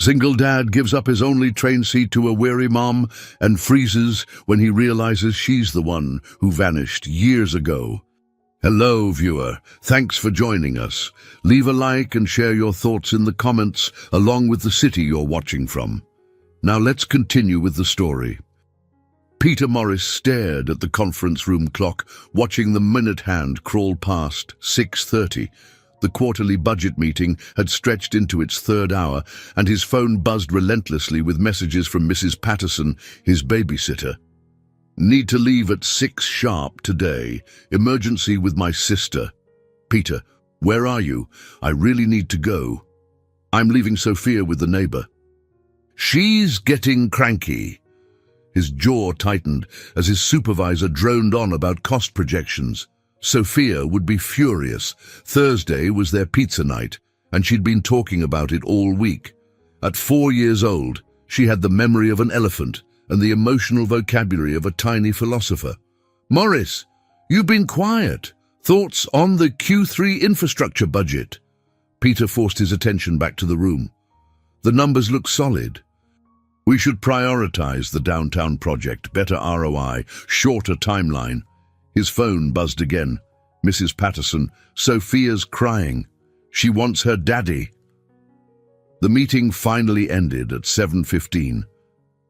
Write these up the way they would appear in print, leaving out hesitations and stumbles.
Single dad gives up his only train seat to a weary mom and freezes when he realizes she's the one who vanished years ago. Hello, viewer. Thanks for joining us. Leave a like and share your thoughts in the comments along with the city you're watching from. Now let's continue with the story. Peter Morris stared at the conference room clock, watching the minute hand crawl past 6:30. The quarterly budget meeting had stretched into its third hour, and his phone buzzed relentlessly with messages from Mrs. Patterson, his babysitter. Need to leave at 6 sharp today. Emergency with my sister. Peter, where are you? I really need to go. I'm leaving Sophia with the neighbor. She's getting cranky. His jaw tightened as his supervisor droned on about cost projections. Sophia would be furious. Thursday was their pizza night, and she'd been talking about it all week. At 4 years old, she had the memory of an elephant and the emotional vocabulary of a tiny philosopher. Morris, you've been quiet. Thoughts on the Q3 infrastructure budget? Peter forced his attention back to the room. The numbers look solid. We should prioritize the downtown project, better ROI, shorter timeline. His phone buzzed again. Mrs. Patterson, Sophia's crying. She wants her daddy. The meeting finally ended at 7:15.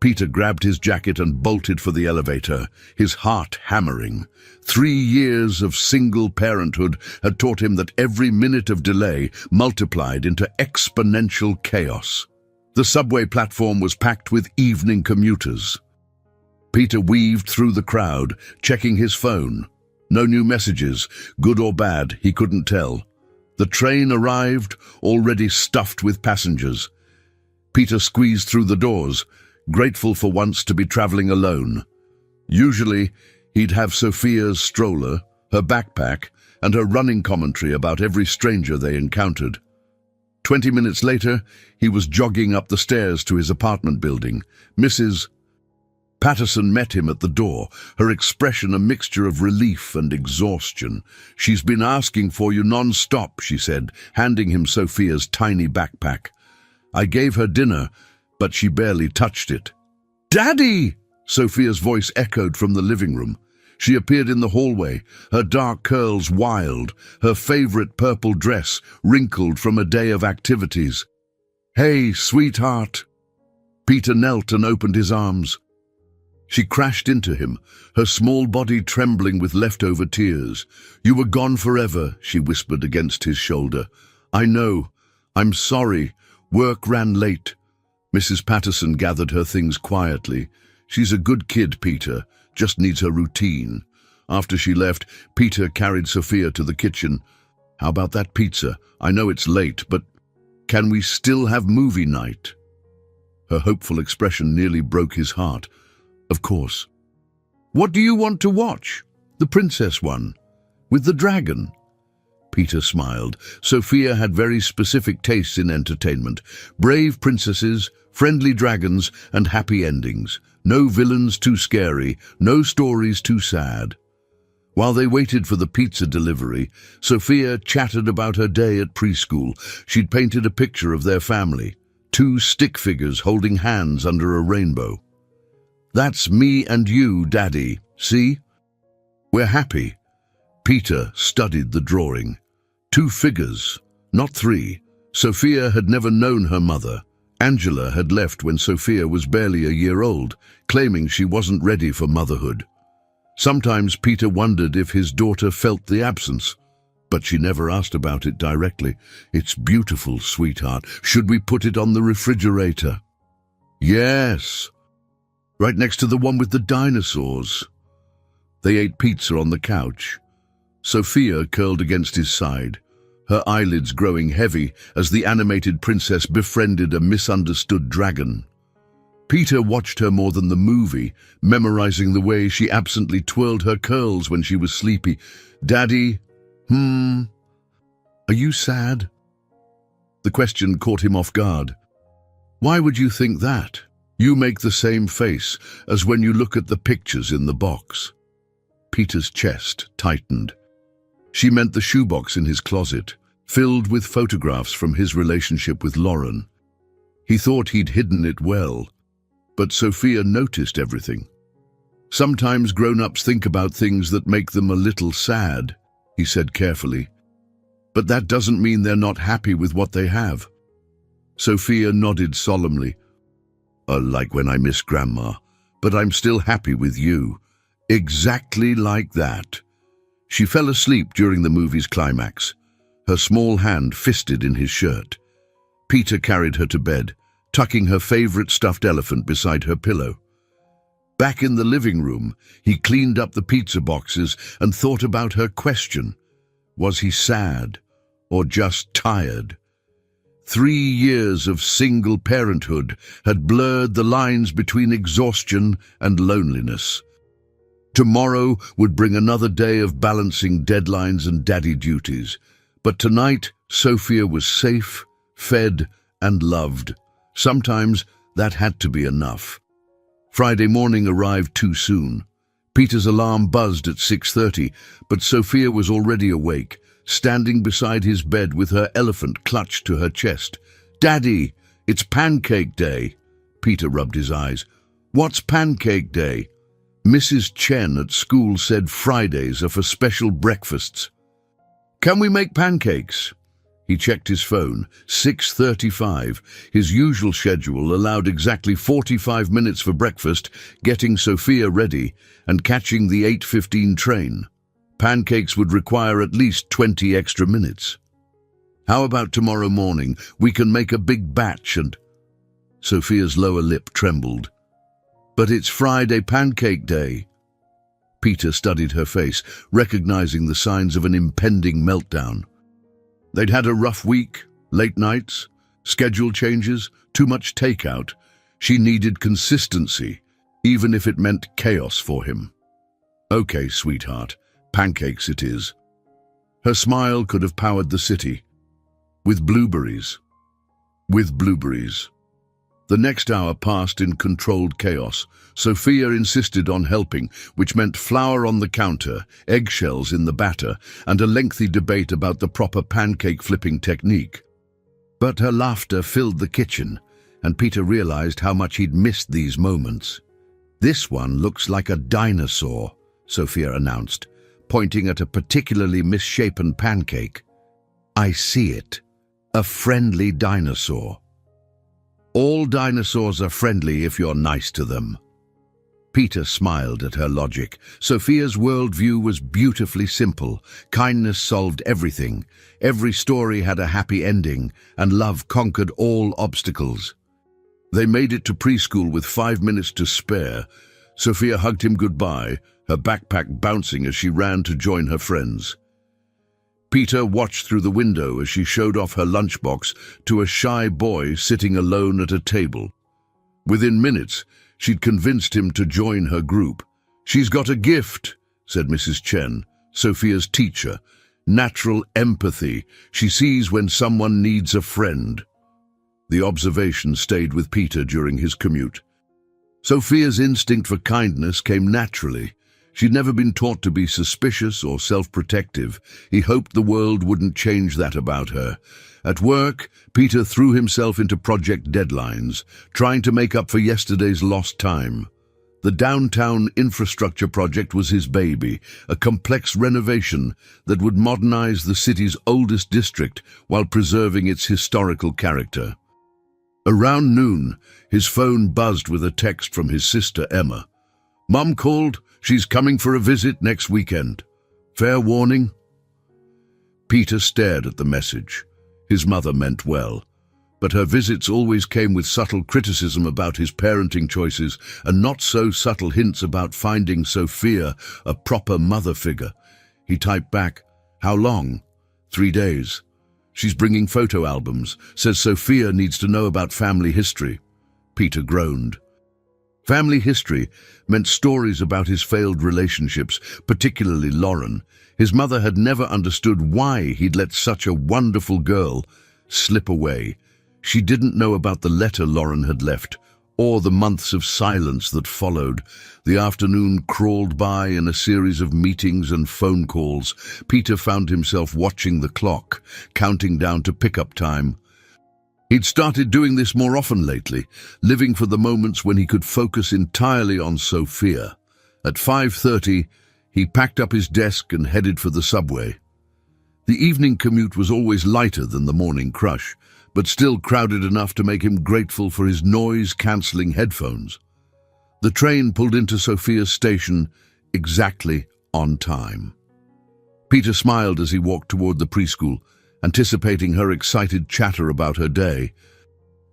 Peter grabbed his jacket and bolted for the elevator, his heart hammering. 3 years of single parenthood had taught him that every minute of delay multiplied into exponential chaos. The subway platform was packed with evening commuters. Peter weaved through the crowd, checking his phone. No new messages, good or bad, he couldn't tell. The train arrived, already stuffed with passengers. Peter squeezed through the doors, grateful for once to be traveling alone. Usually, he'd have Sophia's stroller, her backpack, and her running commentary about every stranger they encountered. 20 minutes later, he was jogging up the stairs to his apartment building. Mrs. Patterson met him at the door, her expression a mixture of relief and exhaustion. She's been asking for you non-stop, she said, handing him Sophia's tiny backpack. I gave her dinner, but she barely touched it. Daddy! Sophia's voice echoed from the living room. She appeared in the hallway, her dark curls wild, her favorite purple dress wrinkled from a day of activities. Hey, sweetheart! Peter knelt and opened his arms. She crashed into him, her small body trembling with leftover tears. You were gone forever, she whispered against his shoulder. I know. I'm sorry. Work ran late. Mrs. Patterson gathered her things quietly. She's a good kid, Peter. Just needs her routine. After she left, Peter carried Sophia to the kitchen. How about that pizza? I know it's late, but can we still have movie night? Her hopeful expression nearly broke his heart. Of course. What do you want to watch? The princess one. With the dragon? Peter smiled. Sophia had very specific tastes in entertainment. Brave princesses, friendly dragons, and happy endings. No villains too scary, no stories too sad. While they waited for the pizza delivery, Sophia chatted about her day at preschool. She'd painted a picture of their family. 2 stick figures holding hands under a rainbow. That's me and you, Daddy. See? We're happy. Peter studied the drawing. 2 figures, not 3. Sophia had never known her mother. Angela had left when Sophia was barely a year old, claiming she wasn't ready for motherhood. Sometimes Peter wondered if his daughter felt the absence, but she never asked about it directly. It's beautiful, sweetheart. Should we put it on the refrigerator? Yes. Right next to the one with the dinosaurs. They ate pizza on the couch. Sophia curled against his side, her eyelids growing heavy as the animated princess befriended a misunderstood dragon. Peter watched her more than the movie, memorizing the way she absently twirled her curls when she was sleepy. Daddy, are you sad? The question caught him off guard. Why would you think that? You make the same face as when you look at the pictures in the box. Peter's chest tightened. She meant the shoebox in his closet, filled with photographs from his relationship with Lauren. He thought he'd hidden it well, but Sophia noticed everything. "Sometimes grown-ups think about things that make them a little sad," he said carefully. "But that doesn't mean they're not happy with what they have." Sophia nodded solemnly. Like when I miss Grandma, but I'm still happy with you." Exactly like that. She fell asleep during the movie's climax, her small hand fisted in his shirt. Peter carried her to bed, tucking her favorite stuffed elephant beside her pillow. Back in the living room, he cleaned up the pizza boxes and thought about her question. Was he sad or just tired? 3 years of single parenthood had blurred the lines between exhaustion and loneliness. Tomorrow would bring another day of balancing deadlines and daddy duties. But tonight, Sophia was safe, fed, and loved. Sometimes that had to be enough. Friday morning arrived too soon. Peter's alarm buzzed at 6:30, but Sophia was already awake, standing beside his bed with her elephant clutched to her chest. "Daddy, it's pancake day." Peter rubbed his eyes. "What's pancake day?" "Mrs. Chen at school said Fridays are for special breakfasts." "Can we make pancakes?" He checked his phone. 6:35. His usual schedule allowed exactly 45 minutes for breakfast, getting Sophia ready, and catching the 8:15 train. Pancakes would require at least 20 extra minutes. "How about tomorrow morning? We can make a big batch and—" Sophia's lower lip trembled. "But it's Friday pancake day." Peter studied her face, recognizing the signs of an impending meltdown. They'd had a rough week, late nights, schedule changes, too much takeout. She needed consistency, even if it meant chaos for him. "Okay, sweetheart, pancakes it is." Her smile could have powered the city. With blueberries. With blueberries. The next hour passed in controlled chaos. Sophia insisted on helping, which meant flour on the counter, eggshells in the batter, and a lengthy debate about the proper pancake flipping technique. But her laughter filled the kitchen, and Peter realized how much he'd missed these moments. "This one looks like a dinosaur," Sophia announced, pointing at a particularly misshapen pancake. "I see it. A friendly dinosaur." "All dinosaurs are friendly if you're nice to them." Peter smiled at her logic. Sophia's worldview was beautifully simple. Kindness solved everything. Every story had a happy ending, and love conquered all obstacles. They made it to preschool with 5 minutes to spare. Sophia hugged him goodbye, her backpack bouncing as she ran to join her friends. Peter watched through the window as she showed off her lunchbox to a shy boy sitting alone at a table. Within minutes, she'd convinced him to join her group. "She's got a gift," said Mrs. Chen, Sophia's teacher. "Natural empathy. She sees when someone needs a friend." The observation stayed with Peter during his commute. Sophia's instinct for kindness came naturally. She'd never been taught to be suspicious or self-protective. He hoped the world wouldn't change that about her. At work, Peter threw himself into project deadlines, trying to make up for yesterday's lost time. The downtown infrastructure project was his baby, a complex renovation that would modernize the city's oldest district while preserving its historical character. Around noon, his phone buzzed with a text from his sister Emma. "Mum called. She's coming for a visit next weekend. Fair warning." Peter stared at the message. His mother meant well, but her visits always came with subtle criticism about his parenting choices and not so subtle hints about finding Sophia a proper mother figure. He typed back, "How long?" 3 days. "She's bringing photo albums, says Sophia needs to know about family history." Peter groaned. Family history meant stories about his failed relationships, particularly Lauren. His mother had never understood why he'd let such a wonderful girl slip away. She didn't know about the letter Lauren had left, or the months of silence that followed. The afternoon crawled by in a series of meetings and phone calls. Peter found himself watching the clock, counting down to pickup time. He'd started doing this more often lately, living for the moments when he could focus entirely on Sophia. At 5:30, he packed up his desk and headed for the subway. The evening commute was always lighter than the morning crush, but still crowded enough to make him grateful for his noise-cancelling headphones. The train pulled into Sophia's station exactly on time. Peter smiled as he walked toward the preschool, anticipating her excited chatter about her day.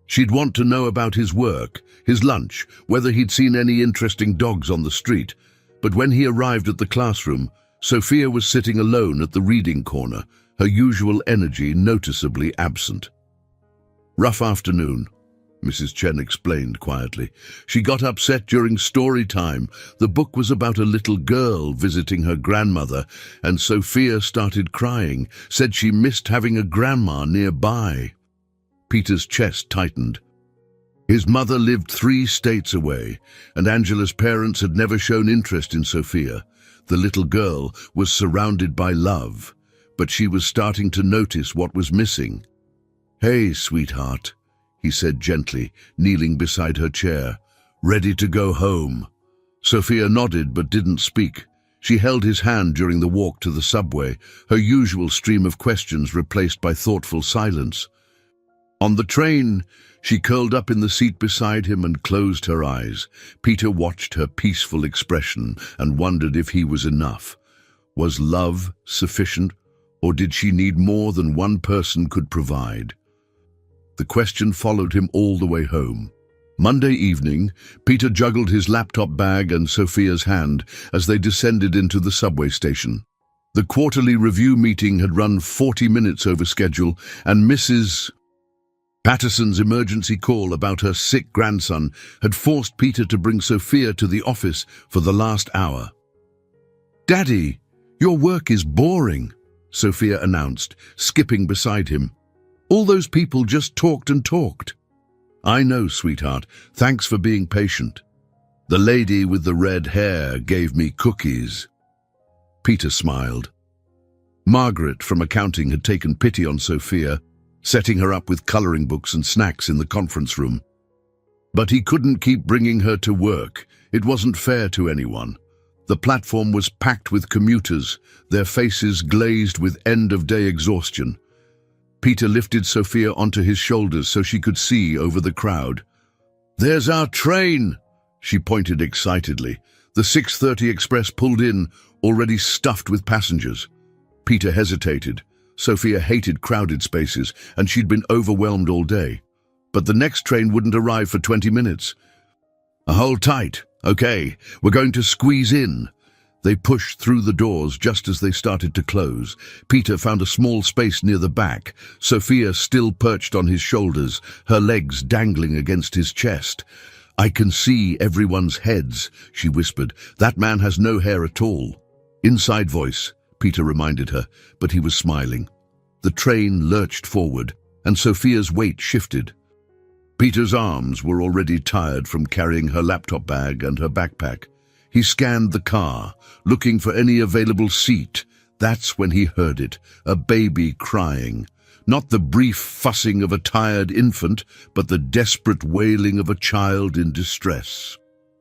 She'd want to know about his work, his lunch, whether he'd seen any interesting dogs on the street. But when he arrived at the classroom, Sophia was sitting alone at the reading corner, her usual energy noticeably absent. "Rough afternoon," Mrs. Chen explained quietly. She got upset during story time. The book was about a little girl visiting her grandmother, and Sophia started crying, said she missed having a grandma nearby. Peter's chest tightened. His mother lived 3 states away, and Angela's parents had never shown interest in Sophia. The little girl was surrounded by love, but she was starting to notice what was missing. "Hey, sweetheart," he said gently, kneeling beside her chair. "Ready to go home?" Sophia nodded but didn't speak. She held his hand during the walk to the subway, her usual stream of questions replaced by thoughtful silence. On the train, she curled up in the seat beside him and closed her eyes. Peter watched her peaceful expression and wondered if he was enough. Was love sufficient, or did she need more than one person could provide? The question followed him all the way home. Monday evening, Peter juggled his laptop bag and Sophia's hand as they descended into the subway station. The quarterly review meeting had run 40 minutes over schedule, and Mrs. Patterson's emergency call about her sick grandson had forced Peter to bring Sophia to the office for the last hour. "Daddy, your work is boring," Sophia announced, skipping beside him. "All those people just talked and talked." "I know, sweetheart. Thanks for being patient. The lady with the red hair gave me cookies." Peter smiled. Margaret from accounting had taken pity on Sophia, setting her up with coloring books and snacks in the conference room. But he couldn't keep bringing her to work. It wasn't fair to anyone. The platform was packed with commuters, their faces glazed with end-of-day exhaustion. Peter lifted Sophia onto his shoulders so she could see over the crowd. "There's our train!" she pointed excitedly. The 6:30 express pulled in, already stuffed with passengers. Peter hesitated. Sophia hated crowded spaces, and she'd been overwhelmed all day. But the next train wouldn't arrive for 20 minutes. "Hold tight. Okay, we're going to squeeze in." They pushed through the doors just as they started to close. Peter found a small space near the back, Sophia still perched on his shoulders, her legs dangling against his chest. "I can see everyone's heads," she whispered. "That man has no hair at all." "Inside voice," Peter reminded her, but he was smiling. The train lurched forward, and Sophia's weight shifted. Peter's arms were already tired from carrying her laptop bag and her backpack. He scanned the car, looking for any available seat. That's when he heard it, a baby crying. Not the brief fussing of a tired infant, but the desperate wailing of a child in distress.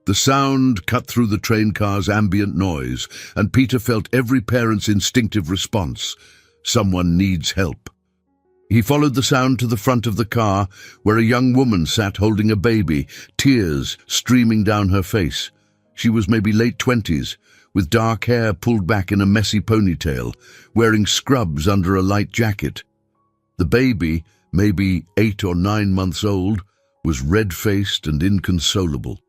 The sound cut through the train car's ambient noise, and Peter felt every parent's instinctive response. Someone needs help. He followed the sound to the front of the car, where a young woman sat holding a baby, tears streaming down her face. She was maybe late 20s, with dark hair pulled back in a messy ponytail, wearing scrubs under a light jacket. The baby, maybe 8 or 9 months old, was red-faced and inconsolable.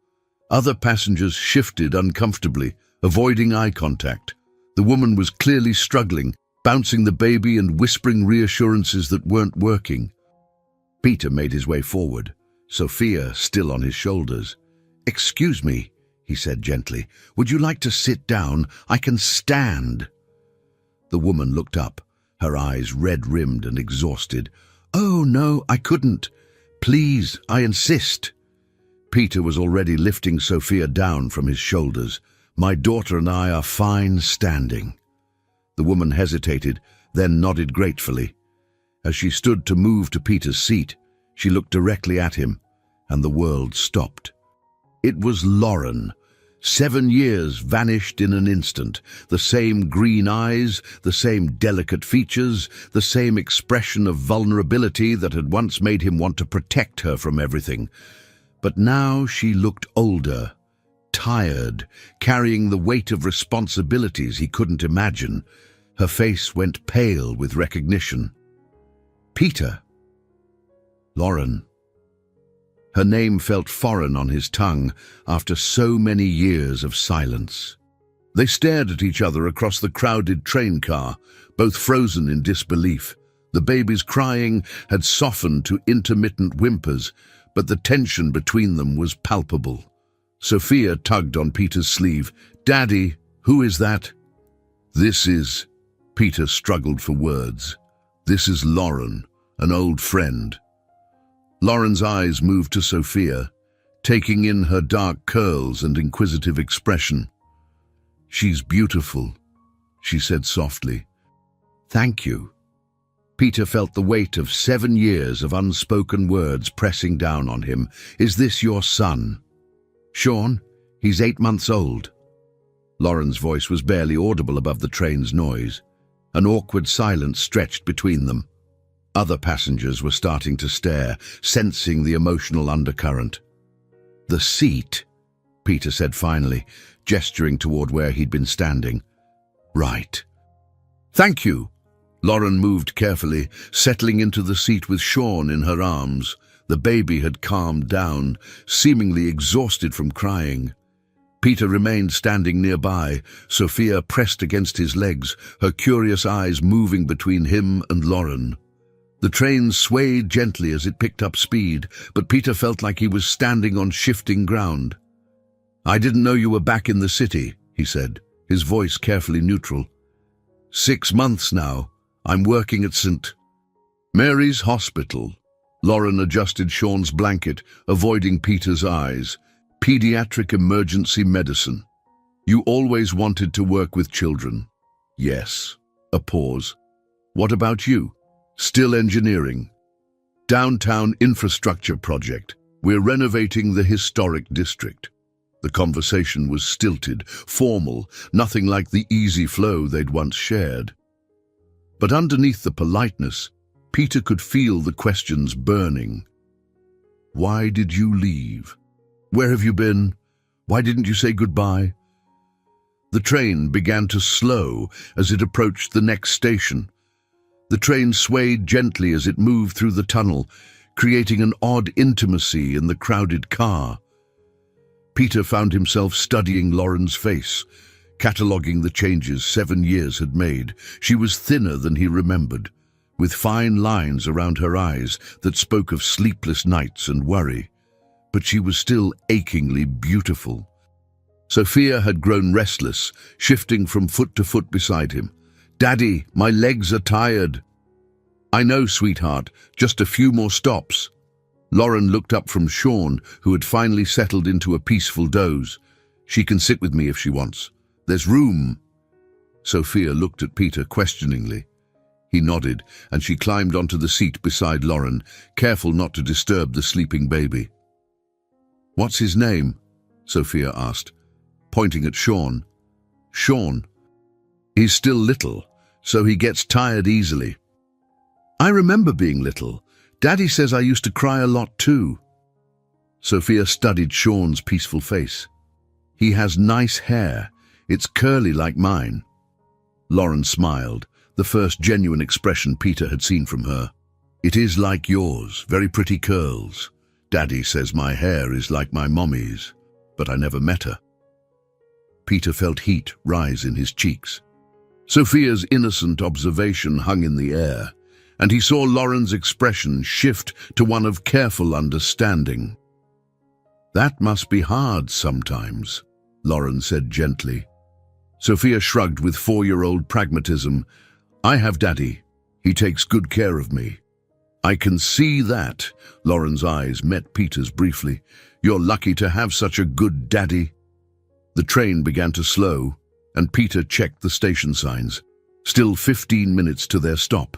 Other passengers shifted uncomfortably, avoiding eye contact. The woman was clearly struggling, bouncing the baby and whispering reassurances that weren't working. Peter made his way forward, Sophia still on his shoulders. "Excuse me," he said gently. "Would you like to sit down? I can stand." The woman looked up, her eyes red-rimmed and exhausted. "Oh, no, I couldn't. Please, I insist." Peter was already lifting Sophia down from his shoulders. "My daughter and I are fine standing." The woman hesitated, then nodded gratefully. As she stood to move to Peter's seat, She looked directly at him, and the world stopped. It was Lauren. 7 years vanished in an instant. The same green eyes, the same delicate features, the same expression of vulnerability that had once made him want to protect her from everything. But now she looked older, tired, carrying the weight of responsibilities he couldn't imagine. Her face went pale with recognition. Peter. Lauren. Her name felt foreign on his tongue after so many years of silence. They stared at each other across the crowded train car, both frozen in disbelief. The baby's crying had softened to intermittent whimpers, but the tension between them was palpable. Sophia tugged on Peter's sleeve. "Daddy, who is that?" "This is..." Peter struggled for words. "This is Lauren, an old friend." Lauren's eyes moved to Sophia, taking in her dark curls and inquisitive expression. "She's beautiful," she said softly. "Thank you." Peter felt the weight of 7 years of unspoken words pressing down on him. "Is this your son?" "Sean, he's 8 months old." Lauren's voice was barely audible above the train's noise. An awkward silence stretched between them. Other passengers were starting to stare, sensing the emotional undercurrent. "The seat," Peter said finally, gesturing toward where he'd been standing. "Right." "Thank you." Lauren moved carefully, settling into the seat with Sean in her arms. The baby had calmed down, seemingly exhausted from crying. Peter remained standing nearby, Sophia pressed against his legs, her curious eyes moving between him and Lauren. The train swayed gently as it picked up speed, but Peter felt like he was standing on shifting ground. "I didn't know you were back in the city," he said, his voice carefully neutral. 6 months now. I'm working at St. Mary's Hospital." Lauren adjusted Sean's blanket, avoiding Peter's eyes. "Pediatric emergency medicine. You always wanted to work with children." "Yes." A pause. "What about you?" "Still engineering. Downtown infrastructure project. We're renovating the historic district." The conversation was stilted, formal, nothing like the easy flow they'd once shared. But underneath the politeness, Peter could feel the questions burning. "Why did you leave? Where have you been? Why didn't you say goodbye?" The train began to slow as it approached the next station. The train swayed gently as it moved through the tunnel, creating an odd intimacy in the crowded car. Peter found himself studying Lauren's face, cataloguing the changes 7 years had made. She was thinner than he remembered, with fine lines around her eyes that spoke of sleepless nights and worry. But she was still achingly beautiful. Sophia had grown restless, shifting from foot to foot beside him. "Daddy, my legs are tired." "I know, sweetheart, just a few more stops." Lauren looked up from Sean, who had finally settled into a peaceful doze. "She can sit with me if she wants. There's room." Sophia looked at Peter questioningly. He nodded, and she climbed onto the seat beside Lauren, careful not to disturb the sleeping baby. "What's his name?" Sophia asked, pointing at Sean. "Sean. He's still little, so he gets tired easily." "I remember being little. Daddy says I used to cry a lot too." Sophia studied Sean's peaceful face. "He has nice hair. It's curly like mine." Lauren smiled, the first genuine expression Peter had seen from her. "It is like yours, very pretty curls. Daddy says my hair is like my mommy's, but I never met her." Peter felt heat rise in his cheeks. Sophia's innocent observation hung in the air, and he saw Lauren's expression shift to one of careful understanding. "That must be hard sometimes," Lauren said gently. Sophia shrugged with 4-year-old pragmatism. "I have Daddy. He takes good care of me." "I can see that." Lauren's eyes met Peter's briefly. "You're lucky to have such a good daddy." The train began to slow, and Peter checked the station signs. Still 15 minutes to their stop.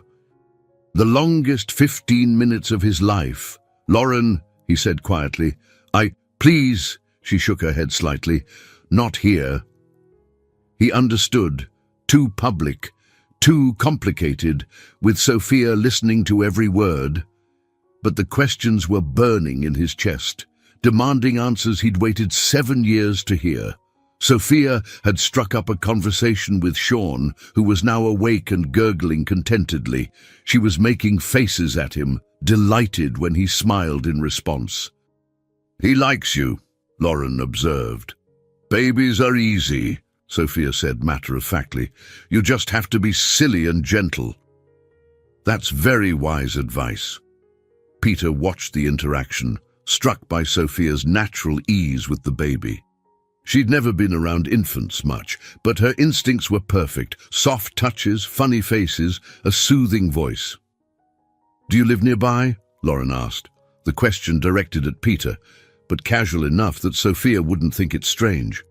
The longest 15 minutes of his life, "Lauren," he said quietly. Please," she shook her head slightly. "Not here." He understood. Too public, too complicated, with Sophia listening to every word. But the questions were burning in his chest, demanding answers he'd waited 7 years to hear. Sophia had struck up a conversation with Sean, who was now awake and gurgling contentedly. She was making faces at him, delighted when he smiled in response. "He likes you," Lauren observed. "Babies are easy," Sophia said matter-of-factly. "You just have to be silly and gentle." That's very wise advice. Peter watched the interaction, struck by Sophia's natural ease with the baby. She'd never been around infants much, but her instincts were perfect. Soft touches, funny faces, a soothing voice. "Do you live nearby?" Lauren asked, the question directed at Peter, but casual enough that Sophia wouldn't think it strange.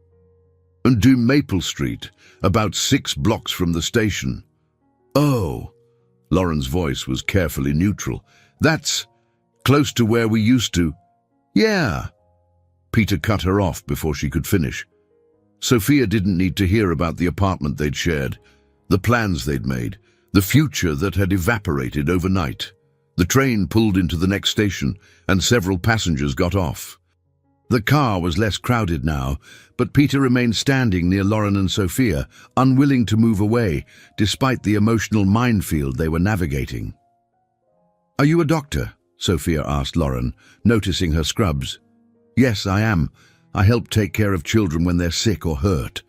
"And do Maple Street, about 6 blocks from the station." "Oh," Lauren's voice was carefully neutral. "That's close to where we used to." "Yeah." Peter cut her off before she could finish. Sophia didn't need to hear about the apartment they'd shared, the plans they'd made, the future that had evaporated overnight. The train pulled into the next station, and several passengers got off. The car was less crowded now, but Peter remained standing near Lauren and Sophia, unwilling to move away, despite the emotional minefield they were navigating. "Are you a doctor?" Sophia asked Lauren, noticing her scrubs. "Yes, I am. I help take care of children when they're sick or hurt."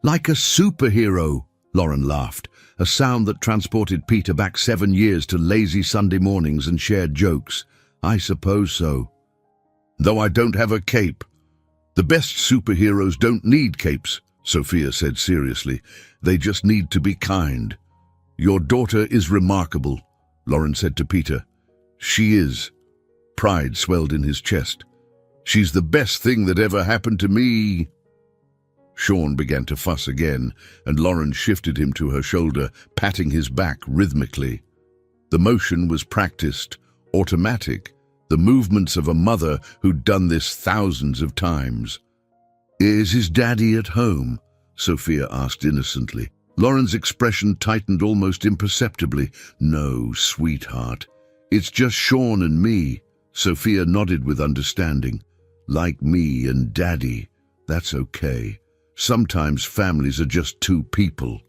"Like a superhero," Lauren laughed, a sound that transported Peter back 7 years to lazy Sunday mornings and shared jokes. "I suppose so." "Though I don't have a cape." "The best superheroes don't need capes," Sophia said seriously. "They just need to be kind." "Your daughter is remarkable," Lauren said to Peter. "She is." Pride swelled in his chest. "She's the best thing that ever happened to me." Sean began to fuss again, and Lauren shifted him to her shoulder, patting his back rhythmically. The motion was practiced, automatic, the movements of a mother who'd done this thousands of times. "Is his daddy at home?" Sophia asked innocently. Lauren's expression tightened almost imperceptibly. "No, sweetheart. It's just Sean and me." Sophia nodded with understanding. "Like me and Daddy. That's okay. Sometimes families are just 2 people."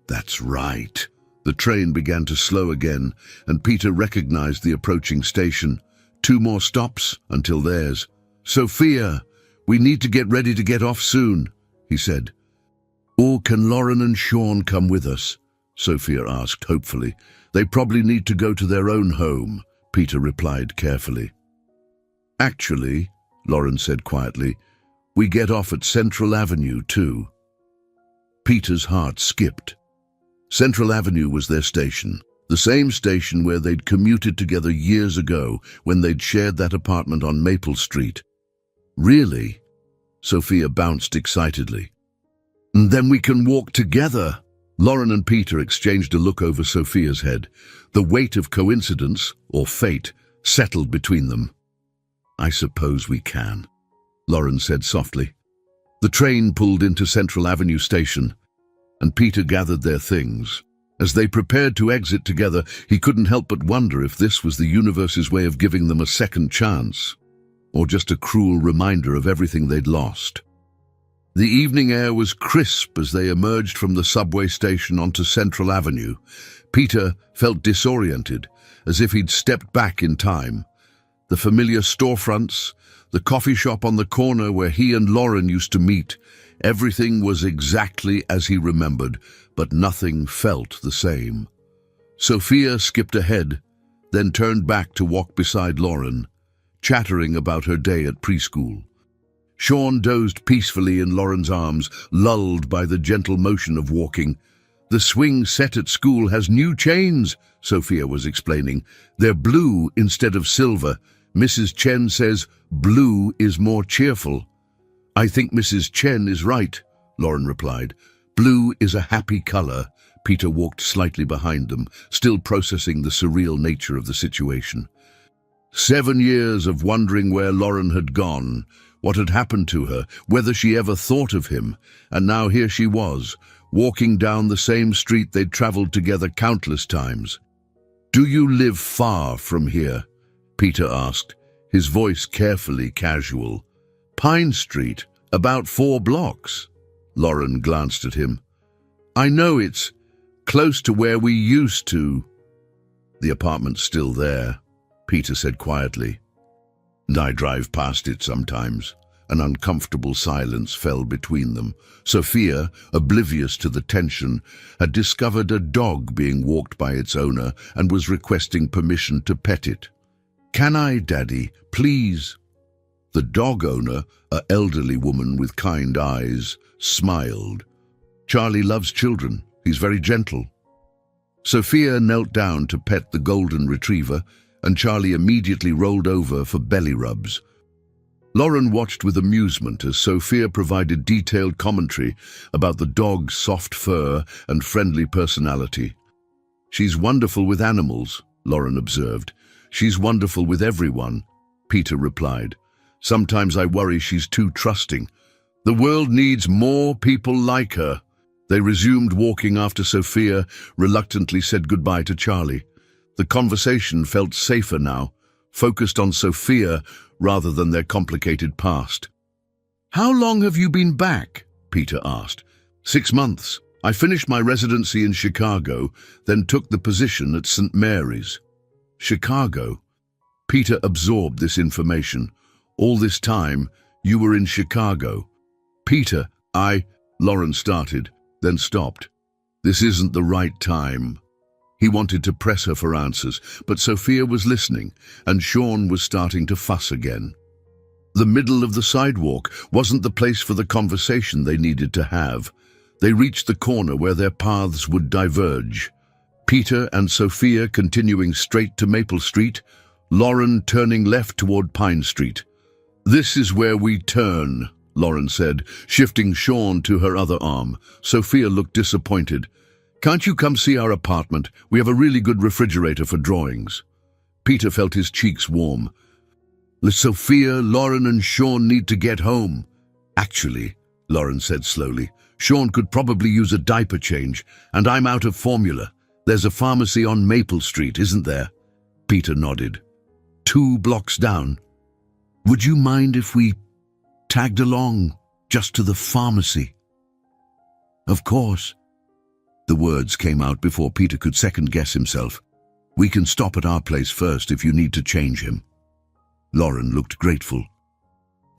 "That's right." The train began to slow again, and Peter recognized the approaching station. 2 more stops until theirs. "Sophia, we need to get ready to get off soon," he said. "Or can Lauren and Sean come with us?" Sophia asked hopefully. "They probably need to go to their own home," Peter replied carefully. "Actually," Lauren said quietly, "we get off at Central Avenue too." Peter's heart skipped. Central Avenue was their station, the same station where they'd commuted together years ago when they'd shared that apartment on Maple Street. "Really?" Sophia bounced excitedly. "And then we can walk together." Lauren and Peter exchanged a look over Sophia's head. The weight of coincidence, or fate, settled between them. "I suppose we can," Lauren said softly. The train pulled into Central Avenue station, and Peter gathered their things. As they prepared to exit together, he couldn't help but wonder if this was the universe's way of giving them a second chance, or just a cruel reminder of everything they'd lost. The evening air was crisp as they emerged from the subway station onto Central Avenue. Peter felt disoriented, as if he'd stepped back in time. The familiar storefronts, the coffee shop on the corner where he and Lauren used to meet, everything was exactly as he remembered, but nothing felt the same. Sophia skipped ahead, then turned back to walk beside Lauren, chattering about her day at preschool. Sean dozed peacefully in Lauren's arms, lulled by the gentle motion of walking. "The swing set at school has new chains," Sophia was explaining. "They're blue instead of silver. Mrs. Chen says blue is more cheerful." "I think Mrs. Chen is right," Lauren replied. "Blue is a happy color." Peter walked slightly behind them, still processing the surreal nature of the situation. 7 years of wondering where Lauren had gone, what had happened to her, whether she ever thought of him, and now here she was, walking down the same street they'd traveled together countless times. "Do you live far from here?" Peter asked, his voice carefully casual. "Pine Street, about 4 blocks. Lauren glanced at him. "I know it's close to where we used to." "The apartment's still there," Peter said quietly. "And I drive past it sometimes." An uncomfortable silence fell between them. Sophia, oblivious to the tension, had discovered a dog being walked by its owner and was requesting permission to pet it. "Can I, Daddy, please?" The dog owner, an elderly woman with kind eyes, smiled. "Charlie loves children. He's very gentle." Sophia knelt down to pet the golden retriever, and Charlie immediately rolled over for belly rubs. Lauren watched with amusement as Sophia provided detailed commentary about the dog's soft fur and friendly personality. "She's wonderful with animals," Lauren observed. "She's wonderful with everyone," Peter replied. "Sometimes I worry she's too trusting. The world needs more people like her." They resumed walking after Sophia reluctantly said goodbye to Charlie. The conversation felt safer now, focused on Sophia rather than their complicated past. "How long have you been back?" Peter asked. 6 months. I finished my residency in Chicago, then took the position at St. Mary's." "Chicago?" Peter absorbed this information. "All this time, you were in Chicago." "Peter, Lauren started, then stopped. "This isn't the right time." He wanted to press her for answers, but Sophia was listening, and Sean was starting to fuss again. The middle of the sidewalk wasn't the place for the conversation they needed to have. They reached the corner where their paths would diverge. Peter and Sophia continuing straight to Maple Street, Lauren turning left toward Pine Street. "This is where we turn," Lauren said, shifting Sean to her other arm. Sophia looked disappointed. "Can't you come see our apartment? We have a really good refrigerator for drawings." Peter felt his cheeks warm. "Sophia, Lauren and Sean need to get home." "Actually," Lauren said slowly, "Sean could probably use a diaper change, and I'm out of formula. There's a pharmacy on Maple Street, isn't there?" Peter nodded. 2 blocks down. "Would you mind if we tagged along just to the pharmacy?" "Of course." The words came out before Peter could second-guess himself. "We can stop at our place first if you need to change him." Lauren looked grateful.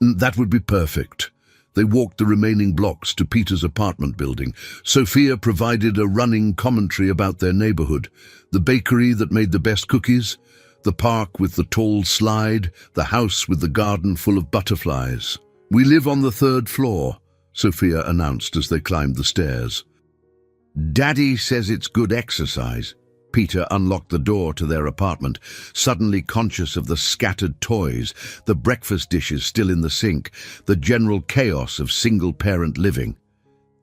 "That would be perfect." They walked the remaining blocks to Peter's apartment building. Sophia provided a running commentary about their neighborhood, the bakery that made the best cookies, the park with the tall slide, the house with the garden full of butterflies. "We live on the 3rd floor," Sophia announced as they climbed the stairs. "Daddy says it's good exercise." Peter unlocked the door to their apartment, suddenly conscious of the scattered toys, the breakfast dishes still in the sink, the general chaos of single-parent living.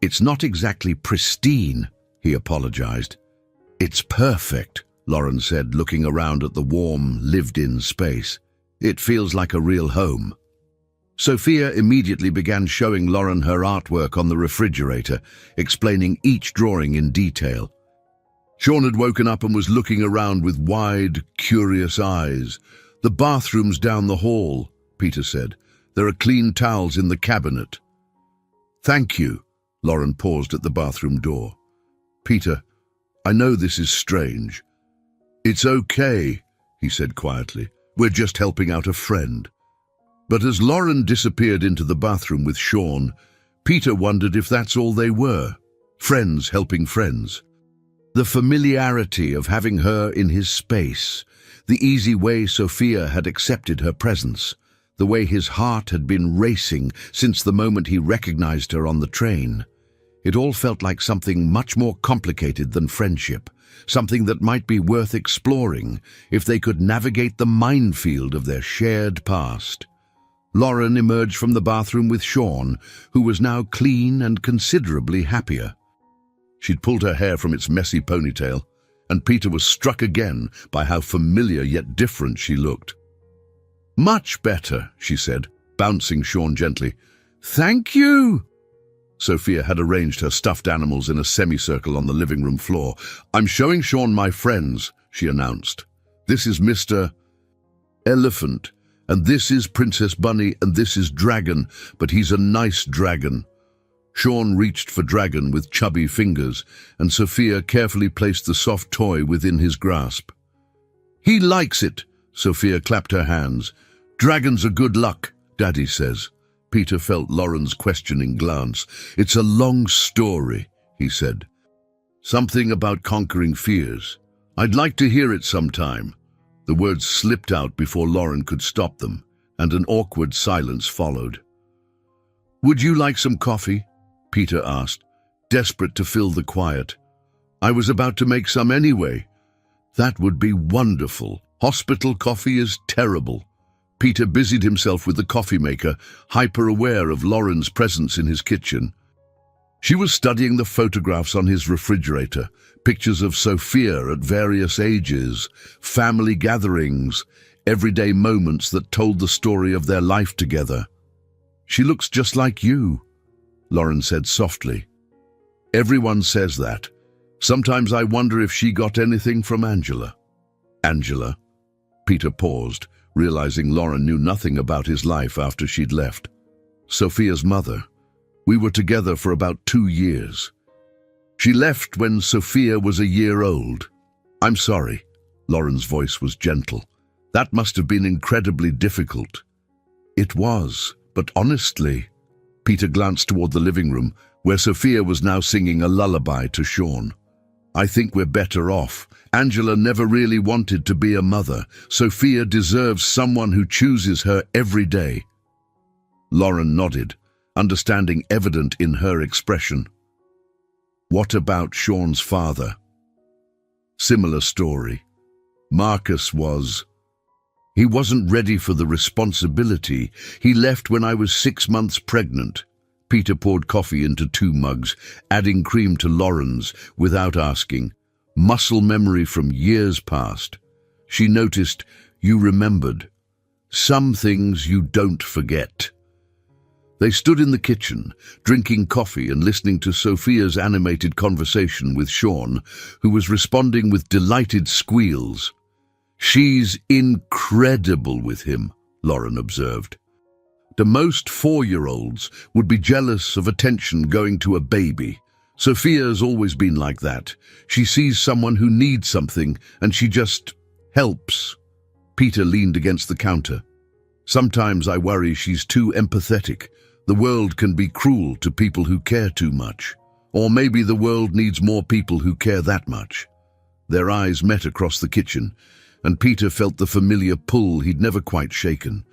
"It's not exactly pristine," he apologized. "It's perfect," Lauren said, looking around at the warm, lived-in space. "It feels like a real home." Sophia immediately began showing Lauren her artwork on the refrigerator, explaining each drawing in detail. Sean had woken up and was looking around with wide, curious eyes. "The bathroom's down the hall," Peter said. "There are clean towels in the cabinet." "Thank you." Lauren paused at the bathroom door. "Peter, I know this is strange." "It's okay," he said quietly. "We're just helping out a friend." But as Lauren disappeared into the bathroom with Sean, Peter wondered if that's all they were, friends helping friends. The familiarity of having her in his space, the easy way Sophia had accepted her presence, the way his heart had been racing since the moment he recognized her on the train. It all felt like something much more complicated than friendship, something that might be worth exploring if they could navigate the minefield of their shared past. Lauren emerged from the bathroom with Sean, who was now clean and considerably happier. She'd pulled her hair from its messy ponytail, and Peter was struck again by how familiar yet different she looked. Much better, she said, bouncing Sean gently. Thank you. Sophia had arranged her stuffed animals in a semicircle on the living room floor. I'm showing Sean my friends, she announced. This is Mr. Elephant, and this is Princess Bunny, and this is Dragon, but he's a nice dragon. Sean reached for Dragon with chubby fingers, and Sophia carefully placed the soft toy within his grasp. He likes it, Sophia clapped her hands. Dragons are good luck, Daddy says. Peter felt Lauren's questioning glance. It's a long story, he said. Something about conquering fears. I'd like to hear it sometime. The words slipped out before Lauren could stop them, and an awkward silence followed. Would you like some coffee? Peter asked, desperate to fill the quiet. I was about to make some anyway. That would be wonderful. Hospital coffee is terrible. Peter busied himself with the coffee maker, hyper-aware of Lauren's presence in his kitchen. She was studying the photographs on his refrigerator, pictures of Sophia at various ages, family gatherings, everyday moments that told the story of their life together. She looks just like you, Lauren said softly. Everyone says that. Sometimes I wonder if she got anything from Angela. Angela? Peter paused, realizing Lauren knew nothing about his life after she'd left. Sophia's mother. We were together for about 2 years. She left when Sophia was a year old. I'm sorry. Lauren's voice was gentle. That must have been incredibly difficult. It was, but honestly. Peter glanced toward the living room, where Sophia was now singing a lullaby to Sean. I think we're better off. Angela never really wanted to be a mother. Sophia deserves someone who chooses her every day. Lauren nodded, understanding evident in her expression. What about Sean's father? Similar story. Marcus was. He wasn't ready for the responsibility. He left when I was 6 months pregnant. Peter poured coffee into 2 mugs, adding cream to Lauren's without asking. Muscle memory from years past. She noticed, you remembered. Some things you don't forget. They stood in the kitchen, drinking coffee and listening to Sophia's animated conversation with Sean, who was responding with delighted squeals. She's incredible with him, Lauren observed. The most 4-year-olds would be jealous of attention going to a baby. Sophia's always been like that. She sees someone who needs something and she just helps. Peter leaned against the counter. Sometimes I worry she's too empathetic. The world can be cruel to people who care too much. Or maybe the world needs more people who care that much. Their eyes met across the kitchen, and Peter felt the familiar pull he'd never quite shaken.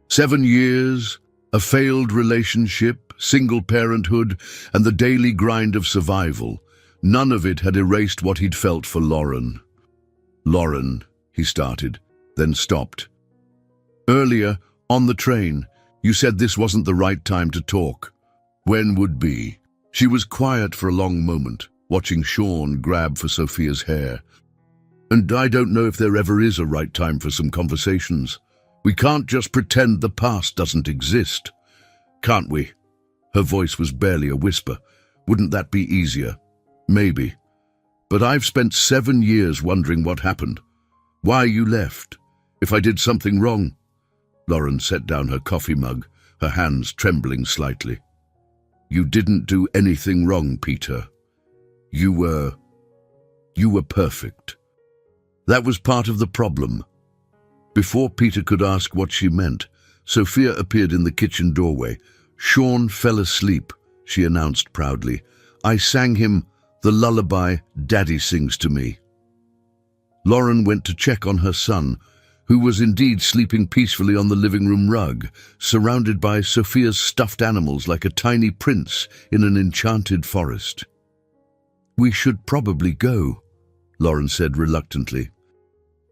7 years, a failed relationship, single parenthood, and the daily grind of survival. None of it had erased what he'd felt for Lauren. Lauren, he started, then stopped. Earlier, on the train, you said this wasn't the right time to talk. When would be? She was quiet for a long moment, watching Sean grab for Sophia's hair. And I don't know if there ever is a right time for some conversations. We can't just pretend the past doesn't exist. Can't we? Her voice was barely a whisper. Wouldn't that be easier? Maybe. But I've spent 7 years wondering what happened. Why you left. If I did something wrong. Lauren set down her coffee mug, her hands trembling slightly. You didn't do anything wrong, Peter. You were perfect. That was part of the problem. Before Peter could ask what she meant, Sophia appeared in the kitchen doorway. Sean fell asleep, she announced proudly. I sang him the lullaby Daddy sings to me. Lauren went to check on her son, who was indeed sleeping peacefully on the living room rug, surrounded by Sophia's stuffed animals like a tiny prince in an enchanted forest. We should probably go, Lauren said reluctantly.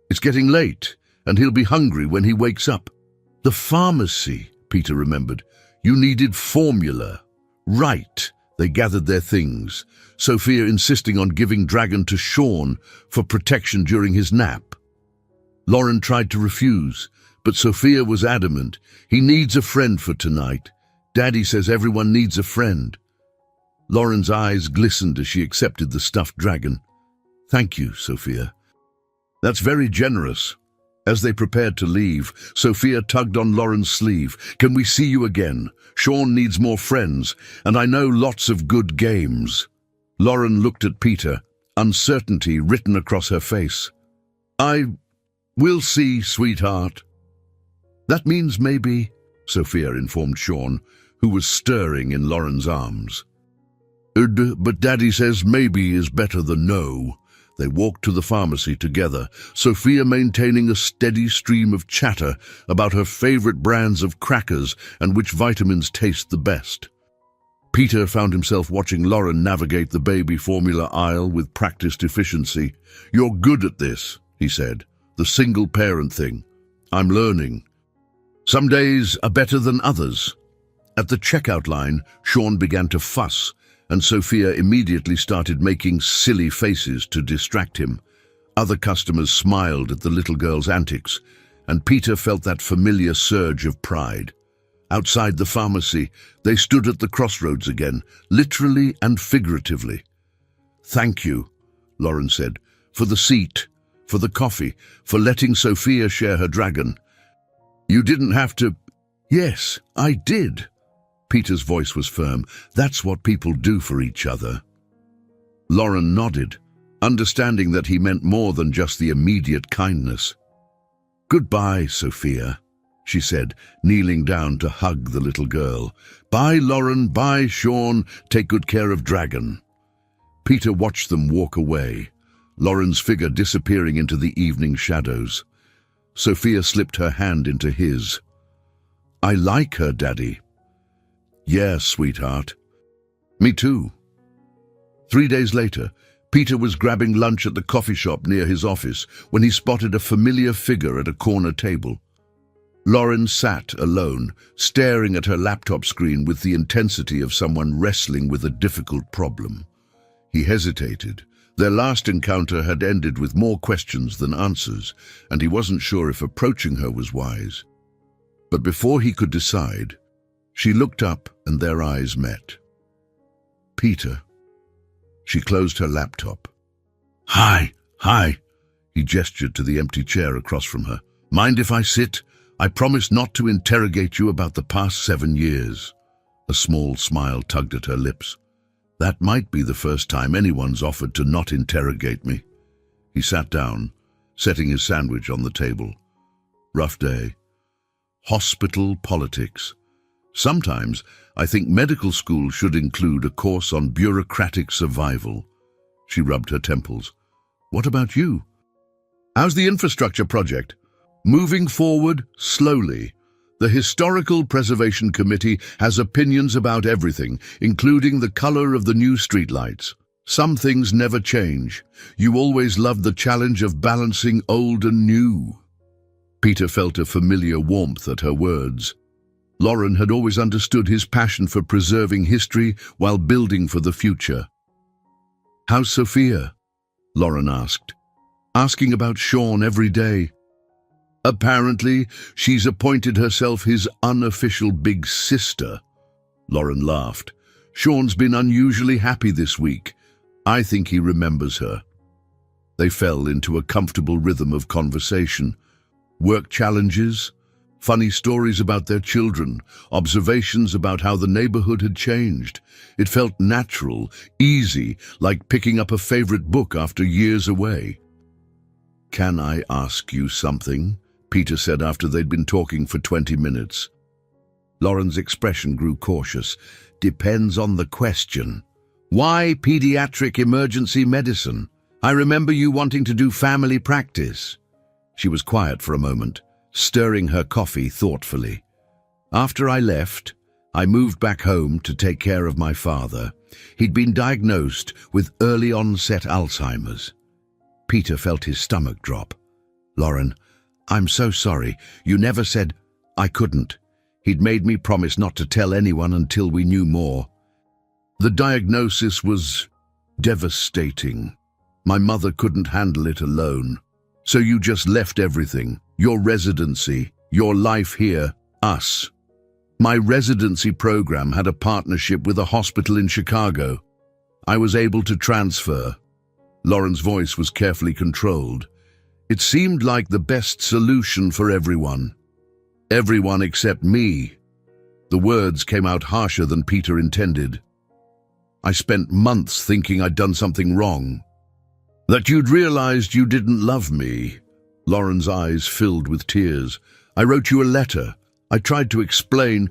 It's getting late, and he'll be hungry when he wakes up. The pharmacy, Peter remembered. You needed formula. Right. They gathered their things, Sophia insisting on giving Dragon to Sean for protection during his nap. Lauren tried to refuse, But Sophia was adamant. He needs a friend for tonight. Daddy says everyone needs a friend. Lauren's eyes glistened as she accepted the stuffed dragon. Thank you, Sophia. That's very generous. As they prepared to leave, Sophia tugged on Lauren's sleeve. Can we see you again? Sean needs more friends, and I know lots of good games. Lauren looked at Peter, uncertainty written across her face. We'll see, sweetheart. That means maybe, Sophia informed Sean, who was stirring in Lauren's arms. But Daddy says maybe is better than no. They walked to the pharmacy together, Sophia maintaining a steady stream of chatter about her favorite brands of crackers and which vitamins taste the best. Peter found himself watching Lauren navigate the baby formula aisle with practiced efficiency. You're good at this, he said. The single-parent thing. I'm learning. Some days are better than others. At the checkout line, Sean began to fuss, and Sophia immediately started making silly faces to distract him. Other customers smiled at the little girl's antics, and Peter felt that familiar surge of pride. Outside the pharmacy, they stood at the crossroads again, literally and figuratively. Thank you, Lauren said, for the seat, for the coffee, for letting Sophia share her dragon. You didn't have to. Yes, I did. Peter's voice was firm. That's what people do for each other. Lauren nodded, understanding that he meant more than just the immediate kindness. Goodbye, Sophia, she said, kneeling down to hug the little girl. Bye, Lauren, bye, Sean, take good care of Dragon. Peter watched them walk away, Lauren's figure disappearing into the evening shadows. Sophia slipped her hand into his. I like her, Daddy. Yeah, sweetheart. Me too. 3 days later, Peter was grabbing lunch at the coffee shop near his office when he spotted a familiar figure at a corner table. Lauren sat alone, staring at her laptop screen with the intensity of someone wrestling with a difficult problem. He hesitated. Their last encounter had ended with more questions than answers, and he wasn't sure if approaching her was wise. But before he could decide, she looked up and their eyes met. Peter. She closed her laptop. Hi. He gestured to the empty chair across from her. Mind if I sit? I promise not to interrogate you about the past 7 years. A small smile tugged at her lips. That might be the first time anyone's offered to not interrogate me. He sat down, setting his sandwich on the table. Rough day. Hospital politics. Sometimes I think medical school should include a course on bureaucratic survival. She rubbed her temples. What about you? How's the infrastructure project? Moving forward slowly. The Historical Preservation Committee has opinions about everything, including the color of the new streetlights. Some things never change. You always loved the challenge of balancing old and new. Peter felt a familiar warmth at her words. Lauren had always understood his passion for preserving history while building for the future. How's Sophia? Lauren asked. Asking about Sean every day. Apparently, she's appointed herself his unofficial big sister. Lauren laughed. Sean's been unusually happy this week. I think he remembers her. They fell into a comfortable rhythm of conversation. Work challenges, funny stories about their children, observations about how the neighborhood had changed. It felt natural, easy, like picking up a favorite book after years away. Can I ask you something? Peter said after they'd been talking for 20 minutes. Lauren's expression grew cautious. Depends on the question. Why pediatric emergency medicine? I remember you wanting to do family practice. She was quiet for a moment, stirring her coffee thoughtfully. After I left, I moved back home to take care of my father. He'd been diagnosed with early-onset Alzheimer's. Peter felt his stomach drop. Lauren, I'm so sorry. You never said I couldn't. He'd made me promise not to tell anyone until we knew more. The diagnosis was devastating. My mother couldn't handle it alone. So you just left everything, your residency, Your life here, us. My residency program had a partnership with a hospital in Chicago. I was able to transfer. Lauren's voice was carefully controlled. It seemed like the best solution for everyone. Everyone except me. The words came out harsher than Peter intended. I spent months thinking I'd done something wrong. That you'd realized you didn't love me. Lauren's eyes filled with tears. I wrote you a letter. I tried to explain.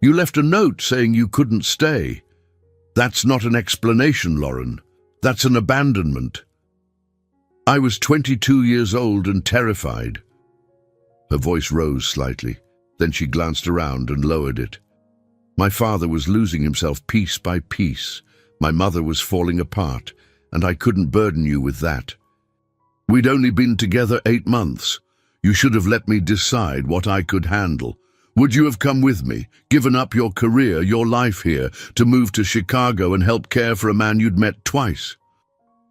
You left a note saying you couldn't stay. That's not an explanation, Lauren. That's an abandonment. I was 22 years old and terrified. Her voice rose slightly. Then she glanced around and lowered it. My father was losing himself piece by piece. My mother was falling apart, and I couldn't burden you with that. We'd only been together 8 months. You should have let me decide what I could handle. Would you have come with me, given up your career, your life here, to move to Chicago and help care for a man you'd met twice?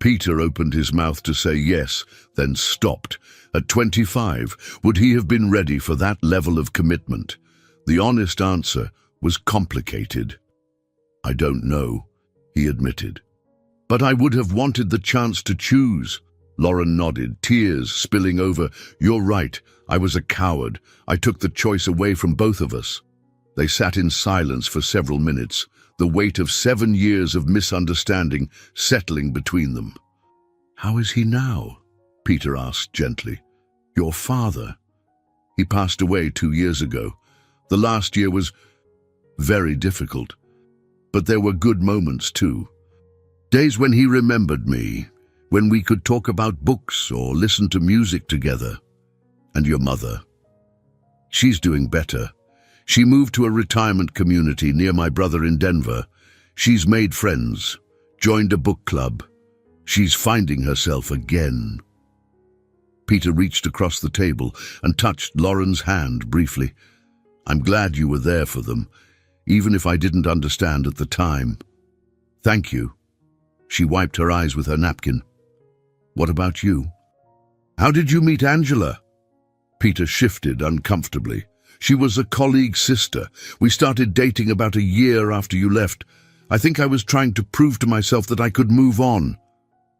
Peter opened his mouth to say yes, then stopped. At 25, would he have been ready for that level of commitment? The honest answer was complicated. I don't know, he admitted. But I would have wanted the chance to choose. Lauren nodded, tears spilling over. You're right, I was a coward. I took the choice away from both of us. They sat in silence for several minutes, the weight of 7 years of misunderstanding settling between them. How is he now? Peter asked gently. Your father. He passed away 2 years ago. The last year was very difficult. But there were good moments too. Days when he remembered me, when we could talk about books or listen to music together. And your mother. She's doing better. She moved to a retirement community near my brother in Denver. She's made friends, joined a book club. She's finding herself again. Peter reached across the table and touched Lauren's hand briefly. I'm glad you were there for them, even if I didn't understand at the time. Thank you. She wiped her eyes with her napkin. What about you? How did you meet Angela? Peter shifted uncomfortably. She was a colleague's sister. We started dating about a year after you left. I think I was trying to prove to myself that I could move on.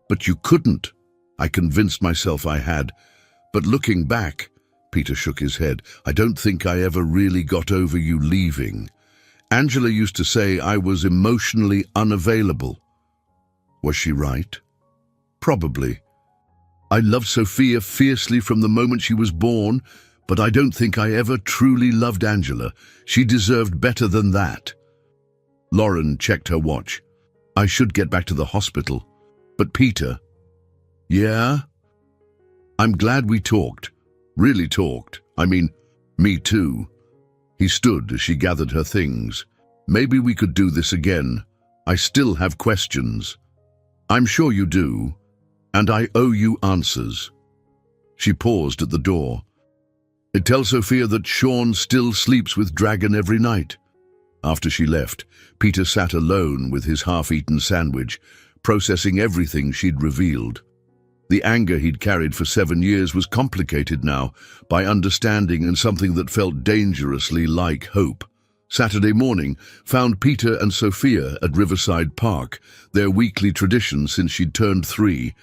But you couldn't. I convinced myself I had. But looking back, Peter shook his head, I don't think I ever really got over you leaving. Angela used to say I was emotionally unavailable. Was she right? Probably. I loved Sophia fiercely from the moment she was born, but I don't think I ever truly loved Angela. She deserved better than that. Lauren checked her watch. I should get back to the hospital. But Peter... Yeah? I'm glad we talked. Really talked. I mean, me too. He stood as she gathered her things. Maybe we could do this again. I still have questions. I'm sure you do. And I owe you answers. She paused at the door. Tell Sophia that Sean still sleeps with Dragon every night. After she left, Peter sat alone with his half-eaten sandwich, processing everything she'd revealed. The anger he'd carried for 7 years was complicated now by understanding and something that felt dangerously like hope. Saturday morning found Peter and Sophia at Riverside Park, their weekly tradition since she'd turned 3.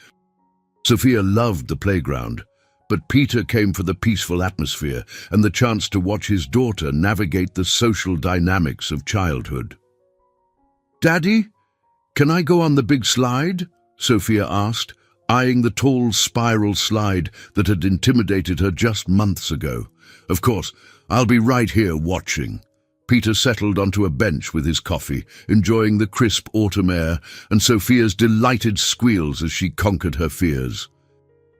Sophia loved the playground, but Peter came for the peaceful atmosphere and the chance to watch his daughter navigate the social dynamics of childhood. Daddy, can I go on the big slide? Sophia asked, eyeing the tall spiral slide that had intimidated her just months ago. Of course, I'll be right here watching. Peter settled onto a bench with his coffee, enjoying the crisp autumn air and Sophia's delighted squeals as she conquered her fears.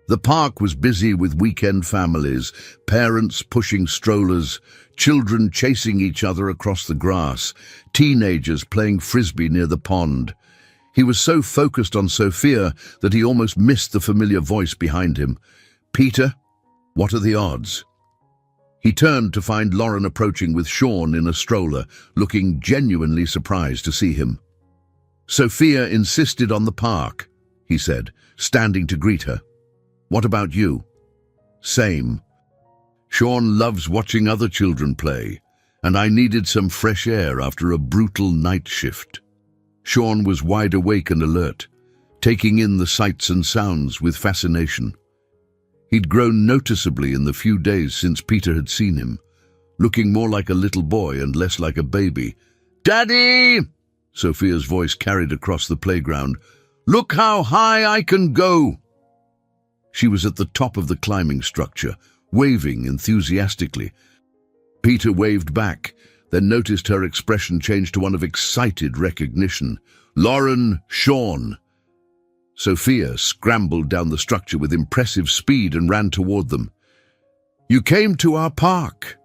The park was busy with weekend families, parents pushing strollers, children chasing each other across the grass, teenagers playing frisbee near the pond. He was so focused on Sophia that he almost missed the familiar voice behind him. Peter, what are the odds? He turned to find Lauren approaching with Sean in a stroller, looking genuinely surprised to see him. Sophia insisted on the park, he said, standing to greet her. What about you? Same. Sean loves watching other children play, and I needed some fresh air after a brutal night shift. Sean was wide awake and alert, taking in the sights and sounds with fascination. He'd grown noticeably in the few days since Peter had seen him, looking more like a little boy and less like a baby. "Daddy!" Sophia's voice carried across the playground. "Look how high I can go!" She was at the top of the climbing structure, waving enthusiastically. Peter waved back, then noticed her expression change to one of excited recognition. "Lauren, Sean!" Sophia scrambled down the structure with impressive speed and ran toward them. "You came to our park."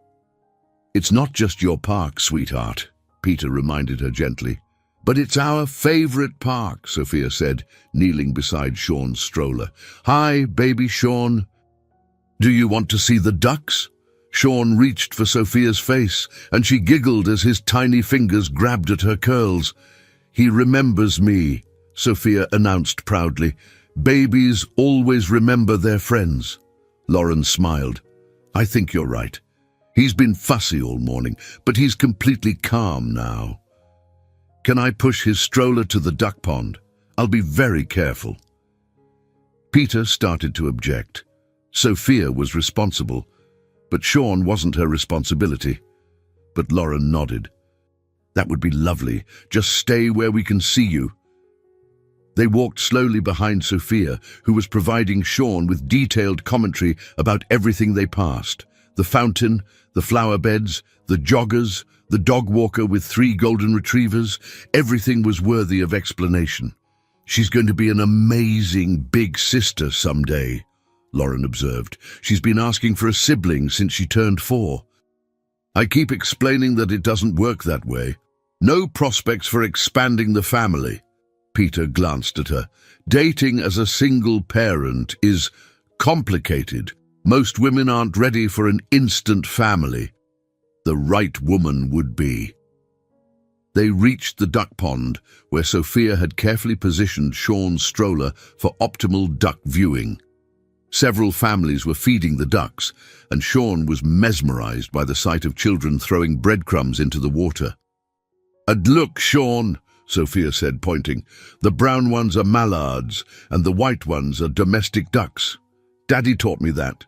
"It's not just your park, sweetheart," Peter reminded her gently. "But it's our favorite park," Sophia said, kneeling beside Sean's stroller. "Hi, baby Sean." "Do you want to see the ducks?" Sean reached for Sophia's face, and she giggled as his tiny fingers grabbed at her curls. "He remembers me," Sophia announced proudly. "Babies always remember their friends." Lauren smiled. "I think you're right. He's been fussy all morning, but he's completely calm now. Can I push his stroller to the duck pond? I'll be very careful." Peter started to object. Sophia was responsible, but Sean wasn't her responsibility. But Lauren nodded. "That would be lovely. Just stay where we can see you." They walked slowly behind Sophia, who was providing Sean with detailed commentary about everything they passed. The fountain, the flower beds, the joggers, the dog walker with 3 golden retrievers. Everything was worthy of explanation. "She's going to be an amazing big sister someday," Lauren observed. "She's been asking for a sibling since she turned 4. I keep explaining that it doesn't work that way. No prospects for expanding the family." Peter glanced at her. "Dating as a single parent is complicated. Most women aren't ready for an instant family. The right woman would be." They reached the duck pond, where Sophia had carefully positioned Sean's stroller for optimal duck viewing. Several families were feeding the ducks, and Sean was mesmerized by the sight of children throwing breadcrumbs into the water. "And look, Sean," Sophia said, pointing. "The brown ones are mallards, and the white ones are domestic ducks. Daddy taught me that."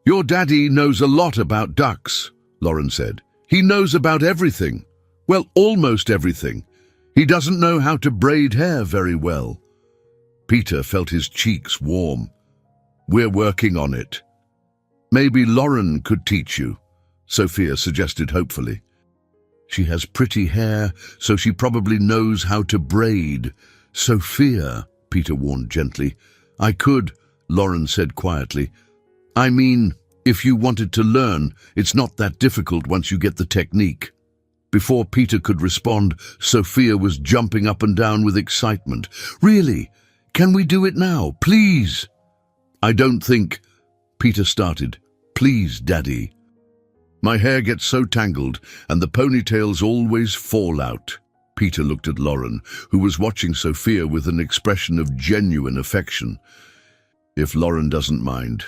"Your daddy knows a lot about ducks," Lauren said. "He knows about everything. Well, almost everything. He doesn't know how to braid hair very well." Peter felt his cheeks warm. "We're working on it." "Maybe Lauren could teach you," Sophia suggested hopefully. "She has pretty hair, so she probably knows how to braid." "Sophia," Peter warned gently. "I could," Lauren said quietly. "I mean, if you wanted to learn, it's not that difficult once you get the technique." Before Peter could respond, Sophia was jumping up and down with excitement. "Really? Can we do it now? Please?" "I don't think," Peter started. "Please, Daddy. My hair gets so tangled, and the ponytails always fall out." Peter looked at Lauren, who was watching Sophia with an expression of genuine affection. "If Lauren doesn't mind,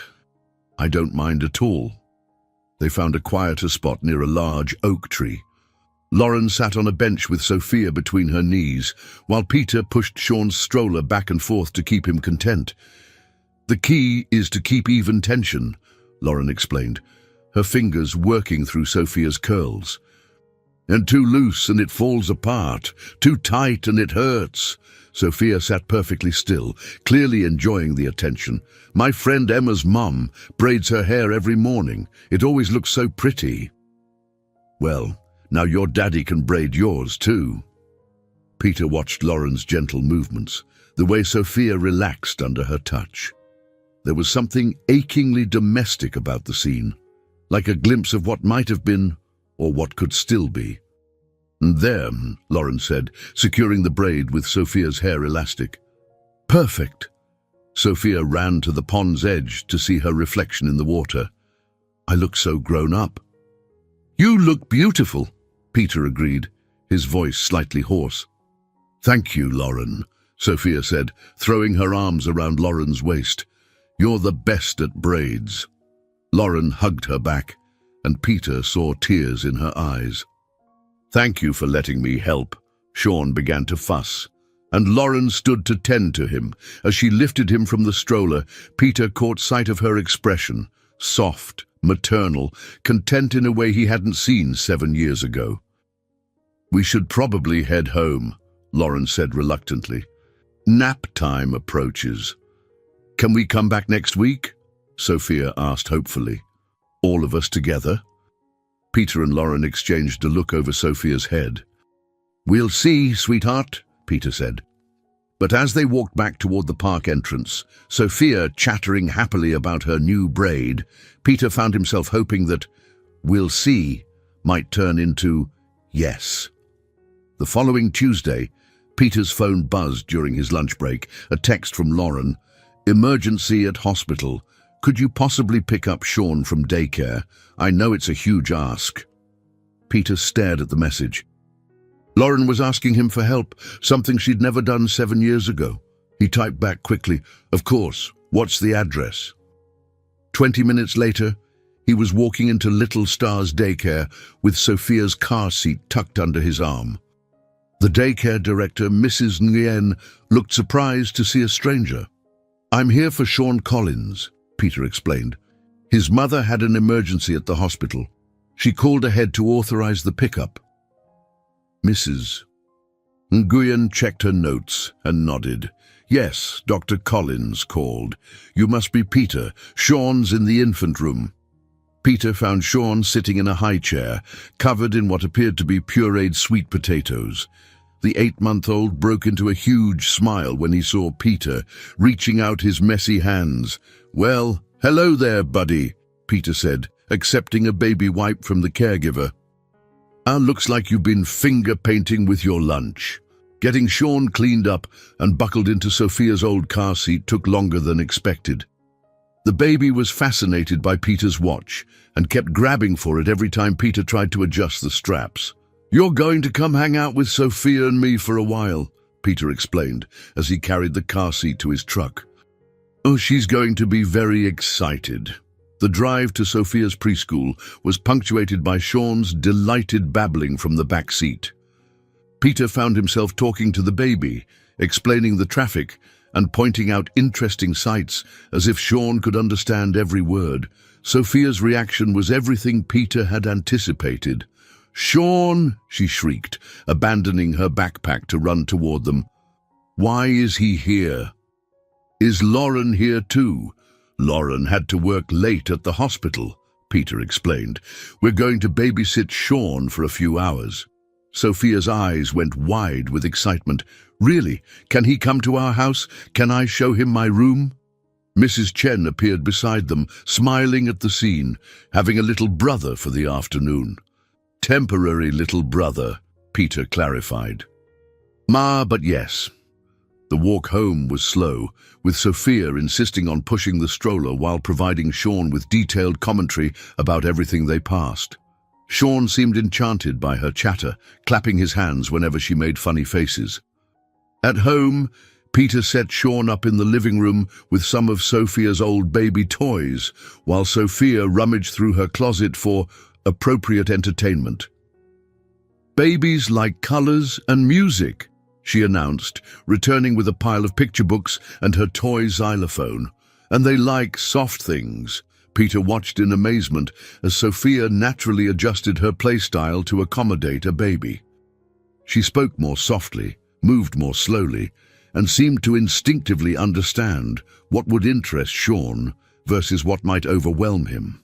I don't mind at all." They found a quieter spot near a large oak tree. Lauren sat on a bench with Sophia between her knees, while Peter pushed Sean's stroller back and forth to keep him content. "The key is to keep even tension," Lauren explained, her fingers working through Sophia's curls. "And too loose and it falls apart, too tight and it hurts." Sophia sat perfectly still, clearly enjoying the attention. "My friend Emma's mum braids her hair every morning. It always looks so pretty." "Well, now your daddy can braid yours too." Peter watched Lauren's gentle movements, the way Sophia relaxed under her touch. There was something achingly domestic about the scene, like a glimpse of what might have been or what could still be. "There," Lauren said, securing the braid with Sophia's hair elastic. "Perfect." Sophia ran to the pond's edge to see her reflection in the water. "I look so grown up." "You look beautiful," Peter agreed, his voice slightly hoarse. "Thank you, Lauren," Sophia said, throwing her arms around Lauren's waist. "You're the best at braids." Lauren hugged her back, and Peter saw tears in her eyes. "Thank you for letting me help," Sean began to fuss, and Lauren stood to tend to him. As she lifted him from the stroller, Peter caught sight of her expression, soft, maternal, content in a way he hadn't seen 7 years ago. "We should probably head home," Lauren said reluctantly. "Nap time approaches." "Can we come back next week?" Sophia asked hopefully. "All of us together?" Peter and Lauren exchanged a look over Sophia's head. "We'll see, sweetheart," Peter said. But as they walked back toward the park entrance, Sophia chattering happily about her new braid, Peter found himself hoping that "we'll see" might turn into "yes." The following Tuesday, Peter's phone buzzed during his lunch break, a text from Lauren. "Emergency at hospital. Could you possibly pick up Sean from daycare? I know it's a huge ask." Peter stared at the message. Lauren was asking him for help, something she'd never done 7 years ago. He typed back quickly, "Of course, what's the address?" 20 minutes later, he was walking into Little Star's daycare with Sophia's car seat tucked under his arm. The daycare director, Mrs. Nguyen, looked surprised to see a stranger. "I'm here for Sean Collins," Peter explained. "His mother had an emergency at the hospital. She called ahead to authorize the pickup." Mrs. Nguyen checked her notes and nodded. "Yes, Dr. Collins called. You must be Peter. Sean's in the infant room." Peter found Sean sitting in a high chair, covered in what appeared to be pureed sweet potatoes. The 8-month-old broke into a huge smile when he saw Peter, reaching out his messy hands. "Well, hello there, buddy," Peter said, accepting a baby wipe from the caregiver. Looks like you've been finger painting with your lunch." Getting Sean cleaned up and buckled into Sophia's old car seat took longer than expected. The baby was fascinated by Peter's watch and kept grabbing for it every time Peter tried to adjust the straps. "You're going to come hang out with Sophia and me for a while," Peter explained as he carried the car seat to his truck. "Oh, she's going to be very excited." The drive to Sophia's preschool was punctuated by Sean's delighted babbling from the back seat. Peter found himself talking to the baby, explaining the traffic and pointing out interesting sights as if Sean could understand every word. Sophia's reaction was everything Peter had anticipated. "Sean!" she shrieked, abandoning her backpack to run toward them. "Why is he here?" "Is Lauren here too?" "Lauren had to work late at the hospital," Peter explained. "We're going to babysit Sean for a few hours." Sophia's eyes went wide with excitement. "Really? Can he come to our house? Can I show him my room?" Mrs. Chen appeared beside them, smiling at the scene, having a little brother for the afternoon. "Temporary little brother," Peter clarified. But yes." The walk home was slow, with Sophia insisting on pushing the stroller while providing Sean with detailed commentary about everything they passed. Sean seemed enchanted by her chatter, clapping his hands whenever she made funny faces. At home, Peter set Sean up in the living room with some of Sophia's old baby toys, while Sophia rummaged through her closet for appropriate entertainment. "Babies like colors and music," she announced, returning with a pile of picture books and her toy xylophone. "And they like soft things." Peter watched in amazement as Sophia naturally adjusted her playstyle to accommodate a baby. She spoke more softly, moved more slowly, and seemed to instinctively understand what would interest Sean versus what might overwhelm him.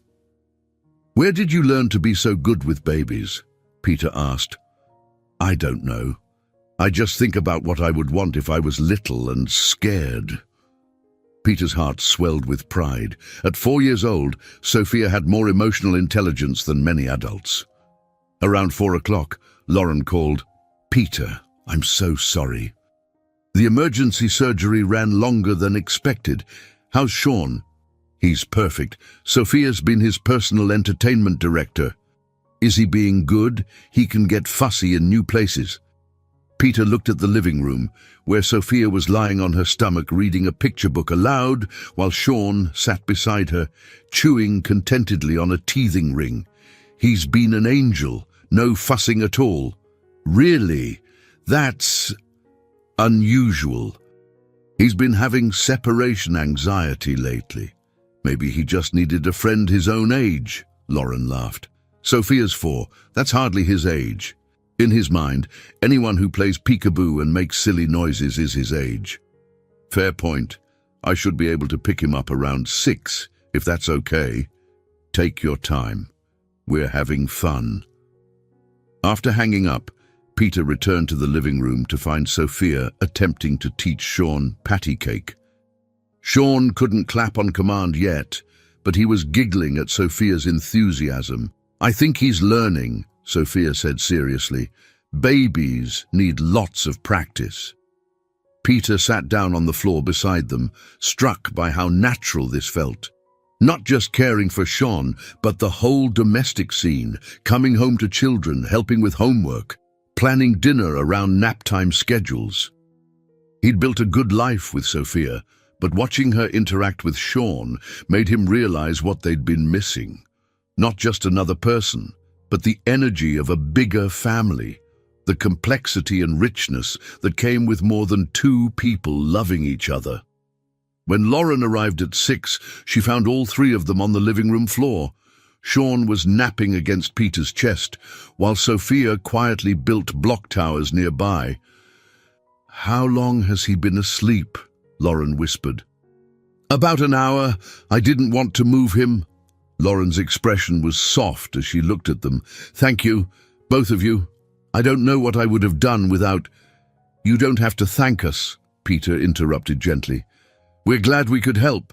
"Where did you learn to be so good with babies?" Peter asked. "I don't know. I just think about what I would want if I was little and scared." Peter's heart swelled with pride. At 4 years old, Sophia had more emotional intelligence than many adults. Around 4 o'clock, Lauren called, "Peter, I'm so sorry. The emergency surgery ran longer than expected. How's Sean?" "He's perfect. Sophia's been his personal entertainment director." "Is he being good? He can get fussy in new places." Peter looked at the living room, where Sophia was lying on her stomach reading a picture book aloud, while Sean sat beside her, chewing contentedly on a teething ring. He's been an angel, no fussing at all. Really? That's unusual. He's been having separation anxiety lately. Maybe he just needed a friend his own age, Lauren laughed. Sophia's 4, that's hardly his age. In his mind, anyone who plays peekaboo and makes silly noises is his age. Fair point. I should be able to pick him up around 6, if that's okay. Take your time. We're having fun. After hanging up, Peter returned to the living room to find Sophia attempting to teach Sean patty cake. Sean couldn't clap on command yet, but he was giggling at Sophia's enthusiasm. I think he's learning, Sophia said seriously. Babies need lots of practice. Peter sat down on the floor beside them, struck by how natural this felt. Not just caring for Sean, but the whole domestic scene, coming home to children, helping with homework, planning dinner around nap-time schedules. He'd built a good life with Sophia, but watching her interact with Sean made him realize what they'd been missing. Not just another person, but the energy of a bigger family, the complexity and richness that came with more than 2 people loving each other. When Lauren arrived at 6, she found all 3 of them on the living room floor. Sean was napping against Peter's chest, while Sophia quietly built block towers nearby. "How long has he been asleep?" Lauren whispered. "About an hour. I didn't want to move him." Lauren's expression was soft as she looked at them. "Thank you, both of you. I don't know what I would have done without—" "You don't have to thank us," Peter interrupted gently. "We're glad we could help."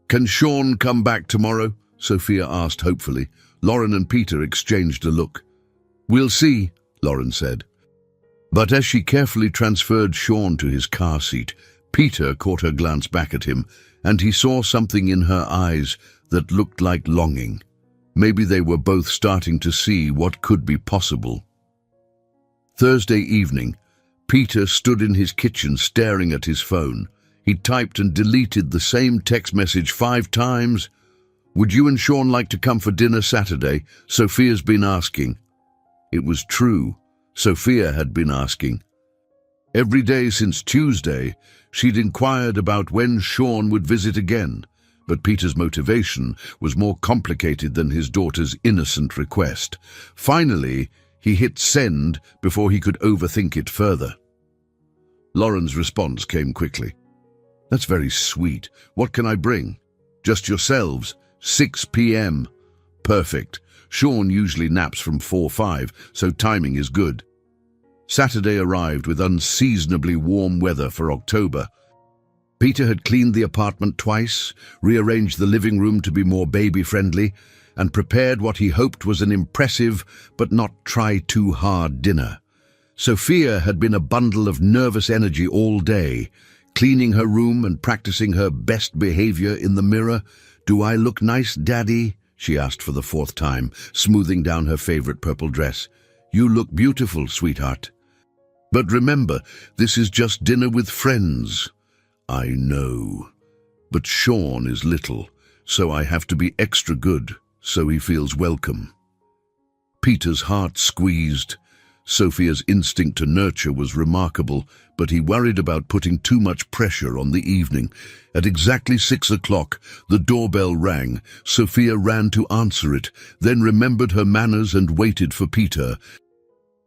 "Can Sean come back tomorrow?" Sophia asked hopefully. Lauren and Peter exchanged a look. "We'll see," Lauren said. But as she carefully transferred Sean to his car seat, Peter caught her glance back at him, and he saw something in her eyes that looked like longing. Maybe they were both starting to see what could be possible. Thursday evening, Peter stood in his kitchen staring at his phone. He typed and deleted the same text message 5 times. "Would you and Sean like to come for dinner Saturday? Sophia's been asking." It was true. Sophia had been asking. Every day since Tuesday, she'd inquired about when Sean would visit again, but Peter's motivation was more complicated than his daughter's innocent request. Finally, he hit send before he could overthink it further. Lauren's response came quickly. "That's very sweet. What can I bring?" "Just yourselves. 6 p.m. Perfect. Sean usually naps from 4-5, so timing is good." Saturday arrived with unseasonably warm weather for October. Peter had cleaned the apartment twice, rearranged the living room to be more baby-friendly, and prepared what he hoped was an impressive but not try-too-hard dinner. Sophia had been a bundle of nervous energy all day, cleaning her room and practicing her best behavior in the mirror. "Do I look nice, Daddy?" she asked for the 4th time, smoothing down her favorite purple dress. "You look beautiful, sweetheart." "But remember, this is just dinner with friends." "I know. But Sean is little, so I have to be extra good, so he feels welcome." Peter's heart squeezed. Sophia's instinct to nurture was remarkable, but he worried about putting too much pressure on the evening. At exactly 6 o'clock, the doorbell rang. Sophia ran to answer it, then remembered her manners and waited for Peter.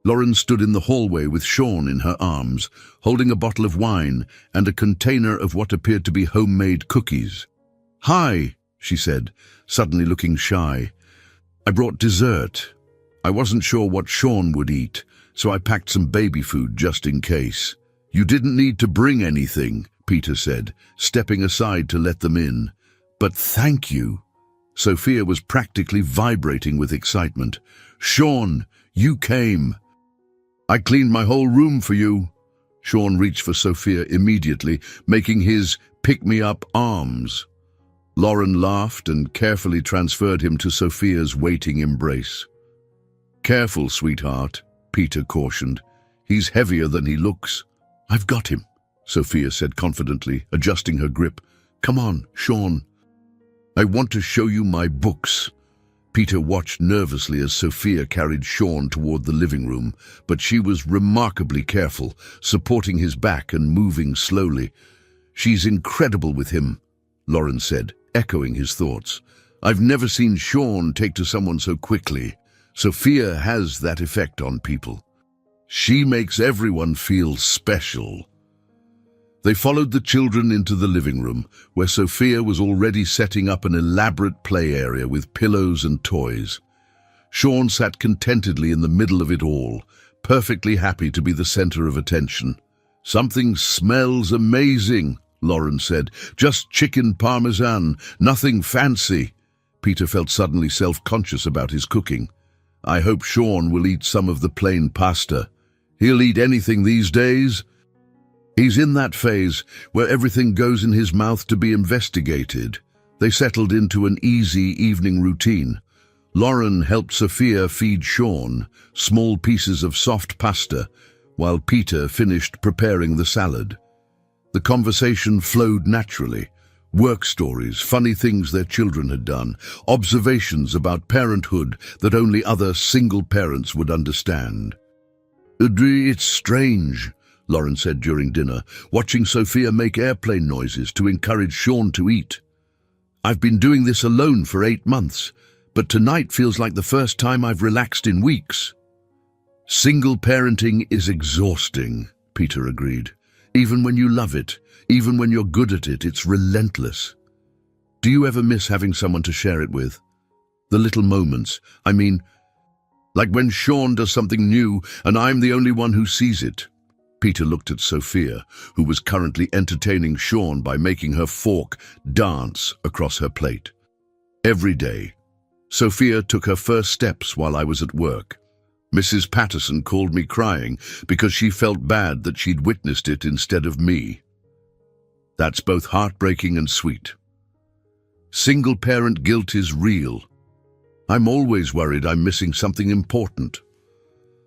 Lauren stood in the hallway with Sean in her arms, holding a bottle of wine and a container of what appeared to be homemade cookies. "Hi," she said, suddenly looking shy. "I brought dessert. I wasn't sure what Sean would eat, so I packed some baby food just in case." "You didn't need to bring anything," Peter said, stepping aside to let them in. "But thank you." Sophia was practically vibrating with excitement. "Sean, you came." "I cleaned my whole room for you." Sean reached for Sophia immediately, making his pick-me-up arms. Lauren laughed and carefully transferred him to Sophia's waiting embrace. "Careful, sweetheart," Peter cautioned. He's heavier than he looks." "I've got him," Sophia said confidently, adjusting her grip. "Come on, Sean. I want to show you my books." Peter watched nervously as Sophia carried Sean toward the living room, but she was remarkably careful, supporting his back and moving slowly. "She's incredible with him," Lauren said, echoing his thoughts. "I've never seen Sean take to someone so quickly. Sophia has that effect on people. She makes everyone feel special." They followed the children into the living room, where Sophia was already setting up an elaborate play area with pillows and toys. Sean sat contentedly in the middle of it all, perfectly happy to be the center of attention. "Something smells amazing," Lauren said. "Just chicken parmesan, nothing fancy." Peter felt suddenly self-conscious about his cooking. "I hope Sean will eat some of the plain pasta. He'll eat anything these days." He's in that phase where everything goes in his mouth to be investigated. They settled into an easy evening routine. Lauren helped Sophia feed Sean small pieces of soft pasta, while Peter finished preparing the salad. The conversation flowed naturally. Work stories, funny things their children had done, observations about parenthood that only other single parents would understand. "It's strange," Lauren said during dinner, watching Sophia make airplane noises to encourage Sean to eat. "I've been doing this alone for 8 months, but tonight feels like the first time I've relaxed in weeks." "Single parenting is exhausting," Peter agreed. "Even when you love it, even when you're good at it, it's relentless." "Do you ever miss having someone to share it with? The little moments, I mean, like when Sean does something new and I'm the only one who sees it." Peter looked at Sophia, who was currently entertaining Sean by making her fork dance across her plate. "Every day. Sophia took her first steps while I was at work. Mrs. Patterson called me crying because she felt bad that she'd witnessed it instead of me. That's both heartbreaking and sweet. Single-parent guilt is real. I'm always worried I'm missing something important."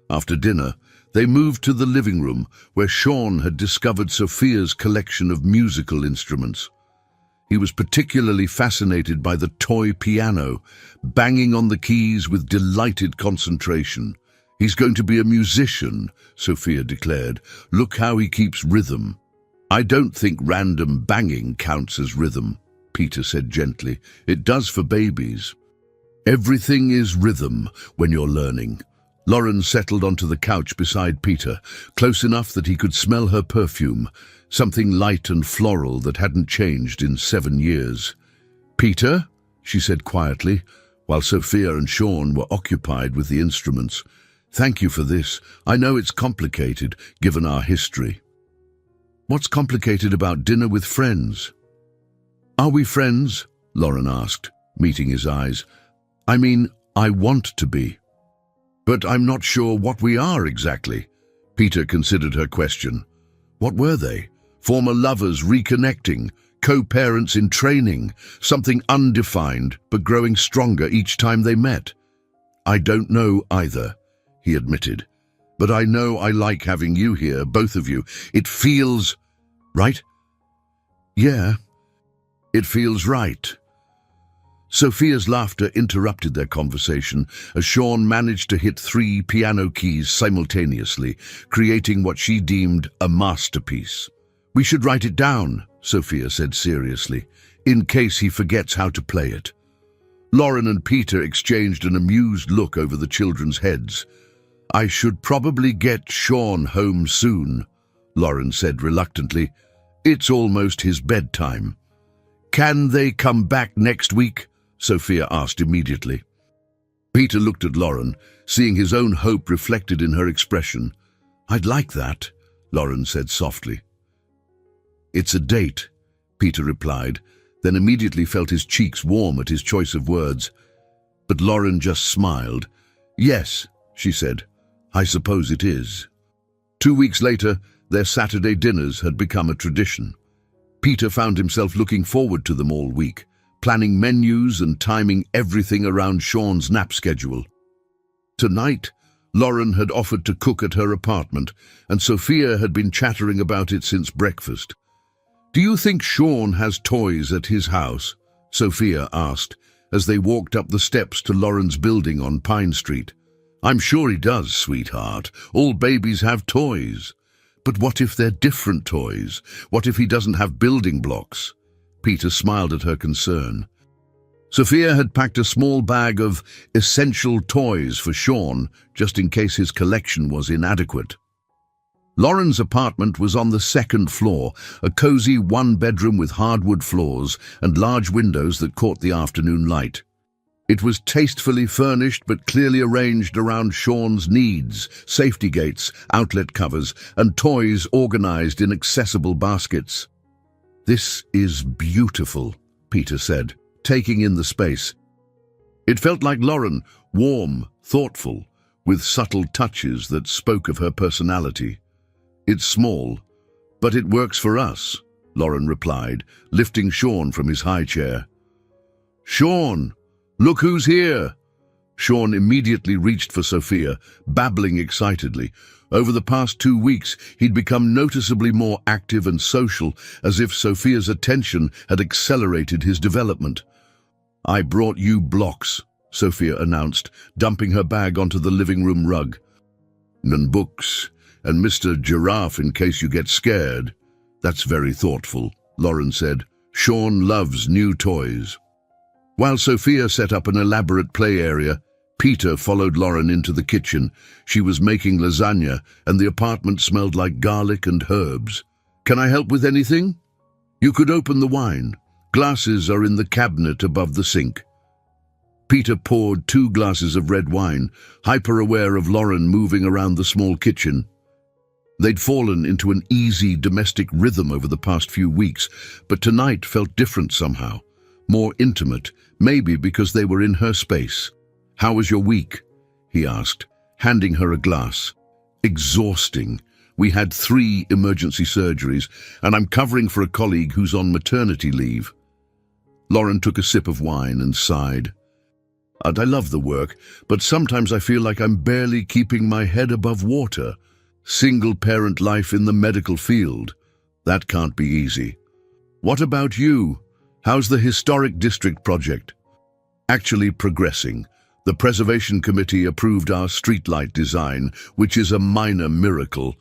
After dinner, they moved to the living room where Sean had discovered Sophia's collection of musical instruments. He was particularly fascinated by the toy piano, banging on the keys with delighted concentration. "He's going to be a musician," Sophia declared. "Look how he keeps rhythm." "I don't think random banging counts as rhythm," Peter said gently. "It does for babies. Everything is rhythm when you're learning." Lauren settled onto the couch beside Peter, close enough that he could smell her perfume, something light and floral that hadn't changed in 7 years. "Peter," she said quietly, while Sophia and Sean were occupied with the instruments. "Thank you for this. I know it's complicated, given our history." "What's complicated about dinner with friends?" "Are we friends?" Lauren asked, meeting his eyes. "I mean, I want to be. But I'm not sure what we are exactly." Peter considered her question. "What were they? Former lovers reconnecting, co-parents in training, something undefined but growing stronger each time they met?" "I don't know either," he admitted. "But I know I like having you here, both of you. It feels right." "Yeah, it feels right." Sophia's laughter interrupted their conversation as Sean managed to hit 3 piano keys simultaneously, creating what she deemed a masterpiece. "We should write it down," Sophia said seriously, "in case he forgets how to play it." Lauren and Peter exchanged an amused look over the children's heads. "I should probably get Sean home soon," Lauren said reluctantly. "It's almost his bedtime." "Can they come back next week?" Sophia asked immediately. Peter looked at Lauren, seeing his own hope reflected in her expression. "I'd like that," Lauren said softly. "It's a date," Peter replied, then immediately felt his cheeks warm at his choice of words. But Lauren just smiled. "Yes," she said, "I suppose it is." 2 weeks later, their Saturday dinners had become a tradition. Peter found himself looking forward to them all week, planning menus and timing everything around Sean's nap schedule. "Tonight, Lauren had offered to cook at her apartment, and Sophia had been chattering about it since breakfast. "Do you think Sean has toys at his house?" Sophia asked, as they walked up the steps to Lauren's building on Pine Street. "I'm sure he does, sweetheart. All babies have toys. But what if they're different toys? What if he doesn't have building blocks?" Peter smiled at her concern. Sophia had packed a small bag of essential toys for Sean, just in case his collection was inadequate. Lauren's apartment was on the second floor, a cozy one-bedroom with hardwood floors and large windows that caught the afternoon light. It was tastefully furnished but clearly arranged around Sean's needs: safety gates, outlet covers, and toys organized in accessible baskets. "This is beautiful," Peter said, taking in the space. It felt like Lauren, warm, thoughtful, with subtle touches that spoke of her personality. "It's small, but it works for us," Lauren replied, lifting Sean from his high chair. "Sean, look who's here!" Sean immediately reached for Sophia, babbling excitedly. Over the past 2 weeks, he'd become noticeably more active and social, as if Sophia's attention had accelerated his development. "I brought you blocks," Sophia announced, dumping her bag onto the living room rug. "And books, and Mr. Giraffe in case you get scared." "That's very thoughtful," Lauren said. "Sean loves new toys." While Sophia set up an elaborate play area, Peter followed Lauren into the kitchen. She was making lasagna, and the apartment smelled like garlic and herbs. "Can I help with anything?" "You could open the wine. Glasses are in the cabinet above the sink." Peter poured 2 glasses of red wine, hyper-aware of Lauren moving around the small kitchen. They'd fallen into an easy domestic rhythm over the past few weeks, but tonight felt different somehow. More intimate, maybe because they were in her space. "How was your week?" he asked, handing her a glass. "Exhausting. We had 3 emergency surgeries, and I'm covering for a colleague who's on maternity leave." Lauren took a sip of wine and sighed. "I love the work, but sometimes I feel like I'm barely keeping my head above water. Single-parent life in the medical field. That can't be easy." "What about you? How's the Historic District project?" "Actually progressing. The Preservation Committee approved our streetlight design, which is a minor miracle."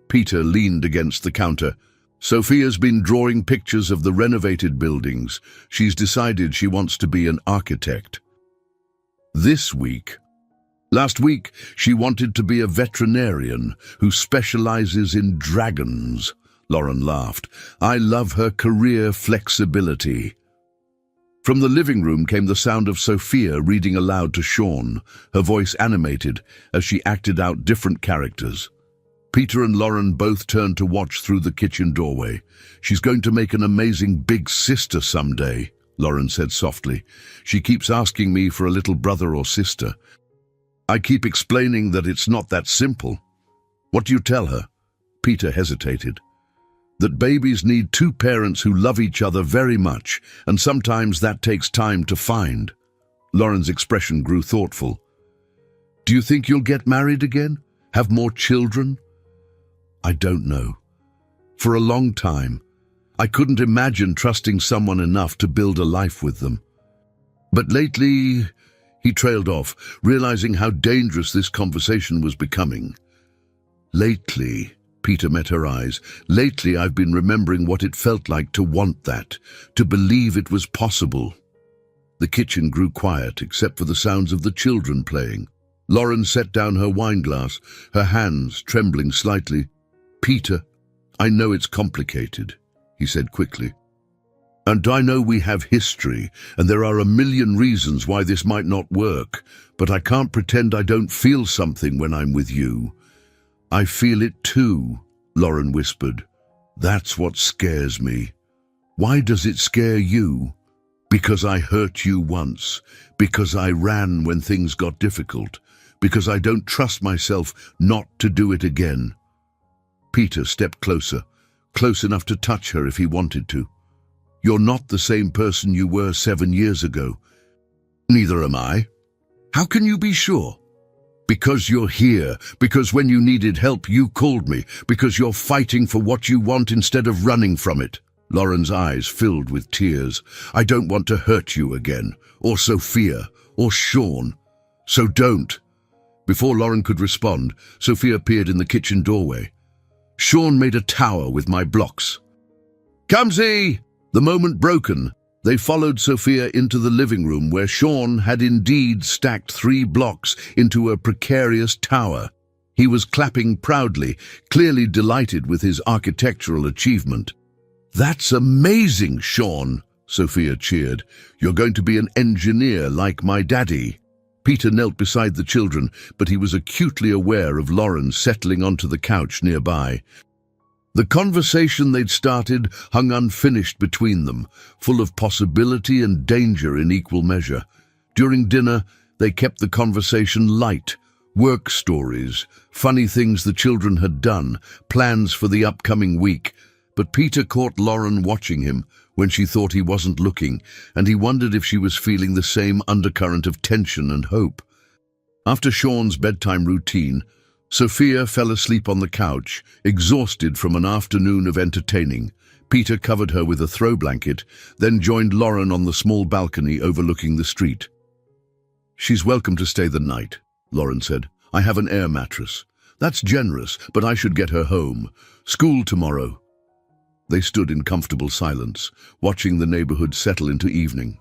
Peter leaned against the counter. "Sophia's been drawing pictures of the renovated buildings. She's decided she wants to be an architect." Last week, she wanted to be a veterinarian who specializes in dragons." Lauren laughed. "I love her career flexibility." From the living room came the sound of Sophia reading aloud to Sean, her voice animated as she acted out different characters. Peter and Lauren both turned to watch through the kitchen doorway. "She's going to make an amazing big sister someday," Lauren said softly. "She keeps asking me for a little brother or sister. I keep explaining that it's not that simple." "What do you tell her?" Peter hesitated. "That babies need 2 parents who love each other very much, and sometimes that takes time to find." Lauren's expression grew thoughtful. "Do you think you'll get married again? Have more children?" "I don't know. For a long time, I couldn't imagine trusting someone enough to build a life with them. But lately," he trailed off, realizing how dangerous this conversation was becoming. "Lately," Peter met her eyes, "lately I've been remembering what it felt like to want that, to believe it was possible." The kitchen grew quiet, except for the sounds of the children playing. Lauren set down her wineglass, her hands trembling slightly. "Peter, I know it's complicated," he said quickly. "And I know we have history, and there are a million reasons why this might not work, but I can't pretend I don't feel something when I'm with you." "I feel it too," Lauren whispered. "That's what scares me." "Why does it scare you?" "Because I hurt you once, because I ran when things got difficult, because I don't trust myself not to do it again." Peter stepped closer, close enough to touch her if he wanted to. "You're not the same person you were 7 years ago." "Neither am I." "How can you be sure?" Because you're here, because when you needed help you called me, because you're fighting for what you want instead of running from it. Lauren's eyes filled with tears. I don't want to hurt you again, or Sophia, or Sean. So don't. Before Lauren could respond, Sophia appeared in the kitchen doorway. Sean made a tower with my blocks. Kamsi! The moment broken, they followed Sophia into the living room where Sean had indeed stacked 3 blocks into a precarious tower. He was clapping proudly, clearly delighted with his architectural achievement. That's amazing, Sean, Sophia cheered. You're going to be an engineer like my daddy. Peter knelt beside the children, but he was acutely aware of Lauren settling onto the couch nearby. The conversation they'd started hung unfinished between them, full of possibility and danger in equal measure. During dinner, they kept the conversation light. Work stories, funny things the children had done, plans for the upcoming week. But Peter caught Lauren watching him when she thought he wasn't looking, and he wondered if she was feeling the same undercurrent of tension and hope. After Sean's bedtime routine, Sophia fell asleep on the couch, exhausted from an afternoon of entertaining. Peter covered her with a throw blanket, then joined Lauren on the small balcony overlooking the street. She's welcome to stay the night, Lauren said. I have an air mattress. That's generous, but I should get her home. School tomorrow. They stood in comfortable silence, watching the neighborhood settle into evening.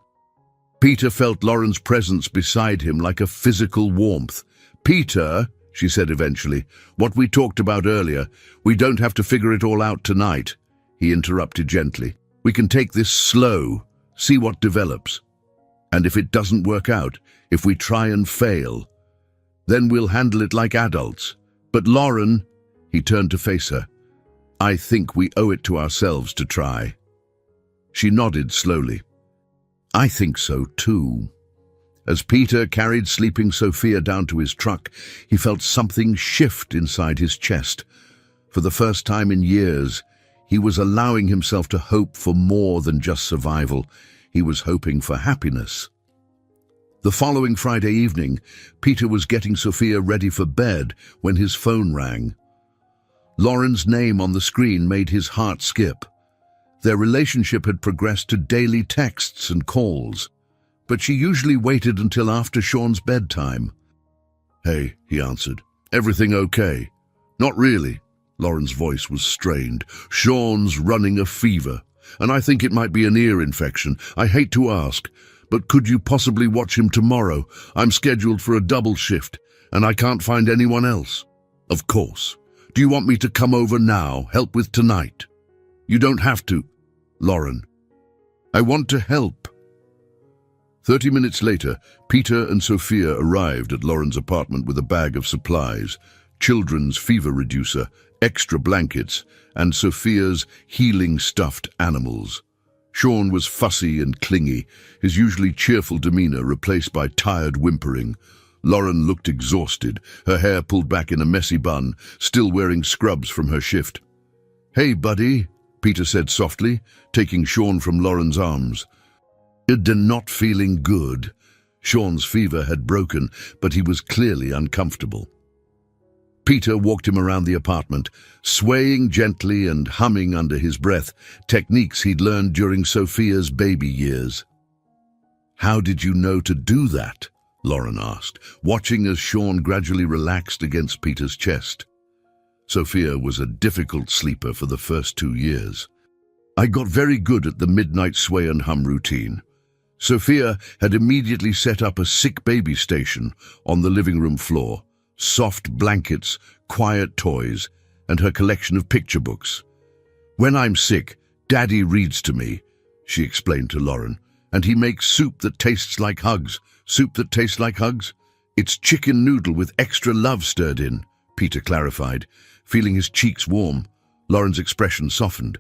Peter felt Lauren's presence beside him like a physical warmth. Peter, she said eventually, what we talked about earlier, we don't have to figure it all out tonight. He interrupted gently. We can take this slow, see what develops. And if it doesn't work out, if we try and fail, then we'll handle it like adults. But Lauren, he turned to face her, I think we owe it to ourselves to try. She nodded slowly. I think so too. As Peter carried sleeping Sophia down to his truck, he felt something shift inside his chest. For the first time in years, he was allowing himself to hope for more than just survival. He was hoping for happiness. The following Friday evening, Peter was getting Sophia ready for bed when his phone rang. Lauren's name on the screen made his heart skip. Their relationship had progressed to daily texts and calls, but she usually waited until after Sean's bedtime. Hey, he answered. Everything okay? Not really. Lauren's voice was strained. Sean's running a fever, and I think it might be an ear infection. I hate to ask, but could you possibly watch him tomorrow? I'm scheduled for a double shift, and I can't find anyone else. Of course. Do you want me to come over now, help with tonight? You don't have to, Lauren. I want to help. 30 minutes later, Peter and Sophia arrived at Lauren's apartment with a bag of supplies, children's fever reducer, extra blankets, and Sophia's healing stuffed animals. Sean was fussy and clingy, his usually cheerful demeanor replaced by tired whimpering. Lauren looked exhausted, her hair pulled back in a messy bun, still wearing scrubs from her shift. Hey, buddy, Peter said softly, taking Sean from Lauren's arms. You're not feeling good. Sean's fever had broken, but he was clearly uncomfortable. Peter walked him around the apartment, swaying gently and humming under his breath, techniques he'd learned during Sophia's baby years. How did you know to do that? Lauren asked, watching as Sean gradually relaxed against Peter's chest. Sophia was a difficult sleeper for the first 2 years. I got very good at the midnight sway and hum routine. Sophia had immediately set up a sick baby station on the living room floor, soft blankets, quiet toys, and her collection of picture books. When I'm sick, Daddy reads to me, she explained to Lauren, and he makes soup that tastes like hugs. Soup that tastes like hugs? It's chicken noodle with extra love stirred in, Peter clarified, feeling his cheeks warm. Lauren's expression softened.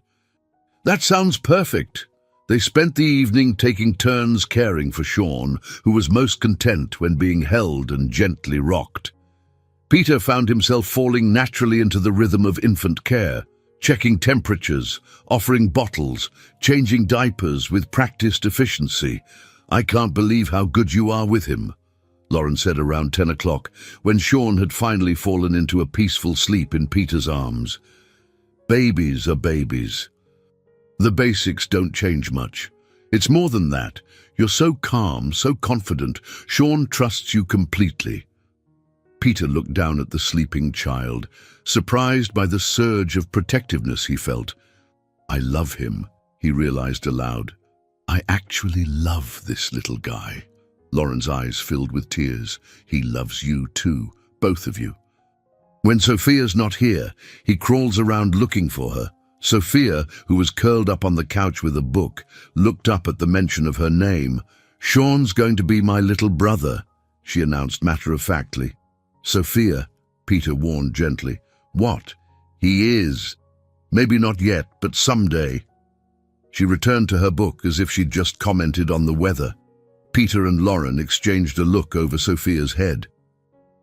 That sounds perfect. They spent the evening taking turns caring for Sean, who was most content when being held and gently rocked. Peter found himself falling naturally into the rhythm of infant care, checking temperatures, offering bottles, changing diapers with practiced efficiency. I can't believe how good you are with him. Lauren said around 10 o'clock, when Sean had finally fallen into a peaceful sleep in Peter's arms. Babies are babies. The basics don't change much. It's more than that. You're so calm, so confident. Sean trusts you completely. Peter looked down at the sleeping child, surprised by the surge of protectiveness he felt. I love him, he realized aloud. I actually love this little guy. Lauren's eyes filled with tears. He loves you too, both of you. When Sophia's not here, he crawls around looking for her. Sophia, who was curled up on the couch with a book, looked up at the mention of her name. Sean's going to be my little brother, she announced matter-of-factly. Sophia, Peter warned gently. What? He is. Maybe not yet, but someday. She returned to her book as if she'd just commented on the weather. Peter and Lauren exchanged a look over Sophia's head.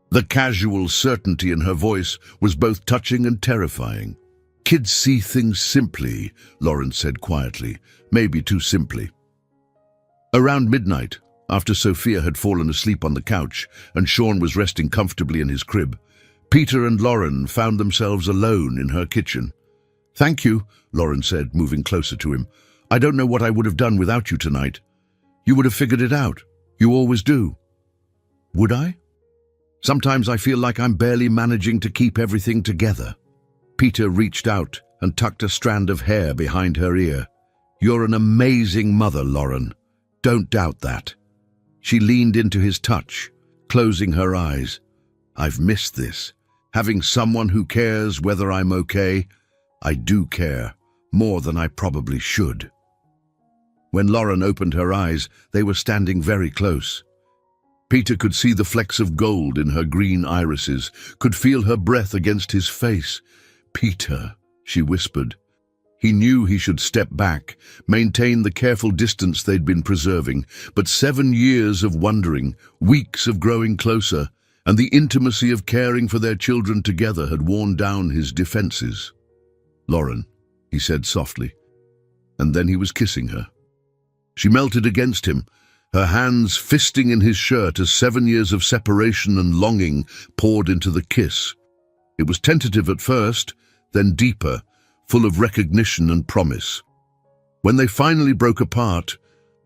The casual certainty in her voice was both touching and terrifying. Kids see things simply, Lauren said quietly, maybe too simply. Around midnight, after Sophia had fallen asleep on the couch and Sean was resting comfortably in his crib, Peter and Lauren found themselves alone in her kitchen. Thank you, Lauren said, moving closer to him. I don't know what I would have done without you tonight. You would have figured it out. You always do. Would I? Sometimes I feel like I'm barely managing to keep everything together. Peter reached out and tucked a strand of hair behind her ear. You're an amazing mother, Lauren. Don't doubt that. She leaned into his touch, closing her eyes. I've missed this. Having someone who cares whether I'm okay. I do care, more than I probably should. When Lauren opened her eyes, they were standing very close. Peter could see the flecks of gold in her green irises, could feel her breath against his face. Peter, she whispered. He knew he should step back, maintain the careful distance they'd been preserving, but 7 years of wondering, weeks of growing closer, and the intimacy of caring for their children together had worn down his defenses. Lauren, he said softly, and then he was kissing her. She melted against him, her hands fisting in his shirt as 7 years of separation and longing poured into the kiss. It was tentative at first, then deeper, full of recognition and promise. When they finally broke apart,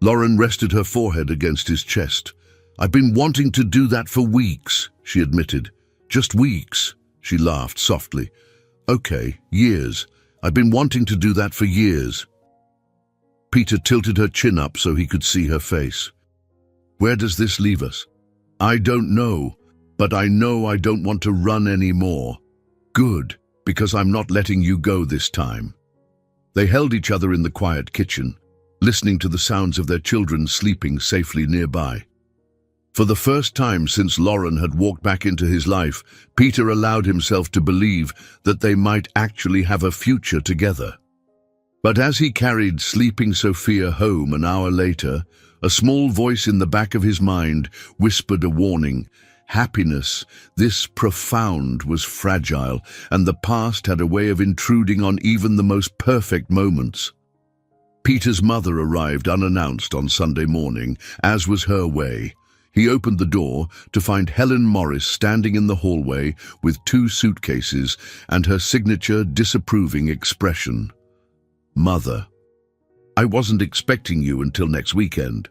Lauren rested her forehead against his chest. I've been wanting to do that for weeks, she admitted. Just weeks, she laughed softly. Okay, years. I've been wanting to do that for years. Peter tilted her chin up so he could see her face. Where does this leave us? I don't know, but I know I don't want to run anymore. Good, because I'm not letting you go this time. They held each other in the quiet kitchen, listening to the sounds of their children sleeping safely nearby. For the first time since Lauren had walked back into his life, Peter allowed himself to believe that they might actually have a future together. But as he carried sleeping Sophia home an hour later, a small voice in the back of his mind whispered a warning. Happiness, this profound, was fragile, and the past had a way of intruding on even the most perfect moments. Peter's mother arrived unannounced on Sunday morning, as was her way. He opened the door to find Helen Morris standing in the hallway with 2 suitcases and her signature disapproving expression. Mother, I wasn't expecting you until next weekend.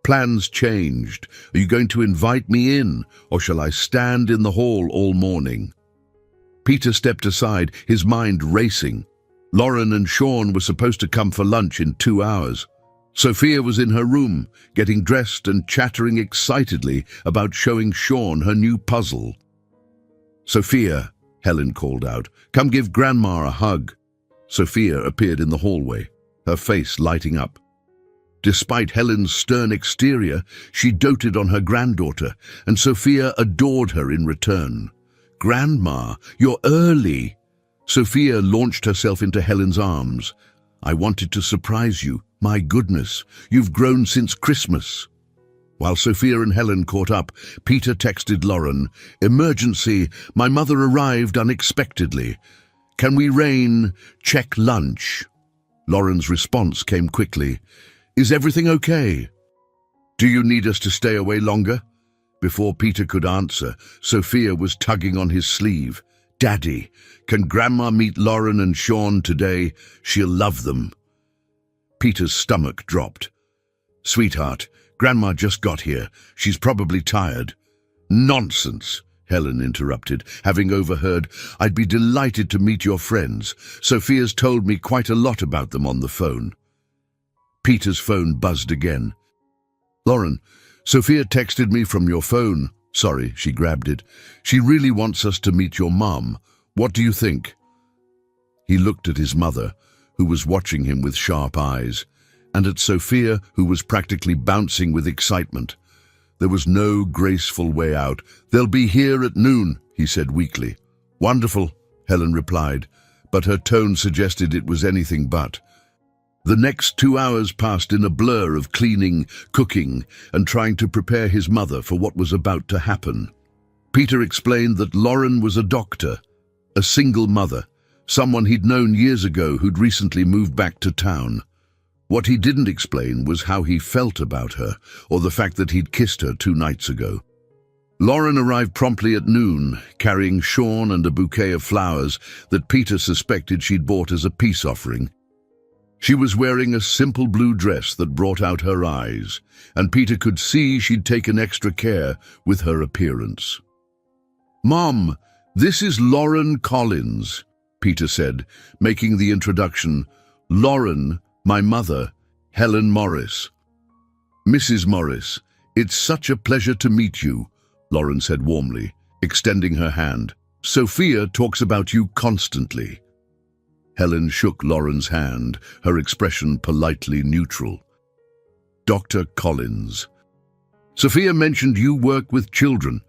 Plans changed. Are you going to invite me in, or shall I stand in the hall all morning? Peter stepped aside, his mind racing. Lauren and Sean were supposed to come for lunch in 2 hours. Sophia was in her room, getting dressed and chattering excitedly about showing Sean her new puzzle. Sophia, Helen called out, come give Grandma a hug. Sophia appeared in the hallway, her face lighting up. Despite Helen's stern exterior, she doted on her granddaughter, and Sophia adored her in return. Grandma, you're early. Sophia launched herself into Helen's arms. I wanted to surprise you. My goodness, you've grown since Christmas. While Sophia and Helen caught up, Peter texted Lauren, Emergency, my mother arrived unexpectedly. Can we check lunch? Lauren's response came quickly. Is everything okay? Do you need us to stay away longer? Before Peter could answer, Sophia was tugging on his sleeve. "Daddy, can Grandma meet Lauren and Sean today? She'll love them." Peter's stomach dropped. "Sweetheart, Grandma just got here. She's probably tired." "Nonsense," Helen interrupted, having overheard. "I'd be delighted to meet your friends. Sophia's told me quite a lot about them on the phone." Peter's phone buzzed again. "Lauren, Sophia texted me from your phone." "Sorry," she grabbed it. "She really wants us to meet your mum. What do you think?" He looked at his mother, who was watching him with sharp eyes, and at Sophia, who was practically bouncing with excitement. There was no graceful way out. "They'll be here at noon," he said weakly. "Wonderful," Helen replied, but her tone suggested it was anything but. The next 2 hours passed in a blur of cleaning, cooking, and trying to prepare his mother for what was about to happen. Peter explained that Lauren was a doctor, a single mother, someone he'd known years ago who'd recently moved back to town. What he didn't explain was how he felt about her, or the fact that he'd kissed her 2 nights ago. Lauren arrived promptly at noon, carrying Sean and a bouquet of flowers that Peter suspected she'd bought as a peace offering. She was wearing a simple blue dress that brought out her eyes, and Peter could see she'd taken extra care with her appearance. "Mom, this is Lauren Collins," Peter said, making the introduction. "Lauren, my mother, Helen Morris." "Mrs. Morris, it's such a pleasure to meet you," Lauren said warmly, extending her hand. "Sophia talks about you constantly." Helen shook Lauren's hand, her expression politely neutral. "Dr. Collins. Sophia mentioned you work with children,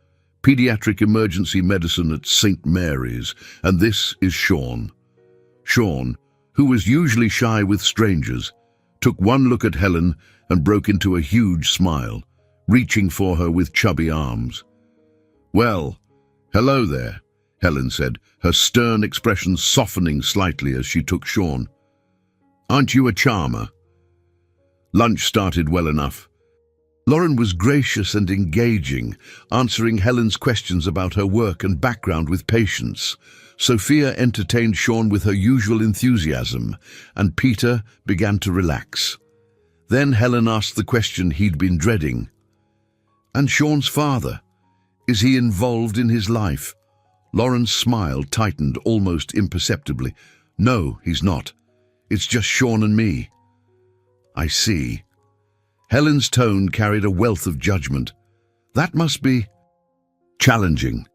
pediatric emergency medicine at St. Mary's, and this is Sean." Sean, who was usually shy with strangers, took one look at Helen and broke into a huge smile, reaching for her with chubby arms. "Well, hello there," Helen said, her stern expression softening slightly as she took Sean. "Aren't you a charmer?" Lunch started well enough. Lauren was gracious and engaging, answering Helen's questions about her work and background with patience. Sophia entertained Sean with her usual enthusiasm, and Peter began to relax. Then Helen asked the question he'd been dreading. "And Sean's father? Is he involved in his life?" Lauren's smile tightened almost imperceptibly. "No, he's not. It's just Sean and me." "I see." Helen's tone carried a wealth of judgment. "That must be challenging."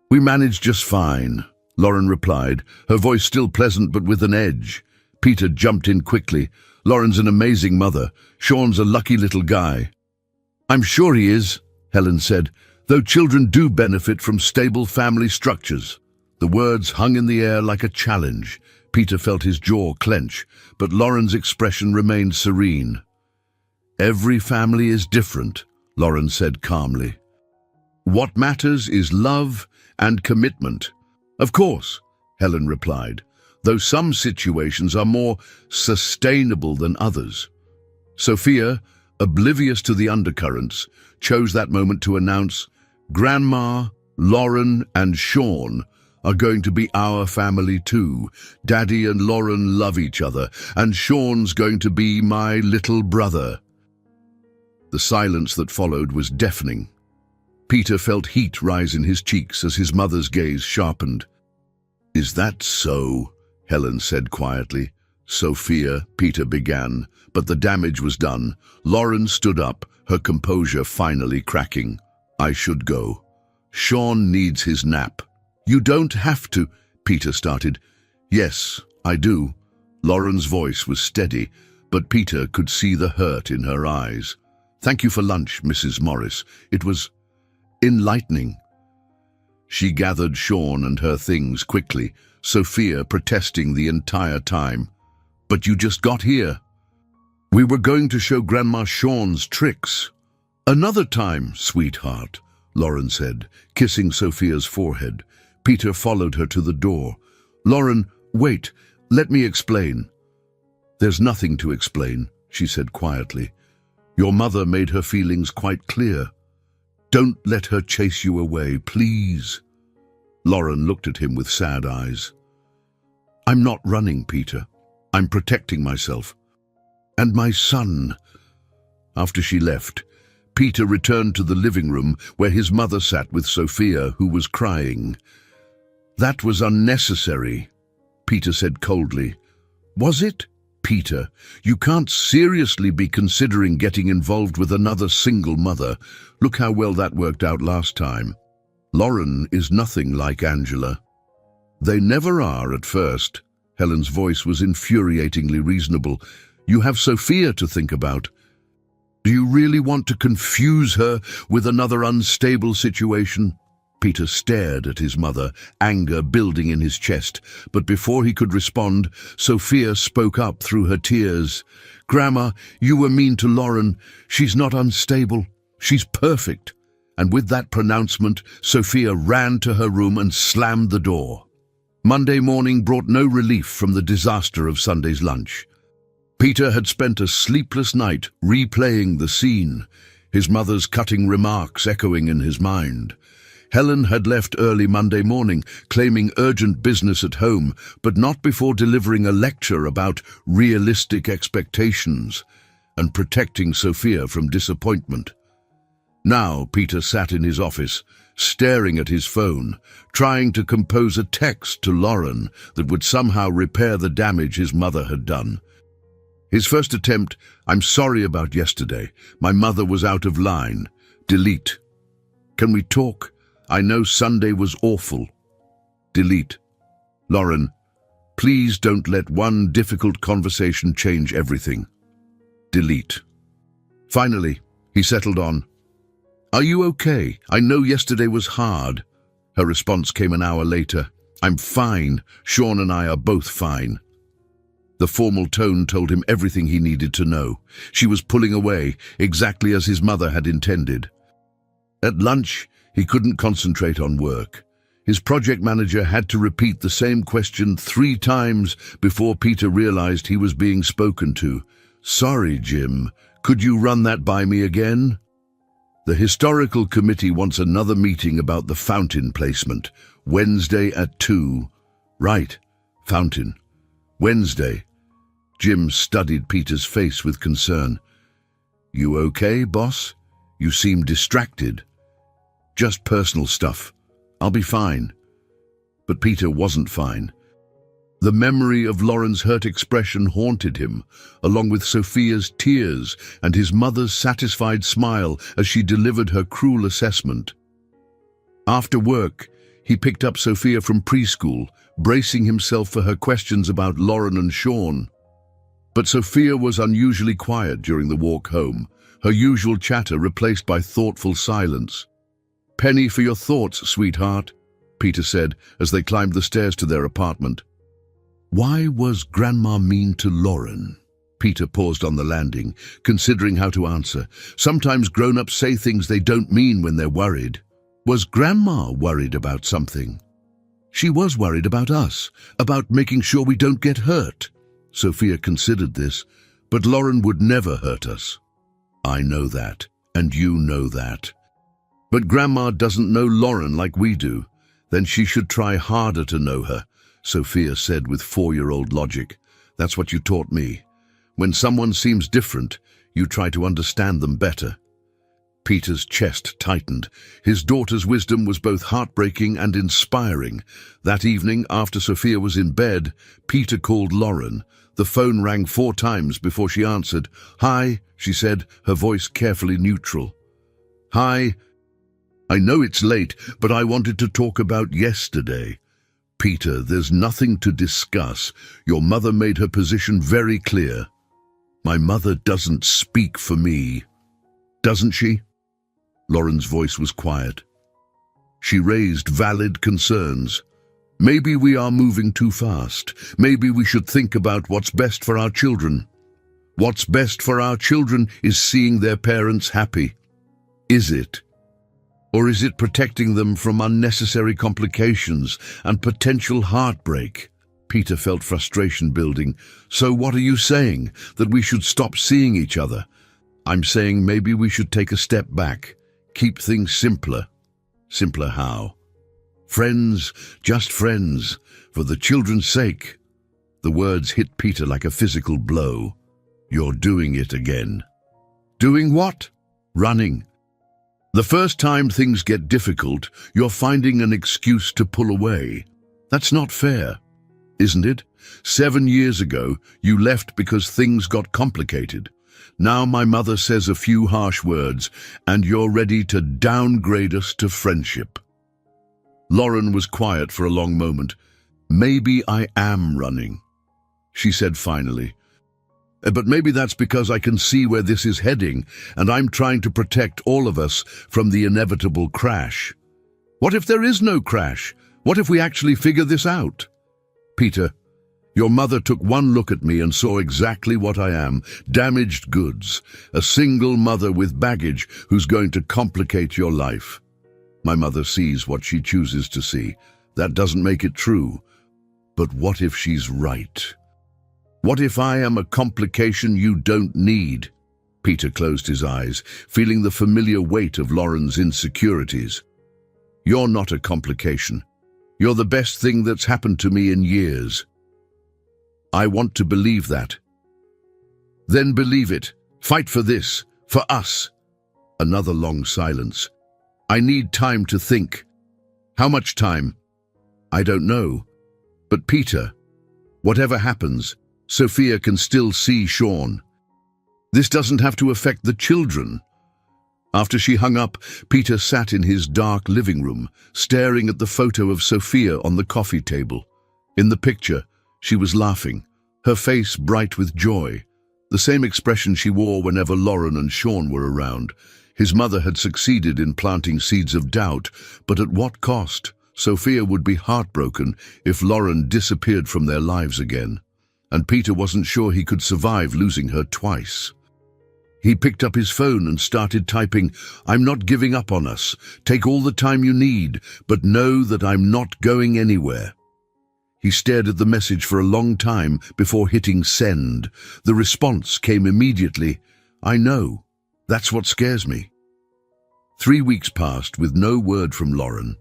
"We managed just fine," Lauren replied, her voice still pleasant but with an edge. Peter jumped in quickly. "Lauren's an amazing mother. Sean's a lucky little guy." "I'm sure he is," Helen said, "though children do benefit from stable family structures." The words hung in the air like a challenge. Peter felt his jaw clench, but Lauren's expression remained serene. "Every family is different," Lauren said calmly. "What matters is love and commitment." "Of course," Helen replied, "though some situations are more sustainable than others." Sophia, oblivious to the undercurrents, chose that moment to announce, "Grandma, Lauren, and Sean are going to be our family too. Daddy and Lauren love each other, and Sean's going to be my little brother." The silence that followed was deafening. Peter felt heat rise in his cheeks as his mother's gaze sharpened. "Is that so?" Helen said quietly. "Sophia," Peter began, but the damage was done. Lauren stood up, her composure finally cracking. "I should go. Sean needs his nap." "You don't have to," Peter started. "Yes, I do." Lauren's voice was steady, but Peter could see the hurt in her eyes. "Thank you for lunch, Mrs. Morris. It was enlightening." She gathered Sean and her things quickly, Sophia protesting the entire time. "But you just got here." "We were going to show Grandma Sean's tricks." "Another time, sweetheart," Lauren said, kissing Sophia's forehead. Peter followed her to the door. "Lauren, wait, let me explain." "There's nothing to explain," she said quietly. "Your mother made her feelings quite clear." Don't let her chase you away, please. Lauren looked at him with sad eyes. I'm not running, Peter. I'm protecting myself. And my son. After she left, Peter returned to the living room where his mother sat with Sophia, who was crying. That was unnecessary, Peter said coldly. Was it? Peter, you can't seriously be considering getting involved with another single mother. Look how well that worked out last time. Lauren is nothing like Angela. They never are at first. Helen's voice was infuriatingly reasonable. You have Sophia to think about. Do you really want to confuse her with another unstable situation? Peter stared at his mother, anger building in his chest, but before he could respond, Sophia spoke up through her tears. Grandma, you were mean to Lauren. She's not unstable. She's perfect. And with that pronouncement, Sophia ran to her room and slammed the door. Monday morning brought no relief from the disaster of Sunday's lunch. Peter had spent a sleepless night replaying the scene, his mother's cutting remarks echoing in his mind. Helen had left early Monday morning, claiming urgent business at home, but not before delivering a lecture about realistic expectations and protecting Sophia from disappointment. Now Peter sat in his office, staring at his phone, trying to compose a text to Lauren that would somehow repair the damage his mother had done. His first attempt, I'm sorry about yesterday. My mother was out of line. Delete. Can we talk? I know Sunday was awful. Delete. Lauren, please don't let one difficult conversation change everything. Delete. Finally, he settled on, Are you okay? I know yesterday was hard. Her response came an hour later. I'm fine. Sean and I are both fine. The formal tone told him everything he needed to know. She was pulling away, exactly as his mother had intended. At lunch, he couldn't concentrate on work. His project manager had to repeat the same question 3 times before Peter realized he was being spoken to. Sorry, Jim. Could you run that by me again? The historical committee wants another meeting about the fountain placement. Wednesday at 2. Right. Fountain. Wednesday. Jim studied Peter's face with concern. You okay, boss? You seem distracted. Just personal stuff. I'll be fine. But Peter wasn't fine. The memory of Lauren's hurt expression haunted him, along with Sophia's tears and his mother's satisfied smile as she delivered her cruel assessment. After work, he picked up Sophia from preschool, bracing himself for her questions about Lauren and Sean. But Sophia was unusually quiet during the walk home, her usual chatter replaced by thoughtful silence. Penny for your thoughts, sweetheart, Peter said as they climbed the stairs to their apartment. Why was Grandma mean to Lauren? Peter paused on the landing, considering how to answer. Sometimes grown-ups say things they don't mean when they're worried. Was Grandma worried about something? She was worried about us, about making sure we don't get hurt. Sophia considered this, but Lauren would never hurt us. I know that, and you know that. But Grandma doesn't know Lauren like we do. Then she should try harder to know her, Sophia said with 4-year-old logic. That's what you taught me. When someone seems different, you try to understand them better. Peter's chest tightened. His daughter's wisdom was both heartbreaking and inspiring. That evening, after Sophia was in bed, Peter called Lauren. The phone rang 4 times before she answered. Hi, she said, her voice carefully neutral. Hi. I know it's late, but I wanted to talk about yesterday. Peter, there's nothing to discuss. Your mother made her position very clear. My mother doesn't speak for me. Doesn't she? Lauren's voice was quiet. She raised valid concerns. Maybe we are moving too fast. Maybe we should think about what's best for our children. What's best for our children is seeing their parents happy. Is it? Or is it protecting them from unnecessary complications and potential heartbreak? Peter felt frustration building. So what are you saying? That we should stop seeing each other? I'm saying maybe we should take a step back. Keep things simpler. Simpler how? Friends, just friends, for the children's sake. The words hit Peter like a physical blow. You're doing it again. Doing what? Running. The first time things get difficult, you're finding an excuse to pull away. That's not fair, isn't it? 7 years ago, you left because things got complicated. Now my mother says a few harsh words, and you're ready to downgrade us to friendship. Lauren was quiet for a long moment. Maybe I am running, she said finally. But maybe that's because I can see where this is heading, and I'm trying to protect all of us from the inevitable crash. What if there is no crash? What if we actually figure this out? Peter, your mother took one look at me and saw exactly what I am, damaged goods, a single mother with baggage who's going to complicate your life. My mother sees what she chooses to see. That doesn't make it true. But what if she's right? What if I am a complication you don't need? Peter closed his eyes, feeling the familiar weight of Lauren's insecurities. You're not a complication. You're the best thing that's happened to me in years. I want to believe that. Then believe it. Fight for this, for us. Another long silence. I need time to think. How much time? I don't know. But Peter, whatever happens, Sophia can still see Sean. This doesn't have to affect the children. After she hung up, Peter sat in his dark living room, staring at the photo of Sophia on the coffee table. In the picture, she was laughing, her face bright with joy, the same expression she wore whenever Lauren and Sean were around. His mother had succeeded in planting seeds of doubt, but at what cost? Sophia would be heartbroken if Lauren disappeared from their lives again, and Peter wasn't sure he could survive losing her twice. He picked up his phone and started typing, "I'm not giving up on us. Take all the time you need, but know that I'm not going anywhere." He stared at the message for a long time before hitting send. The response came immediately. "I know. That's what scares me." 3 weeks passed with no word from Lauren.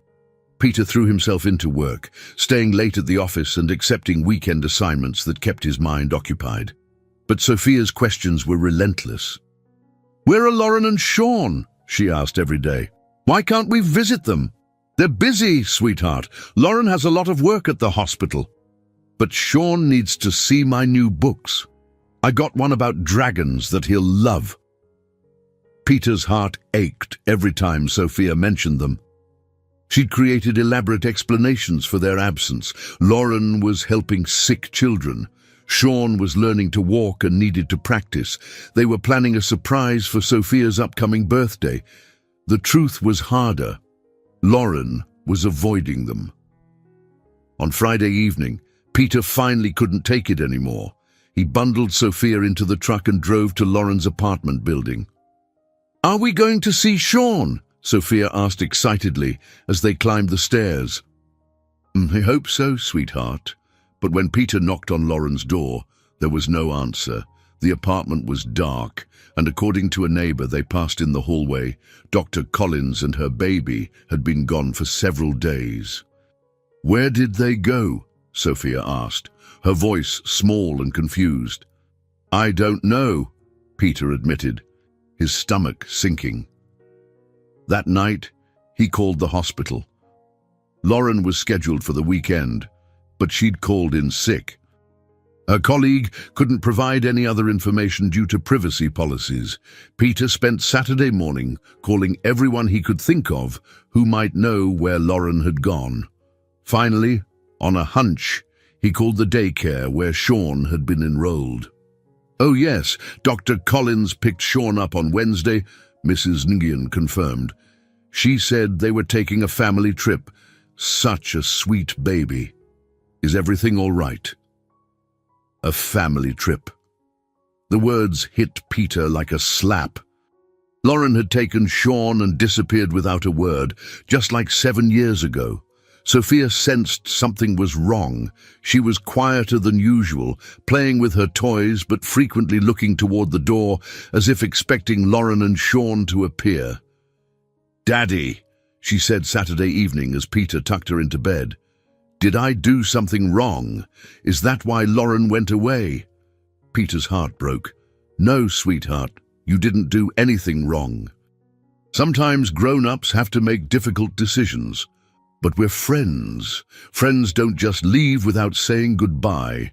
Peter threw himself into work, staying late at the office and accepting weekend assignments that kept his mind occupied. But Sophia's questions were relentless. "Where are Lauren and Sean?" she asked every day. "Why can't we visit them?" "They're busy, sweetheart. Lauren has a lot of work at the hospital." "But Sean needs to see my new books. I got one about dragons that he'll love." Peter's heart ached every time Sophia mentioned them. She'd created elaborate explanations for their absence. Lauren was helping sick children. Sean was learning to walk and needed to practice. They were planning a surprise for Sophia's upcoming birthday. The truth was harder. Lauren was avoiding them. On Friday evening, Peter finally couldn't take it anymore. He bundled Sophia into the truck and drove to Lauren's apartment building. "Are we going to see Sean?" Sophia asked excitedly as they climbed the stairs. "I hope so, sweetheart." But when Peter knocked on Lauren's door, there was no answer. The apartment was dark, and according to a neighbor they passed in the hallway, Dr. Collins and her baby had been gone for several days. "Where did they go?" Sophia asked, her voice small and confused. "I don't know," Peter admitted, his stomach sinking. That night, he called the hospital. Lauren was scheduled for the weekend, but she'd called in sick. Her colleague couldn't provide any other information due to privacy policies. Peter spent Saturday morning calling everyone he could think of who might know where Lauren had gone. Finally, on a hunch, he called the daycare where Sean had been enrolled. "Oh yes, Dr. Collins picked Sean up on Wednesday," Mrs. Nguyen confirmed. "She said they were taking a family trip. Such a sweet baby. Is everything all right?" A family trip. The words hit Peter like a slap. Lauren had taken Sean and disappeared without a word, just like 7 years ago. Sophia sensed something was wrong. She was quieter than usual, playing with her toys but frequently looking toward the door as if expecting Lauren and Sean to appear. "Daddy," she said Saturday evening as Peter tucked her into bed. "Did I do something wrong? Is that why Lauren went away?" Peter's heart broke. "No, sweetheart, you didn't do anything wrong. Sometimes grown-ups have to make difficult decisions. But we're friends. Friends don't just leave without saying goodbye."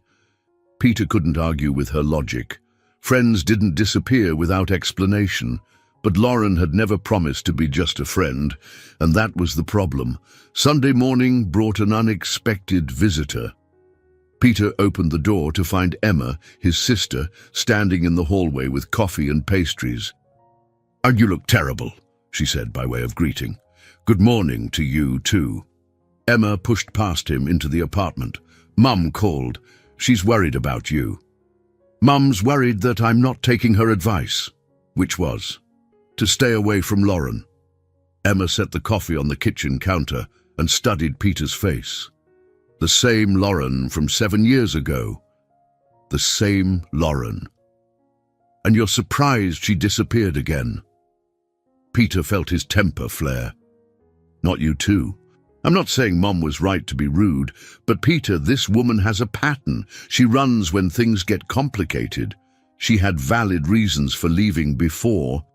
Peter couldn't argue with her logic. Friends didn't disappear without explanation. But Lauren had never promised to be just a friend, and that was the problem. Sunday morning brought an unexpected visitor. Peter opened the door to find Emma, his sister, standing in the hallway with coffee and pastries. "And you look terrible," she said by way of greeting. "Good morning to you, too." Emma pushed past him into the apartment. "Mum called. She's worried about you." "Mum's worried that I'm not taking her advice." "Which was?" "To stay away from Lauren." Emma set the coffee on the kitchen counter and studied Peter's face. The same Lauren from 7 years ago. The same Lauren. "And you're surprised she disappeared again?" Peter felt his temper flare. "Not you too. I'm not saying Mom was right to be rude, but Peter, this woman has a pattern. She runs when things get complicated. She had valid reasons for leaving before.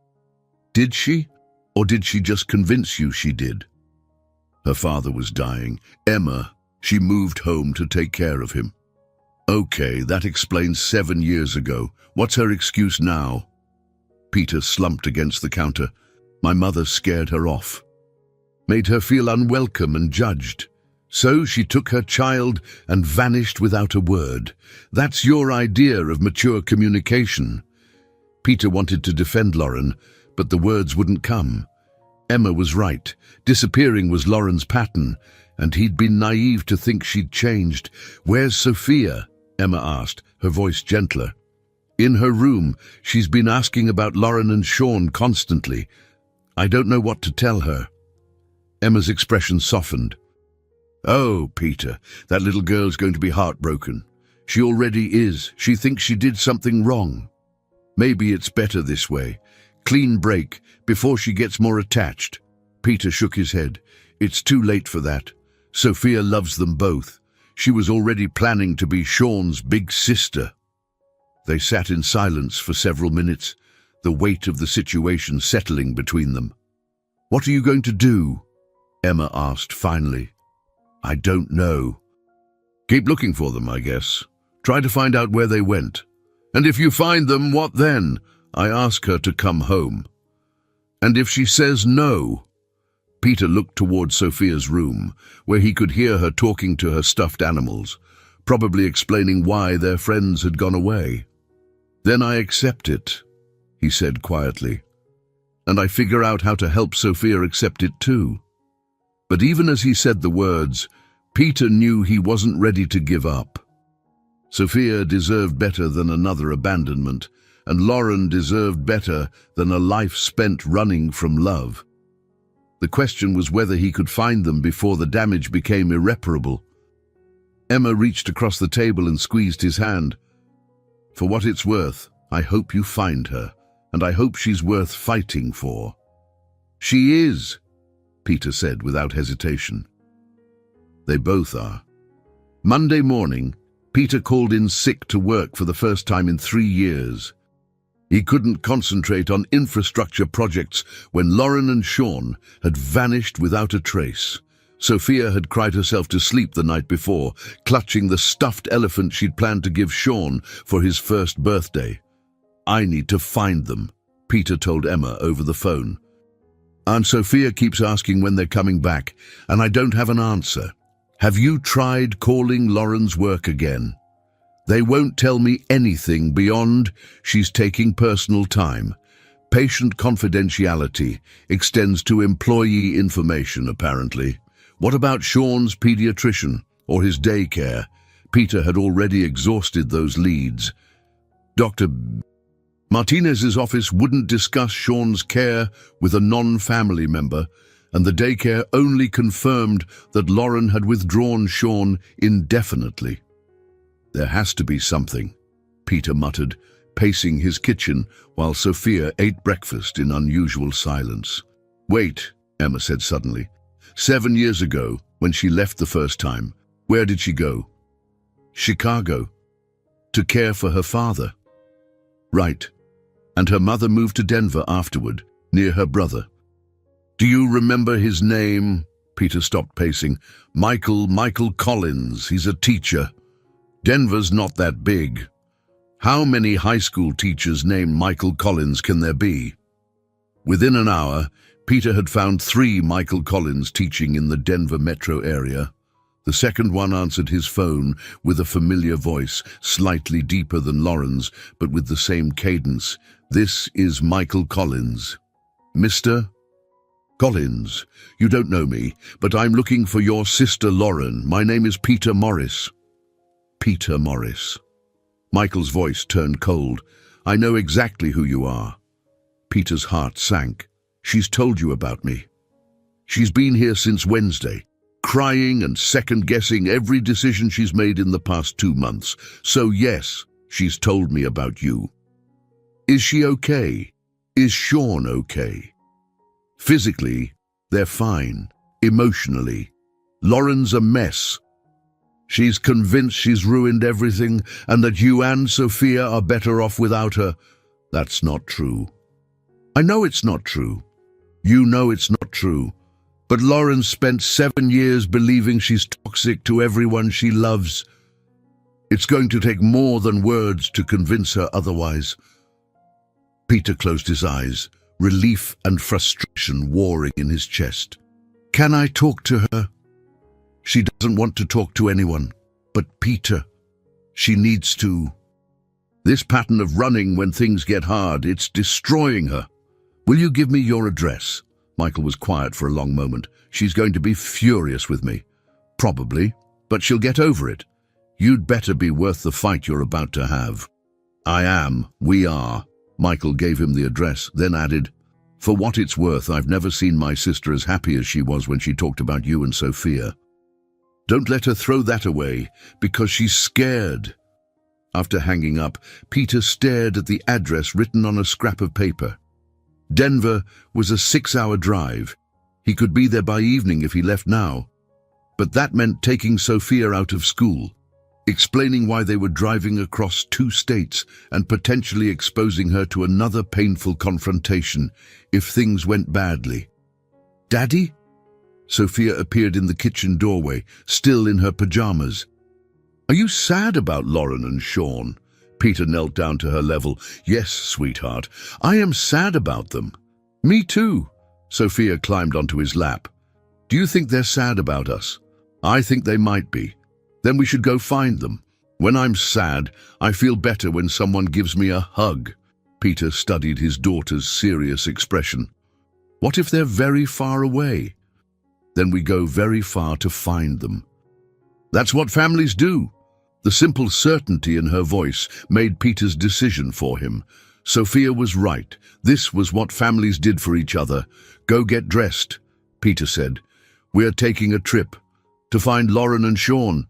Did she? Or did she just convince you she did?" Her father was dying. "Emma, she moved home to take care of him." "Okay, that explains 7 years ago. What's her excuse now?" Peter slumped against the counter. "My mother scared her off. Made her feel unwelcome and judged. So she took her child and vanished without a word. That's your idea of mature communication." Peter wanted to defend Lauren, but the words wouldn't come. Emma was right. Disappearing was Lauren's pattern, and he'd been naive to think she'd changed. "Where's Sophia?" Emma asked, her voice gentler. "In her room. She's been asking about Lauren and Sean constantly. I don't know what to tell her." Emma's expression softened. "Oh, Peter, that little girl's going to be heartbroken. She already is. She thinks she did something wrong. Maybe it's better this way. Clean break, before she gets more attached." Peter shook his head. "It's too late for that. Sophia loves them both. She was already planning to be Sean's big sister." They sat in silence for several minutes, the weight of the situation settling between them. "What are you going to do?" Emma asked finally. "I don't know. Keep looking for them, I guess. Try to find out where they went. And if you find them, what then? I ask her to come home. And if she says no?" Peter looked toward Sophia's room, where he could hear her talking to her stuffed animals, probably explaining why their friends had gone away. "Then I accept it," he said quietly. "And I figure out how to help Sophia accept it too." But even as he said the words, Peter knew he wasn't ready to give up. Sophia deserved better than another abandonment, and Lauren deserved better than a life spent running from love. The question was whether he could find them before the damage became irreparable. Emma reached across the table and squeezed his hand. "For what it's worth, I hope you find her, and I hope she's worth fighting for." "She is," Peter said without hesitation. "They both are." Monday morning, Peter called in sick to work for the first time in 3 years. He couldn't concentrate on infrastructure projects when Lauren and Sean had vanished without a trace. Sophia had cried herself to sleep the night before, clutching the stuffed elephant she'd planned to give Sean for his first birthday. "I need to find them," Peter told Emma over the phone. "And Sophia keeps asking when they're coming back, and I don't have an answer. Have you tried calling Lauren's work again? They won't tell me anything beyond she's taking personal time. Patient confidentiality extends to employee information, apparently. What about Sean's pediatrician or his daycare?" Peter had already exhausted those leads. Dr. Martinez's office wouldn't discuss Sean's care with a non-family member, and the daycare only confirmed that Lauren had withdrawn Sean indefinitely. "There has to be something," Peter muttered, pacing his kitchen while Sophia ate breakfast in unusual silence. "Wait," Emma said suddenly. 7 years ago, when she left the first time, where did she go? Chicago. To care for her father. Right. And her mother moved to Denver afterward, near her brother. Do you remember his name? Peter stopped pacing. Michael Collins. He's a teacher. Denver's not that big. How many high school teachers named Michael Collins can there be? Within an hour, Peter had found 3 Michael Collins teaching in the Denver metro area. The second one answered his phone with a familiar voice, slightly deeper than Lauren's, but with the same cadence. This is Michael Collins. Mr. Collins, you don't know me, but I'm looking for your sister Lauren. My name is Peter Morris. Peter Morris. Michael's voice turned cold. I know exactly who you are. Peter's heart sank. She's told you about me. She's been here since Wednesday, crying and second-guessing every decision she's made in the past 2 months. So yes, she's told me about you. Is she okay? Is Sean okay? Physically, they're fine. Emotionally, Lauren's a mess. She's convinced she's ruined everything and that you and Sophia are better off without her. That's not true. I know it's not true. You know it's not true. But Lauren spent 7 years believing she's toxic to everyone she loves. It's going to take more than words to convince her otherwise. Peter closed his eyes, relief and frustration warring in his chest. Can I talk to her? She doesn't want to talk to anyone. But Peter, she needs to. This pattern of running when things get hard, it's destroying her. Will you give me your address? Michael was quiet for a long moment. She's going to be furious with me. Probably, but she'll get over it. You'd better be worth the fight you're about to have. I am. We are. Michael gave him the address, then added, for what it's worth, I've never seen my sister as happy as she was when she talked about you and Sophia. Don't let her throw that away, because she's scared. After hanging up, Peter stared at the address written on a scrap of paper. Denver was a 6-hour drive. He could be there by evening if he left now. But that meant taking Sophia out of school, explaining why they were driving across 2 states and potentially exposing her to another painful confrontation if things went badly. Daddy? Sophia appeared in the kitchen doorway, still in her pajamas. Are you sad about Lauren and Sean? Peter knelt down to her level. Yes, sweetheart, I am sad about them. Me too. Sophia climbed onto his lap. Do you think they're sad about us? I think they might be. Then we should go find them. When I'm sad, I feel better when someone gives me a hug. Peter studied his daughter's serious expression. What if they're very far away? Then we go very far to find them. That's what families do. The simple certainty in her voice made Peter's decision for him. Sophia was right. This was what families did for each other. Go get dressed, Peter said. We're taking a trip to find Lauren and Sean.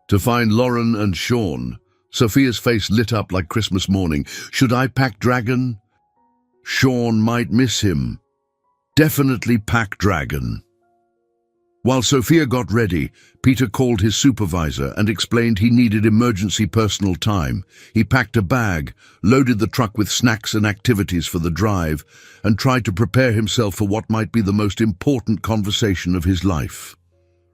To find Lauren and Sean. Sophia's face lit up like Christmas morning. Should I pack Dragon? Sean might miss him. Definitely pack Dragon. While Sophia got ready, Peter called his supervisor and explained he needed emergency personal time. He packed a bag, loaded the truck with snacks and activities for the drive, and tried to prepare himself for what might be the most important conversation of his life.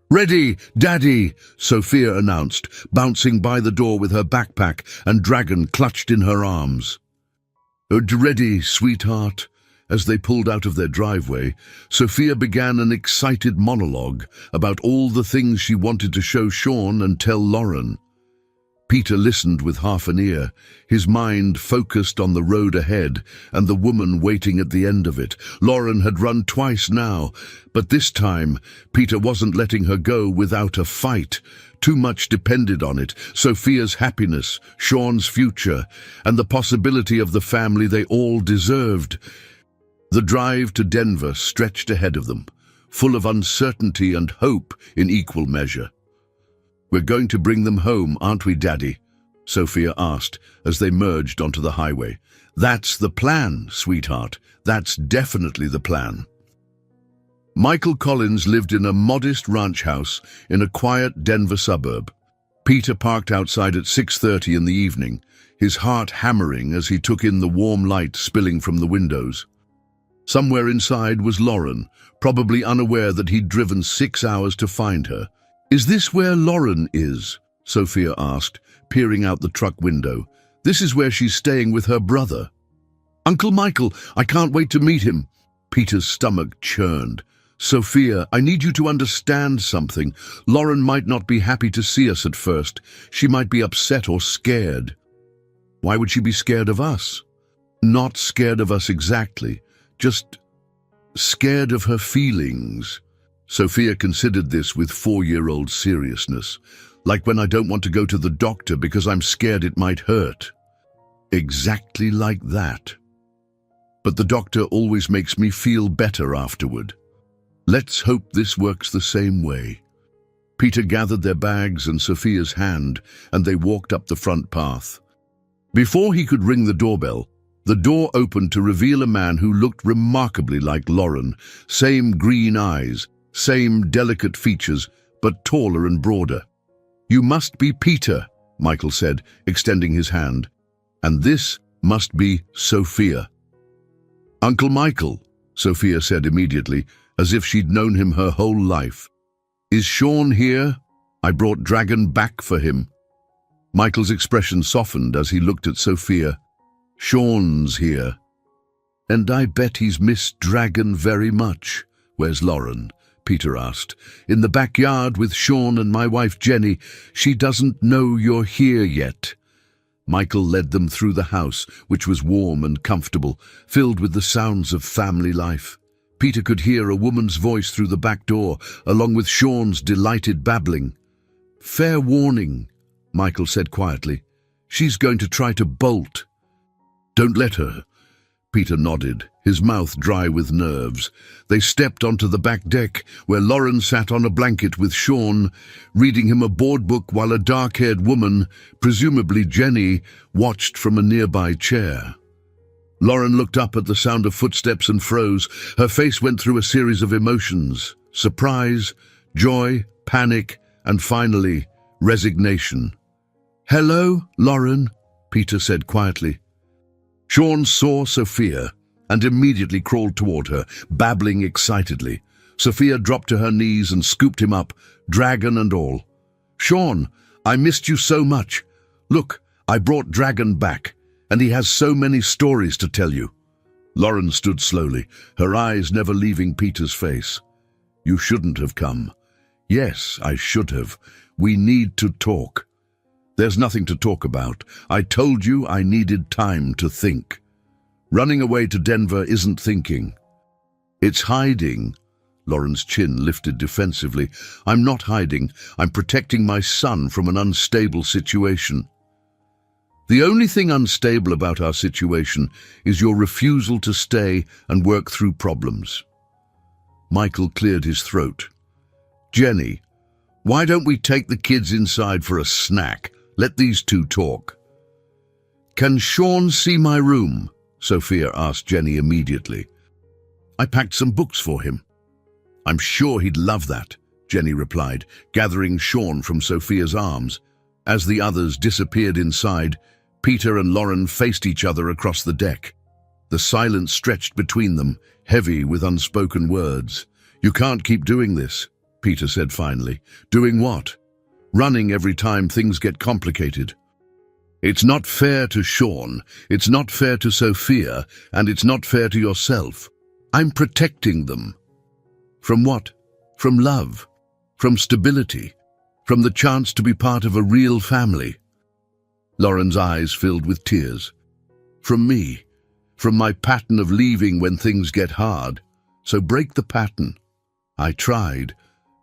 Ready, Daddy, Sophia announced, bouncing by the door with her backpack and Dragon clutched in her arms. Ready, sweetheart. As they pulled out of their driveway, Sophia began an excited monologue about all the things she wanted to show Sean and tell Lauren. Peter listened with half an ear, his mind focused on the road ahead and the woman waiting at the end of it. Lauren had run twice now, but this time Peter wasn't letting her go without a fight. Too much depended on it, Sophia's happiness, Sean's future, and the possibility of the family they all deserved. The drive to Denver stretched ahead of them, full of uncertainty and hope in equal measure. We're going to bring them home, aren't we, Daddy? Sophia asked as they merged onto the highway. That's the plan, sweetheart. That's definitely the plan. Michael Collins lived in a modest ranch house in a quiet Denver suburb. Peter parked outside at 6:30 in the evening, his heart hammering as he took in the warm light spilling from the windows. Somewhere inside was Lauren, probably unaware that he'd driven 6 hours to find her. "Is this where Lauren is?" Sophia asked, peering out the truck window. "This is where she's staying with her brother." "Uncle Michael, I can't wait to meet him." Peter's stomach churned. "Sophia, I need you to understand something. Lauren might not be happy to see us at first. She might be upset or scared." "Why would she be scared of us?" "Not scared of us exactly. Just scared of her feelings." Sophia considered this with 4-year-old seriousness. "Like when I don't want to go to the doctor because I'm scared it might hurt." "Exactly like that. But the doctor always makes me feel better afterward. Let's hope this works the same way." Peter gathered their bags and Sophia's hand, and they walked up the front path. Before he could ring the doorbell, the door opened to reveal a man who looked remarkably like Lauren. Same green eyes, same delicate features, but taller and broader. "You must be Peter," Michael said, extending his hand. "And this must be Sophia." "Uncle Michael," Sophia said immediately, as if she'd known him her whole life. "Is Sean here? I brought Dragon back for him." Michael's expression softened as he looked at Sophia. "Sean's here. And I bet he's missed Dragon very much." "Where's Lauren?" Peter asked. "In the backyard with Sean and my wife Jenny. She doesn't know you're here yet." Michael led them through the house, which was warm and comfortable, filled with the sounds of family life. Peter could hear a woman's voice through the back door, along with Sean's delighted babbling. "Fair warning," Michael said quietly. "She's going to try to bolt." "Don't let her." Peter nodded, his mouth dry with nerves. They stepped onto the back deck, where Lauren sat on a blanket with Sean, reading him a board book while a dark-haired woman, presumably Jenny, watched from a nearby chair. Lauren looked up at the sound of footsteps and froze. Her face went through a series of emotions: surprise, joy, panic, and finally, resignation. "Hello, Lauren," Peter said quietly. Sean saw Sophia and immediately crawled toward her, babbling excitedly. Sophia dropped to her knees and scooped him up, Dragon and all. "Sean, I missed you so much. Look, I brought Dragon back, and he has so many stories to tell you." Lauren stood slowly, her eyes never leaving Peter's face. "You shouldn't have come." "Yes, I should have. We need to talk." "There's nothing to talk about. I told you I needed time to think." "Running away to Denver isn't thinking. It's hiding." Lauren's chin lifted defensively. "I'm not hiding. I'm protecting my son from an unstable situation." "The only thing unstable about our situation is your refusal to stay and work through problems." Michael cleared his throat. "Jenny, why don't we take the kids inside for a snack? Let these two talk." "Can Sean see my room?" Sophia asked Jenny immediately. "I packed some books for him." "I'm sure he'd love that," Jenny replied, gathering Sean from Sophia's arms. As the others disappeared inside, Peter and Lauren faced each other across the deck. The silence stretched between them, heavy with unspoken words. "You can't keep doing this," Peter said finally. "Doing what?" "Running every time things get complicated." "It's not fair to Sean, it's not fair to Sophia, and it's not fair to yourself. I'm protecting them." "From what?" "From love, from stability, from the chance to be part of a real family." Lauren's eyes filled with tears. "From me, from my pattern of leaving when things get hard. So break the pattern." "I tried,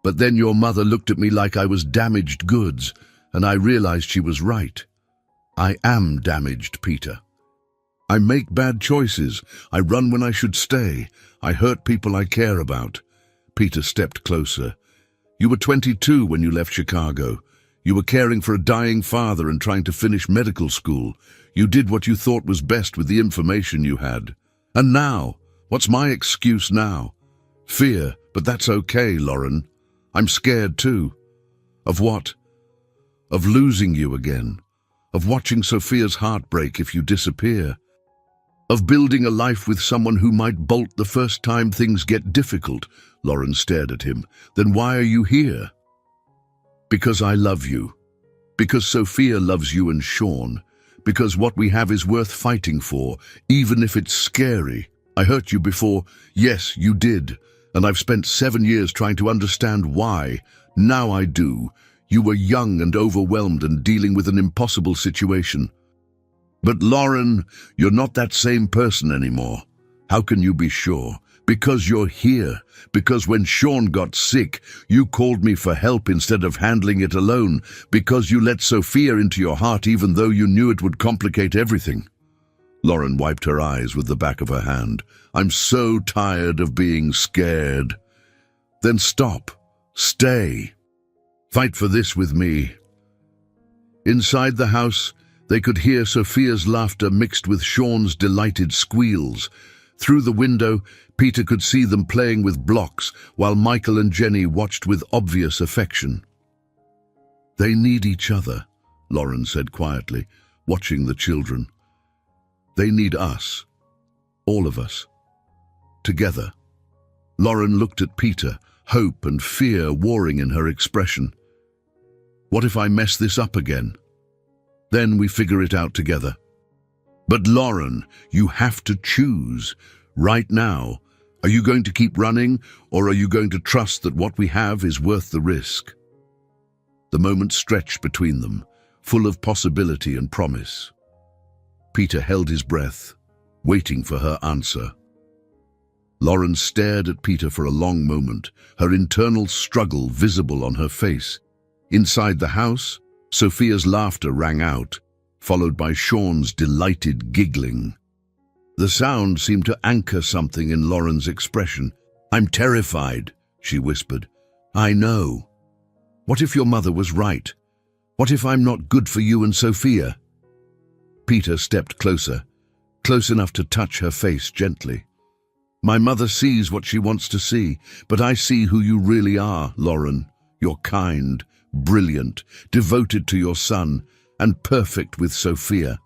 but then your mother looked at me like I was damaged goods, and I realized she was right. I am damaged, Peter. I make bad choices. I run when I should stay. I hurt people I care about." Peter stepped closer. "You were 22 when you left Chicago. You were caring for a dying father and trying to finish medical school. You did what you thought was best with the information you had. And now, what's my excuse now? Fear, But that's okay, Lauren. I'm scared too. Of what? Of losing you again. Of watching Sophia's heart break if you disappear. Of building a life with someone who might bolt the first time things get difficult. Lauren stared at him. Then why are you here? Because I love you. Because Sophia loves you and Sean. Because what we have is worth fighting for, even if it's scary. I hurt you before. Yes, you did. And I've spent 7 years trying to understand why. Now I do. You were young and overwhelmed and dealing with an impossible situation. But Lauren, you're not that same person anymore. How can you be sure? Because you're here. Because when Sean got sick, you called me for help instead of handling it alone. Because you let Sophia into your heart even though you knew it would complicate everything. Lauren wiped her eyes with the back of her hand. I'm so tired of being scared. Then stop. Stay. Fight for this with me. Inside the house, they could hear Sophia's laughter mixed with Sean's delighted squeals. Through the window, Peter could see them playing with blocks, while Michael and Jenny watched with obvious affection. They need each other, Lauren said quietly, watching the children. They need us. All of us. Together. Lauren looked at Peter, hope and fear warring in her expression. What if I mess this up again? Then we figure it out together. But Lauren, you have to choose. Right now, are you going to keep running, or are you going to trust that what we have is worth the risk? The moment stretched between them, full of possibility and promise. Peter held his breath, waiting for her answer. Lauren stared at Peter for a long moment, her internal struggle visible on her face. Inside the house, Sophia's laughter rang out, followed by Sean's delighted giggling. The sound seemed to anchor something in Lauren's expression. I'm terrified, she whispered. I know. What if your mother was right? What if I'm not good for you and Sophia? Peter stepped closer, close enough to touch her face gently. My mother sees what she wants to see, but I see who you really are, Lauren. You're kind, brilliant, devoted to your son, and perfect with Sophia.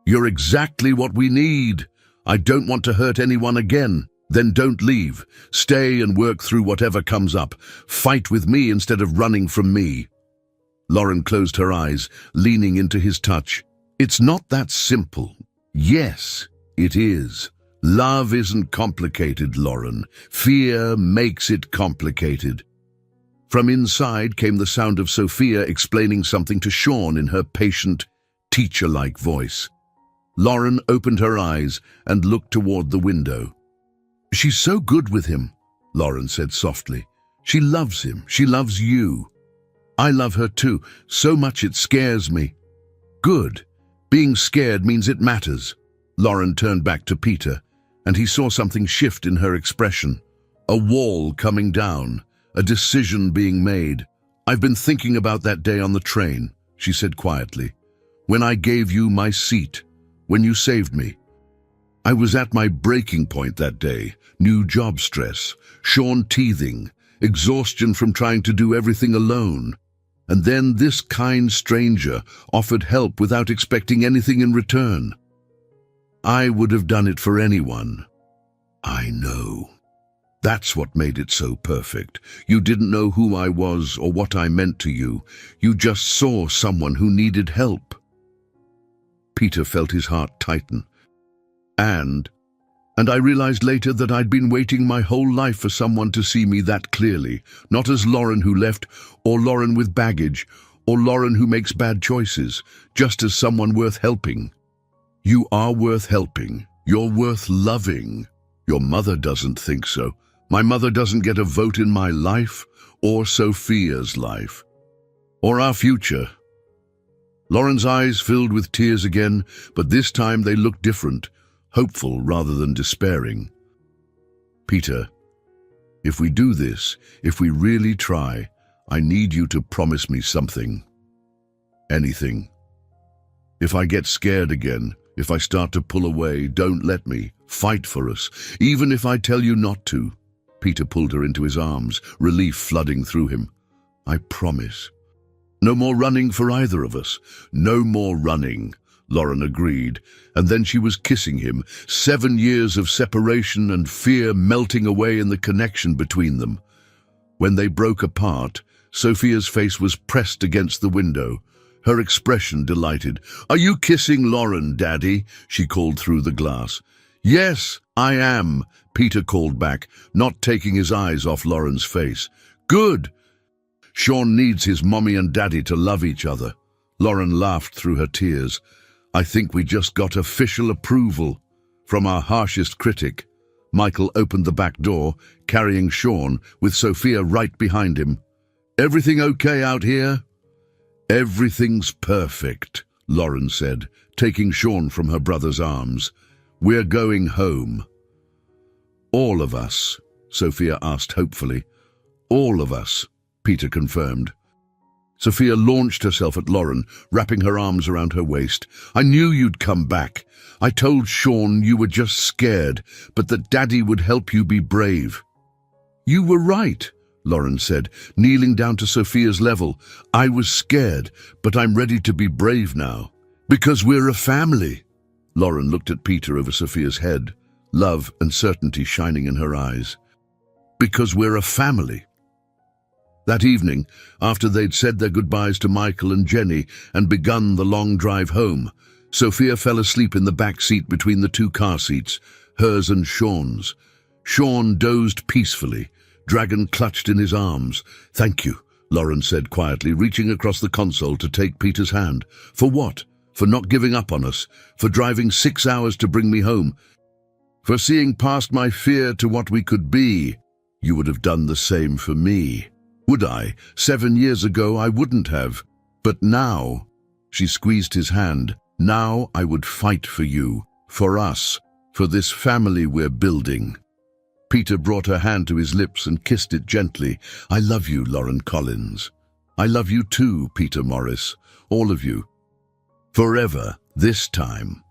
You're exactly what we need. I don't want to hurt anyone again. Then don't leave. Stay and work through whatever comes up. Fight with me instead of running from me. Lauren closed her eyes, leaning into his touch. It's not that simple. Yes, it is. Love isn't complicated, Lauren. Fear makes it complicated. From inside came the sound of Sophia explaining something to Sean in her patient, teacher-like voice. Lauren opened her eyes and looked toward the window. She's so good with him, Lauren said softly. She loves him. She loves you. I love her too, so much it scares me. Good. Being scared means it matters. Lauren turned back to Peter, and he saw something shift in her expression. A wall coming down, a decision being made. I've been thinking about that day on the train, she said quietly. When I gave you my seat, when you saved me. I was at my breaking point that day. New job stress, Sean teething, exhaustion from trying to do everything alone. And then this kind stranger offered help without expecting anything in return. I would have done it for anyone. I know. That's what made it so perfect. You didn't know who I was or what I meant to you. You just saw someone who needed help. Peter felt his heart tighten. And I realized later that I'd been waiting my whole life for someone to see me that clearly, not as Lauren who left, or Lauren with baggage, or Lauren who makes bad choices, just as someone worth helping. You are worth helping. You're worth loving. Your mother doesn't think so. My mother doesn't get a vote in my life, or Sophia's life, or our future. Lauren's eyes filled with tears again, but this time they looked different, hopeful rather than despairing. Peter, if we do this, if we really try, I need you to promise me something. Anything. If I get scared again, if I start to pull away, don't let me. Fight for us, even if I tell you not to. Peter pulled her into his arms, relief flooding through him. I promise. No more running for either of us. No more running, Lauren agreed, and then she was kissing him, 7 years of separation and fear melting away in the connection between them. When they broke apart, Sophia's face was pressed against the window, her expression delighted. Are you kissing Lauren, Daddy? She called through the glass. Yes, I am, Peter called back, not taking his eyes off Lauren's face. Good. Sean needs his mommy and daddy to love each other. Lauren laughed through her tears. I think we just got official approval from our harshest critic. Michael opened the back door, carrying Sean, with Sophia right behind him. Everything okay out here? Everything's perfect, Lauren said, taking Sean from her brother's arms. We're going home. All of us, Sophia asked hopefully. All of us, Peter confirmed. Sophia launched herself at Lauren, wrapping her arms around her waist. I knew you'd come back. I told Sean you were just scared, but that Daddy would help you be brave. You were right, Lauren said, kneeling down to Sophia's level. I was scared, but I'm ready to be brave now. Because we're a family. Lauren looked at Peter over Sophia's head, love and certainty shining in her eyes. Because we're a family. That evening, after they'd said their goodbyes to Michael and Jenny and begun the long drive home, Sophia fell asleep in the back seat between the 2 car seats, hers and Sean's. Sean dozed peacefully, Dragon clutched in his arms. Thank you, Lauren said quietly, reaching across the console to take Peter's hand. For what? For not giving up on us, for driving 6 hours to bring me home, for seeing past my fear to what we could be. You would have done the same for me. Would I? 7 years ago I wouldn't have. But now, she squeezed his hand, now I would fight for you, for us, for this family we're building. Peter brought her hand to his lips and kissed it gently. I love you, Lauren Collins. I love you too, Peter Morris, all of you. Forever, this time.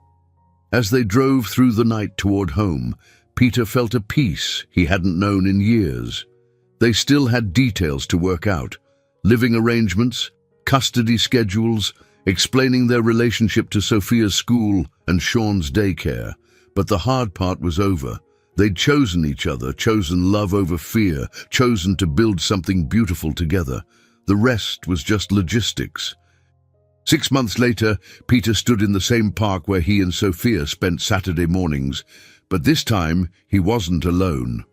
As they drove through the night toward home, Peter felt a peace he hadn't known in years. They still had details to work out, living arrangements, custody schedules, explaining their relationship to Sophia's school and Sean's daycare. But the hard part was over. They'd chosen each other, chosen love over fear, chosen to build something beautiful together. The rest was just logistics. 6 months later, Peter stood in the same park where he and Sophia spent Saturday mornings, but this time he wasn't alone.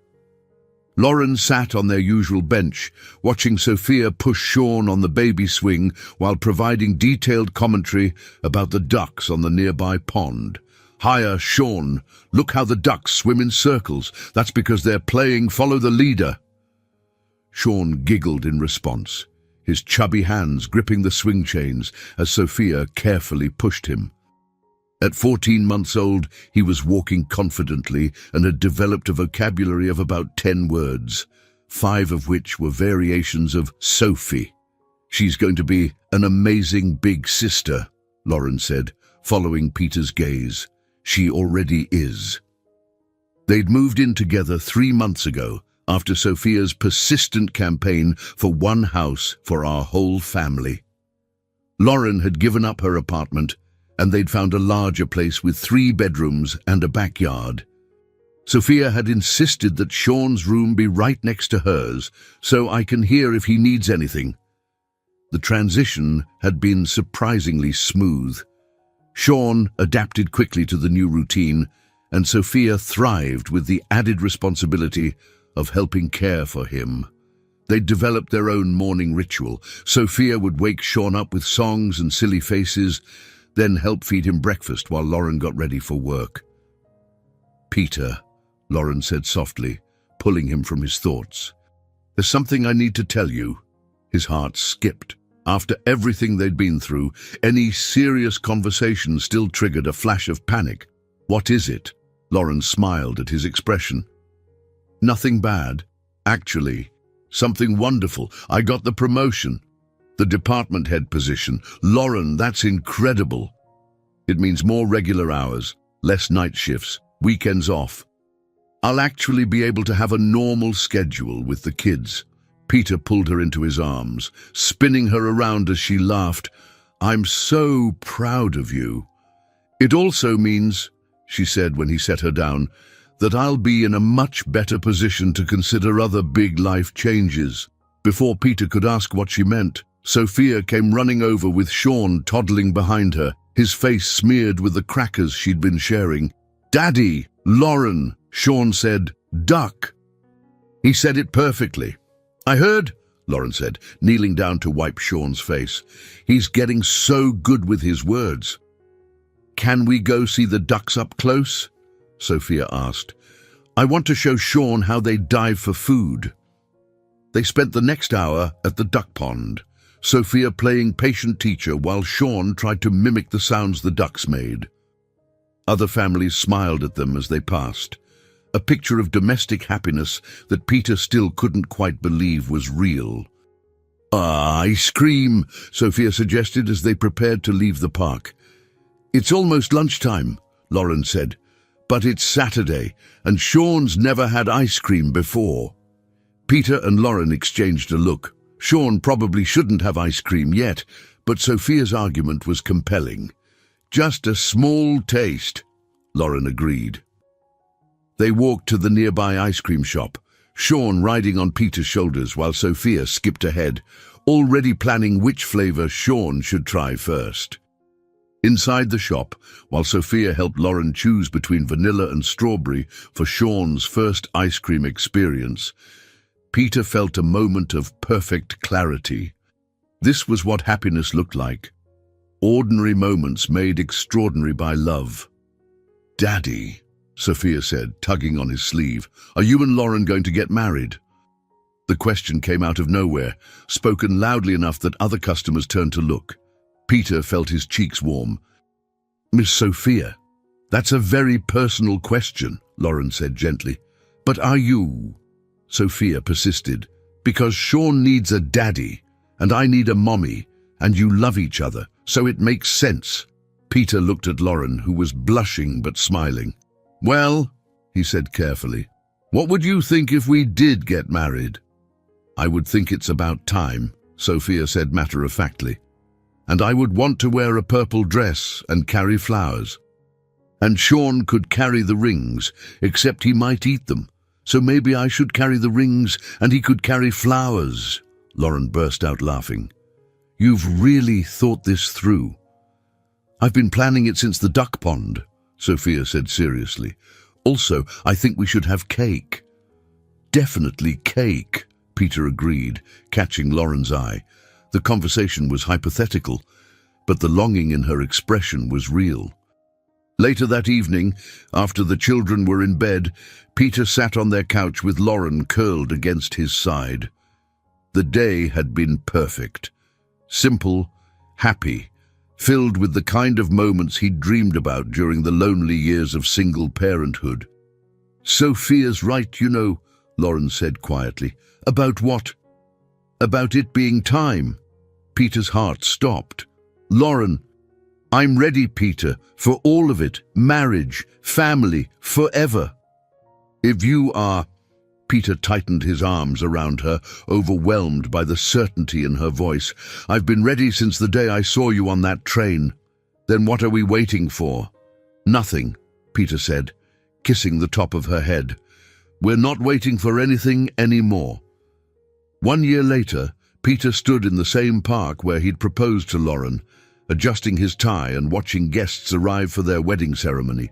Lauren sat on their usual bench, watching Sophia push Sean on the baby swing while providing detailed commentary about the ducks on the nearby pond. Higher, Sean. Look how the ducks swim in circles. That's because they're playing follow the leader. Sean giggled in response, his chubby hands gripping the swing chains as Sophia carefully pushed him. At 14 months old, he was walking confidently and had developed a vocabulary of about 10 words, 5 of which were variations of Sophie. She's going to be an amazing big sister, Lauren said, following Peter's gaze. She already is. They'd moved in together 3 months ago, after Sophia's persistent campaign for one house for our whole family. Lauren had given up her apartment, and they'd found a larger place with 3 bedrooms and a backyard. Sophia had insisted that Sean's room be right next to hers, so I can hear if he needs anything. The transition had been surprisingly smooth. Sean adapted quickly to the new routine, and Sophia thrived with the added responsibility of helping care for him. They'd developed their own morning ritual. Sophia would wake Sean up with songs and silly faces, then help feed him breakfast while Lauren got ready for work. Peter, Lauren said softly, pulling him from his thoughts. There's something I need to tell you. His heart skipped. After everything they'd been through, any serious conversation still triggered a flash of panic. What is it? Lauren smiled at his expression. Nothing bad. Actually, something wonderful. I got the promotion. The department head position. Lauren, that's incredible. It means more regular hours, less night shifts, weekends off. I'll actually be able to have a normal schedule with the kids." Peter pulled her into his arms, spinning her around as she laughed. "I'm so proud of you." "It also means," she said when he set her down, "that I'll be in a much better position to consider other big life changes." Before Peter could ask what she meant, Sophia came running over with Sean toddling behind her, his face smeared with the crackers she'd been sharing. "Daddy, Lauren," Sean said. "Duck." He said it perfectly. "I heard," Lauren said, kneeling down to wipe Sean's face. "He's getting so good with his words." "Can we go see the ducks up close?" Sophia asked. "I want to show Sean how they dive for food." They spent the next hour at the duck pond, Sophia playing patient teacher while Sean tried to mimic the sounds the ducks made. Other families smiled at them as they passed, a picture of domestic happiness that Peter still couldn't quite believe was real. "Ice cream," Sophia suggested as they prepared to leave the park. "It's almost lunchtime," Lauren said, "but it's Saturday, and Sean's never had ice cream before." Peter and Lauren exchanged a look. Sean probably shouldn't have ice cream yet, but Sophia's argument was compelling. "Just a small taste," Lauren agreed. They walked to the nearby ice cream shop, Sean riding on Peter's shoulders while Sophia skipped ahead, already planning which flavor Sean should try first. Inside the shop, while Sophia helped Lauren choose between vanilla and strawberry for Sean's first ice cream experience, Peter felt a moment of perfect clarity. This was what happiness looked like. Ordinary moments made extraordinary by love. "Daddy," Sophia said, tugging on his sleeve, "are you and Lauren going to get married?" The question came out of nowhere, spoken loudly enough that other customers turned to look. Peter felt his cheeks warm. "Miss Sophia, that's a very personal question," Lauren said gently. "But are you?" Sophia persisted. "Because Sean needs a daddy, and I need a mommy, and you love each other, so it makes sense." Peter looked at Lauren, who was blushing but smiling. "Well," he said carefully, "what would you think if we did get married?" "I would think it's about time," Sophia said matter-of-factly. "And I would want to wear a purple dress and carry flowers. And Sean could carry the rings, except he might eat them. So maybe I should carry the rings and he could carry flowers." Lauren burst out laughing. "You've really thought this through." "I've been planning it since the duck pond," Sophia said seriously. "Also, I think we should have cake." "Definitely cake," Peter agreed, catching Lauren's eye. The conversation was hypothetical, but the longing in her expression was real. Later that evening, after the children were in bed, Peter sat on their couch with Lauren curled against his side. The day had been perfect. Simple, happy, filled with the kind of moments he'd dreamed about during the lonely years of single parenthood. "Sophia's right, you know," Lauren said quietly. "About what?" "About it being time." Peter's heart stopped. "Lauren, I'm ready, Peter, for all of it. Marriage, family, forever." "If you are..." Peter tightened his arms around her, overwhelmed by the certainty in her voice. "I've been ready since the day I saw you on that train." "Then what are we waiting for?" "Nothing," Peter said, kissing the top of her head. "We're not waiting for anything anymore." 1 year later, Peter stood in the same park where he'd proposed to Lauren, adjusting his tie and watching guests arrive for their wedding ceremony.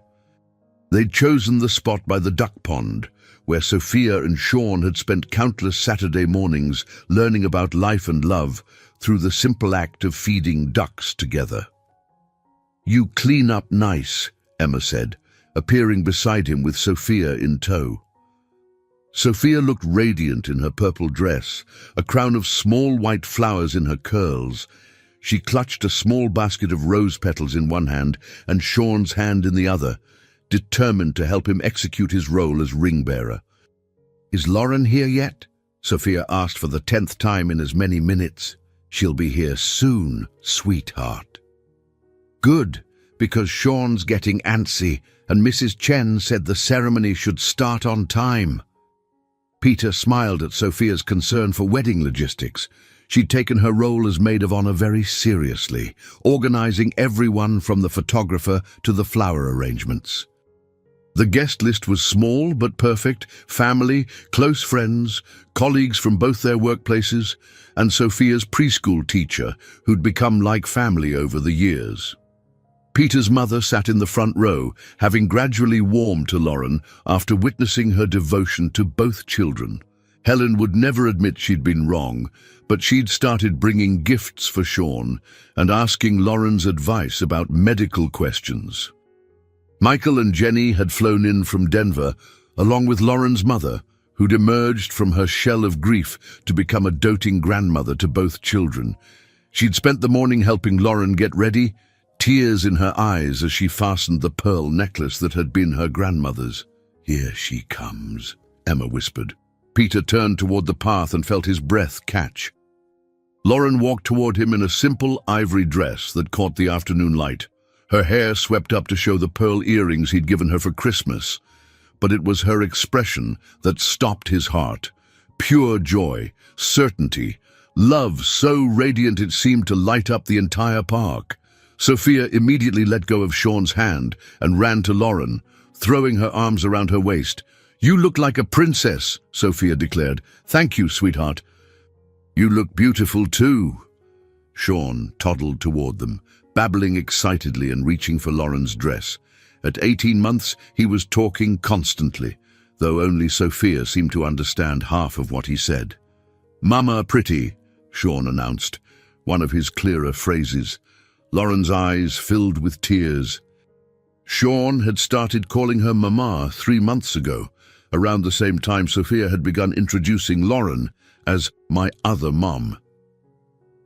They'd chosen the spot by the duck pond, where Sophia and Sean had spent countless Saturday mornings learning about life and love through the simple act of feeding ducks together. "You clean up nice," Emma said, appearing beside him with Sophia in tow. Sophia looked radiant in her purple dress, a crown of small white flowers in her curls. She clutched a small basket of rose petals in one hand and Sean's hand in the other, determined to help him execute his role as ring-bearer. "Is Lauren here yet?" Sophia asked for the 10th time in as many minutes. "She'll be here soon, sweetheart." "Good," because Sean's getting antsy and Mrs. Chen said the ceremony should start on time. Peter smiled at Sophia's concern for wedding logistics. She'd taken her role as maid of honor very seriously, organizing everyone from the photographer to the flower arrangements. The guest list was small but perfect: family, close friends, colleagues from both their workplaces, and Sophia's preschool teacher, who'd become like family over the years. Peter's mother sat in the front row, having gradually warmed to Lauren after witnessing her devotion to both children. Helen would never admit she'd been wrong, but she'd started bringing gifts for Sean and asking Lauren's advice about medical questions. Michael and Jenny had flown in from Denver, along with Lauren's mother, who'd emerged from her shell of grief to become a doting grandmother to both children. She'd spent the morning helping Lauren get ready, tears in her eyes as she fastened the pearl necklace that had been her grandmother's. "Here she comes," Emma whispered. Peter turned toward the path and felt his breath catch. Lauren walked toward him in a simple ivory dress that caught the afternoon light. Her hair swept up to show the pearl earrings he'd given her for Christmas. But it was her expression that stopped his heart. Pure joy, certainty, love so radiant it seemed to light up the entire park. Sophia immediately let go of Sean's hand and ran to Lauren, throwing her arms around her waist. "You look like a princess," Sophia declared. "Thank you, sweetheart." "You look beautiful too." Sean toddled toward them, babbling excitedly and reaching for Lauren's dress. At 18 months, he was talking constantly, though only Sophia seemed to understand half of what he said. "Mama pretty," Sean announced, one of his clearer phrases. Lauren's eyes filled with tears. Sean had started calling her Mama 3 months ago, around the same time Sophia had begun introducing Lauren as my other mom.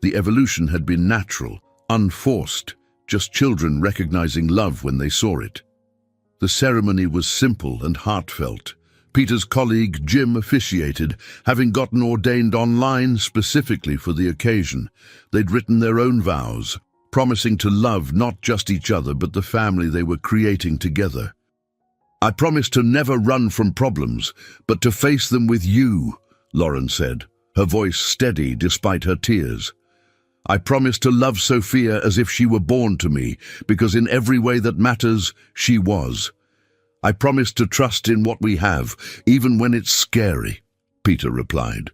The evolution had been natural, unforced, just children recognizing love when they saw it. The ceremony was simple and heartfelt. Peter's colleague Jim officiated, having gotten ordained online specifically for the occasion. They'd written their own vows, promising to love not just each other but the family they were creating together. "I promise to never run from problems, but to face them with you," Lauren said, her voice steady despite her tears. "I promise to love Sophia as if she were born to me, because in every way that matters, she was. I promise to trust in what we have, even when it's scary," Peter replied.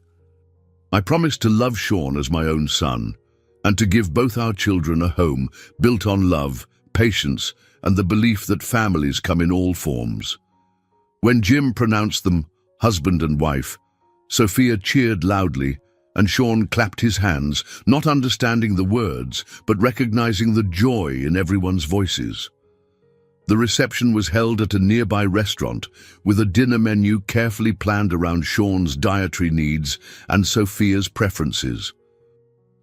"I promise to love Sean as my own son, and to give both our children a home built on love, patience, and the belief that families come in all forms." When Jim pronounced them husband and wife, Sophia cheered loudly, and Sean clapped his hands, not understanding the words, but recognizing the joy in everyone's voices. The reception was held at a nearby restaurant, with a dinner menu carefully planned around Sean's dietary needs and Sophia's preferences.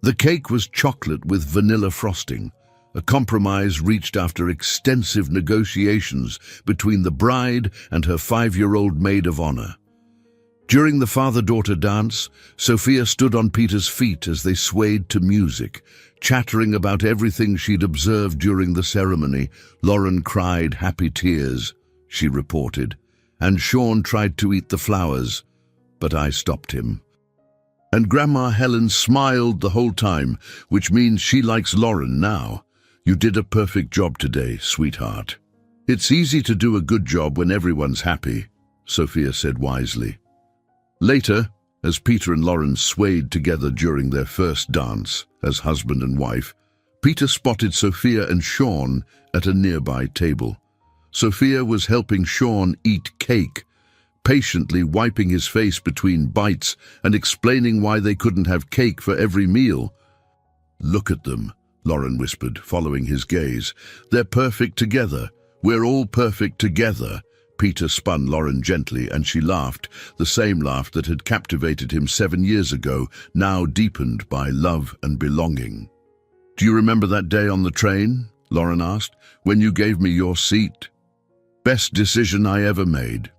The cake was chocolate with vanilla frosting, a compromise reached after extensive negotiations between the bride and her 5-year-old maid of honor. During the father-daughter dance, Sophia stood on Peter's feet as they swayed to music, chattering about everything she'd observed during the ceremony. Lauren cried happy tears, she reported, and Sean tried to eat the flowers, but I stopped him. And Grandma Helen smiled the whole time, which means she likes Lauren now. "You did a perfect job today, sweetheart." "It's easy to do a good job when everyone's happy," Sophia said wisely. Later, as Peter and Lauren swayed together during their first dance as husband and wife, Peter spotted Sophia and Sean at a nearby table. Sophia was helping Sean eat cake, patiently wiping his face between bites and explaining why they couldn't have cake for every meal. "Look at them," Lauren whispered, following his gaze. "They're perfect together. We're all perfect together." Peter spun Lauren gently, and she laughed, the same laugh that had captivated him 7 years ago, now deepened by love and belonging. "Do you remember that day on the train?" Lauren asked. "When you gave me your seat? Best decision I ever made.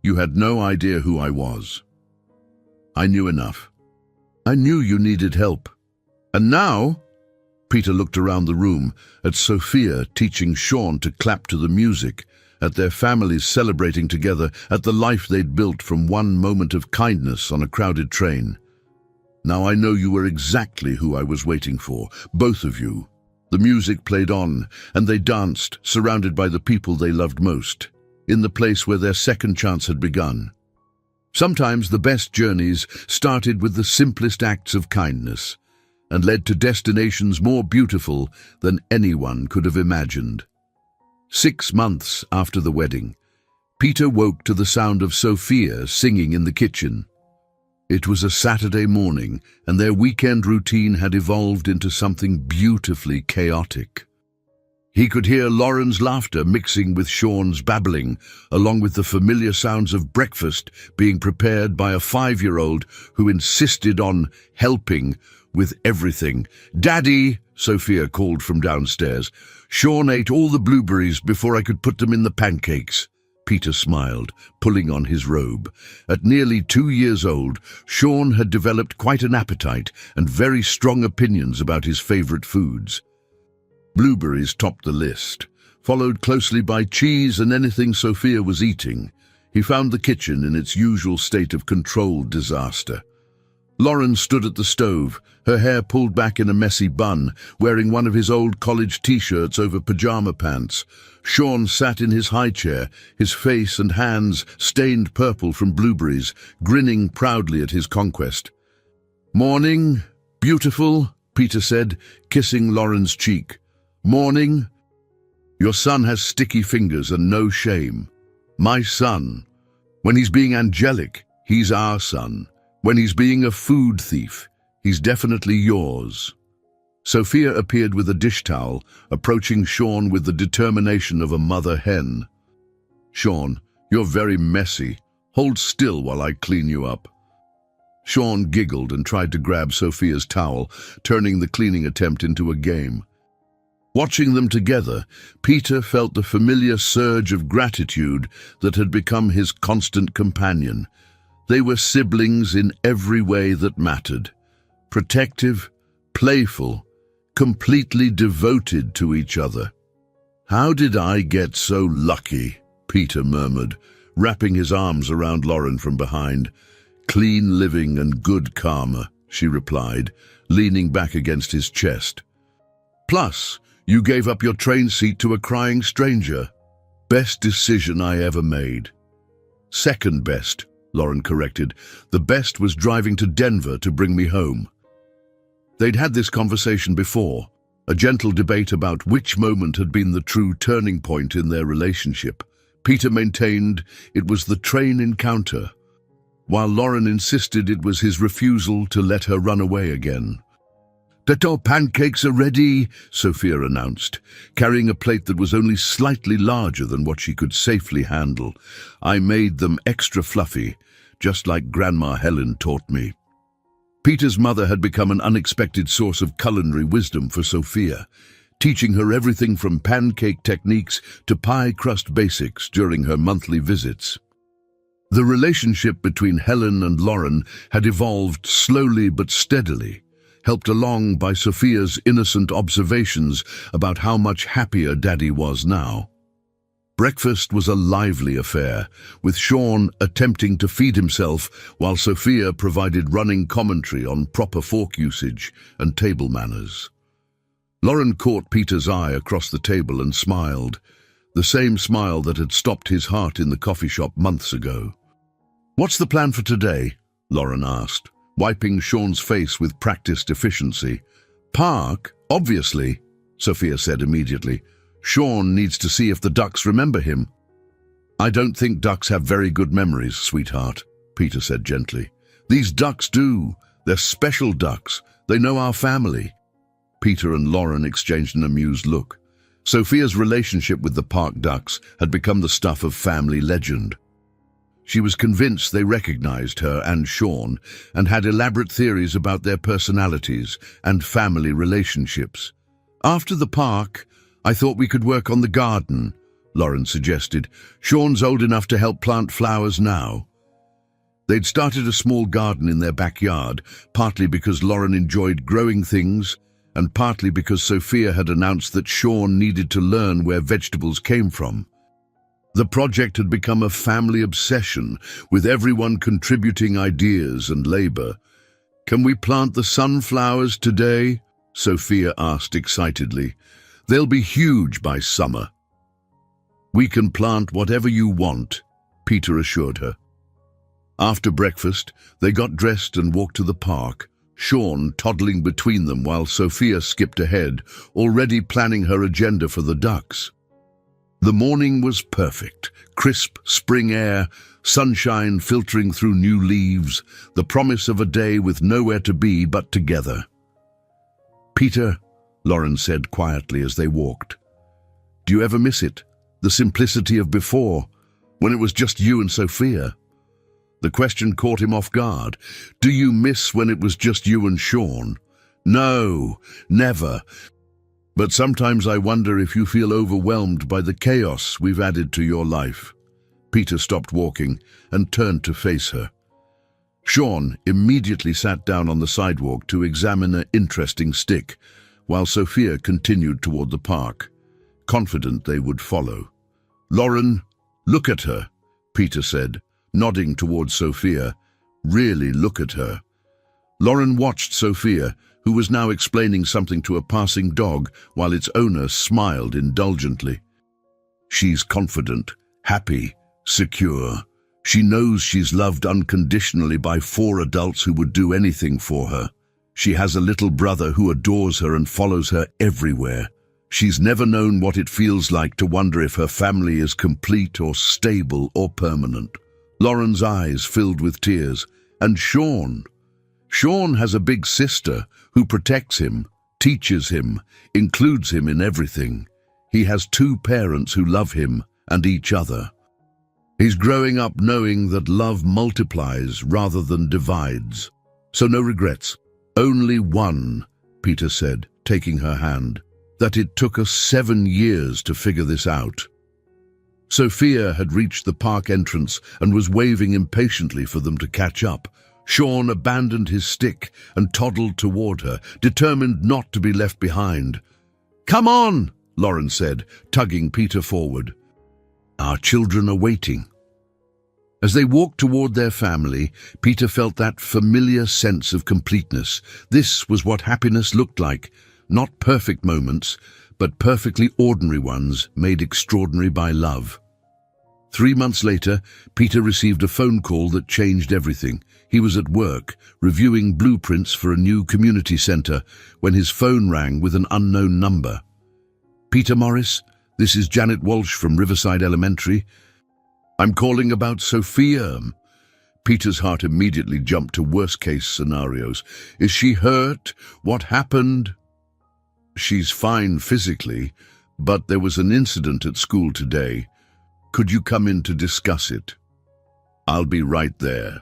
You had no idea who I was. I knew enough. I knew you needed help. And now," Peter looked around the room, at Sophia teaching Sean to clap to the music, at their families celebrating together, at the life they'd built from one moment of kindness on a crowded train. Now I know you were exactly who I was waiting for, both of you. The music played on, and they danced, surrounded by the people they loved most, in the place where their second chance had begun. Sometimes the best journeys started with the simplest acts of kindness, and led to destinations more beautiful than anyone could have imagined. 6 months after the wedding, Peter woke to the sound of Sophia singing in the kitchen. It was a Saturday morning, and their weekend routine had evolved into something beautifully chaotic. He could hear Lauren's laughter mixing with Sean's babbling, along with the familiar sounds of breakfast being prepared by a 5-year-old who insisted on helping with everything. "Daddy," Sophia called from downstairs. "Sean ate all the blueberries before I could put them in the pancakes." Peter smiled, pulling on his robe. At nearly 2 years old, Sean had developed quite an appetite and very strong opinions about his favorite foods. Blueberries topped the list, followed closely by cheese and anything Sophia was eating. He found the kitchen in its usual state of controlled disaster. Lauren stood at the stove, her hair pulled back in a messy bun, wearing one of his old college t-shirts over pajama pants. Sean sat in his high chair, his face and hands stained purple from blueberries, grinning proudly at his conquest. "Morning, beautiful," Peter said, kissing Lauren's cheek. "Morning. Your son has sticky fingers and no shame. My son. When he's being angelic, he's our son. When he's being a food thief, he's definitely yours." Sophia appeared with a dish towel, approaching Sean with the determination of a mother hen. "Sean, you're very messy. Hold still while I clean you up." Sean giggled and tried to grab Sophia's towel, turning the cleaning attempt into a game. Watching them together, Peter felt the familiar surge of gratitude that had become his constant companion. They were siblings in every way that mattered. Protective, playful, completely devoted to each other. "How did I get so lucky?" Peter murmured, wrapping his arms around Lauren from behind. "Clean living and good karma," she replied, leaning back against his chest. "Plus, you gave up your train seat to a crying stranger. Best decision I ever made." "Second best," Lauren corrected. "The best was driving to Denver to bring me home." They'd had this conversation before, a gentle debate about which moment had been the true turning point in their relationship. Peter maintained it was the train encounter, while Lauren insisted it was his refusal to let her run away again. "Our pancakes are ready," Sophia announced, carrying a plate that was only slightly larger than what she could safely handle. "I made them extra fluffy, just like Grandma Helen taught me." Peter's mother had become an unexpected source of culinary wisdom for Sophia, teaching her everything from pancake techniques to pie crust basics during her monthly visits. The relationship between Helen and Lauren had evolved slowly but steadily, helped along by Sophia's innocent observations about how much happier Daddy was now. Breakfast was a lively affair, with Sean attempting to feed himself while Sophia provided running commentary on proper fork usage and table manners. Lauren caught Peter's eye across the table and smiled, the same smile that had stopped his heart in the coffee shop months ago. "What's the plan for today?" Lauren asked, wiping Sean's face with practiced efficiency. "Park, obviously," Sophia said immediately. "Sean needs to see if the ducks remember him." "I don't think ducks have very good memories, sweetheart," Peter said gently. "These ducks do. They're special ducks. They know our family." Peter and Lauren exchanged an amused look. Sophia's relationship with the park ducks had become the stuff of family legend. She was convinced they recognized her and Sean and had elaborate theories about their personalities and family relationships. "After the park, I thought we could work on the garden," Lauren suggested. "Sean's old enough to help plant flowers now." They'd started a small garden in their backyard, partly because Lauren enjoyed growing things and partly because Sophia had announced that Sean needed to learn where vegetables came from. The project had become a family obsession, with everyone contributing ideas and labor. "Can we plant the sunflowers today?" Sophia asked excitedly. "They'll be huge by summer." "We can plant whatever you want," Peter assured her. After breakfast, they got dressed and walked to the park, Sean toddling between them while Sophia skipped ahead, already planning her agenda for the ducks. The morning was perfect. Crisp spring air, sunshine filtering through new leaves, the promise of a day with nowhere to be but together. "Peter," Lauren said quietly as they walked, "do you ever miss it? The simplicity of before, when it was just you and Sophia?" The question caught him off guard. "Do you miss when it was just you and Sean?" "No, never. But sometimes I wonder if you feel overwhelmed by the chaos we've added to your life." Peter stopped walking and turned to face her. Sean immediately sat down on the sidewalk to examine an interesting stick, while Sophia continued toward the park, confident they would follow. "Lauren, look at her," Peter said, nodding towards Sophia. "Really look at her." Lauren watched Sophia, who was now explaining something to a passing dog while its owner smiled indulgently. "She's confident, happy, secure. She knows she's loved unconditionally by 4 adults who would do anything for her. She has a little brother who adores her and follows her everywhere. She's never known what it feels like to wonder if her family is complete or stable or permanent." Lauren's eyes filled with tears. "And Sean? Sean has a big sister who protects him, teaches him, includes him in everything. He has 2 parents who love him and each other. He's growing up knowing that love multiplies rather than divides. So no regrets. Only one," Peter said, taking her hand, "that it took us 7 years to figure this out." Sophia had reached the park entrance and was waving impatiently for them to catch up. Sean abandoned his stick and toddled toward her, determined not to be left behind. "Come on," Lauren said, tugging Peter forward. "Our children are waiting." As they walked toward their family, Peter felt that familiar sense of completeness. This was what happiness looked like. Not perfect moments, but perfectly ordinary ones made extraordinary by love. 3 months later, Peter received a phone call that changed everything. He was at work, reviewing blueprints for a new community center, when his phone rang with an unknown number. "Peter Morris, this is Janet Walsh from Riverside Elementary. I'm calling about Sophia." Peter's heart immediately jumped to worst-case scenarios. "Is she hurt? What happened?" "She's fine physically, but there was an incident at school today. Could you come in to discuss it?" "I'll be right there."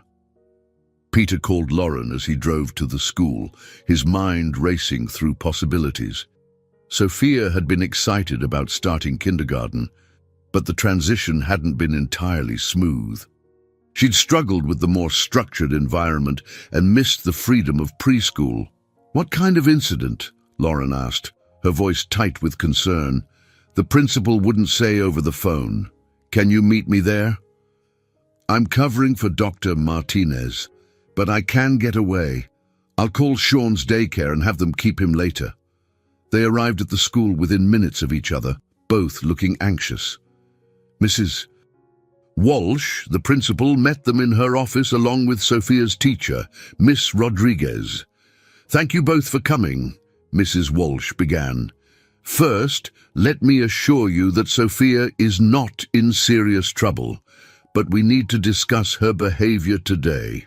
Peter called Lauren as he drove to the school, his mind racing through possibilities. Sophia had been excited about starting kindergarten, but the transition hadn't been entirely smooth. She'd struggled with the more structured environment and missed the freedom of preschool. "What kind of incident?" Lauren asked, her voice tight with concern. "The principal wouldn't say over the phone. Can you meet me there?" "I'm covering for Dr. Martinez, but I can get away. I'll call Sean's daycare and have them keep him later." They arrived at the school within minutes of each other, both looking anxious. Mrs. Walsh, the principal, met them in her office along with Sophia's teacher, Miss Rodriguez. "Thank you both for coming," Mrs. Walsh began. "First, let me assure you that Sophia is not in serious trouble, but we need to discuss her behavior today."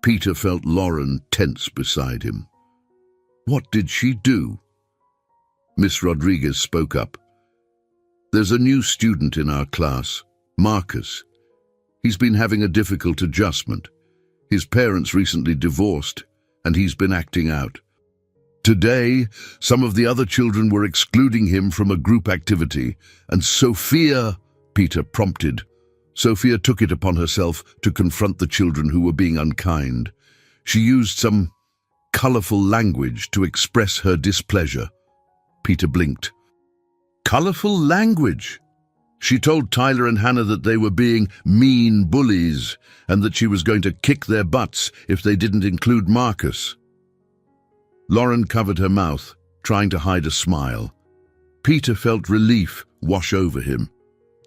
Peter felt Lauren tense beside him. "What did she do?" Miss Rodriguez spoke up. "There's a new student in our class, Marcus. He's been having a difficult adjustment. His parents recently divorced, and he's been acting out. Today, some of the other children were excluding him from a group activity, and Sophia," Peter prompted. Sophia took it upon herself to confront the children who were being unkind. She used some colourful language to express her displeasure. Peter blinked. Colourful language? She told Tyler and Hannah that they were being mean bullies and that she was going to kick their butts if they didn't include Marcus. Lauren covered her mouth, trying to hide a smile. Peter felt relief wash over him.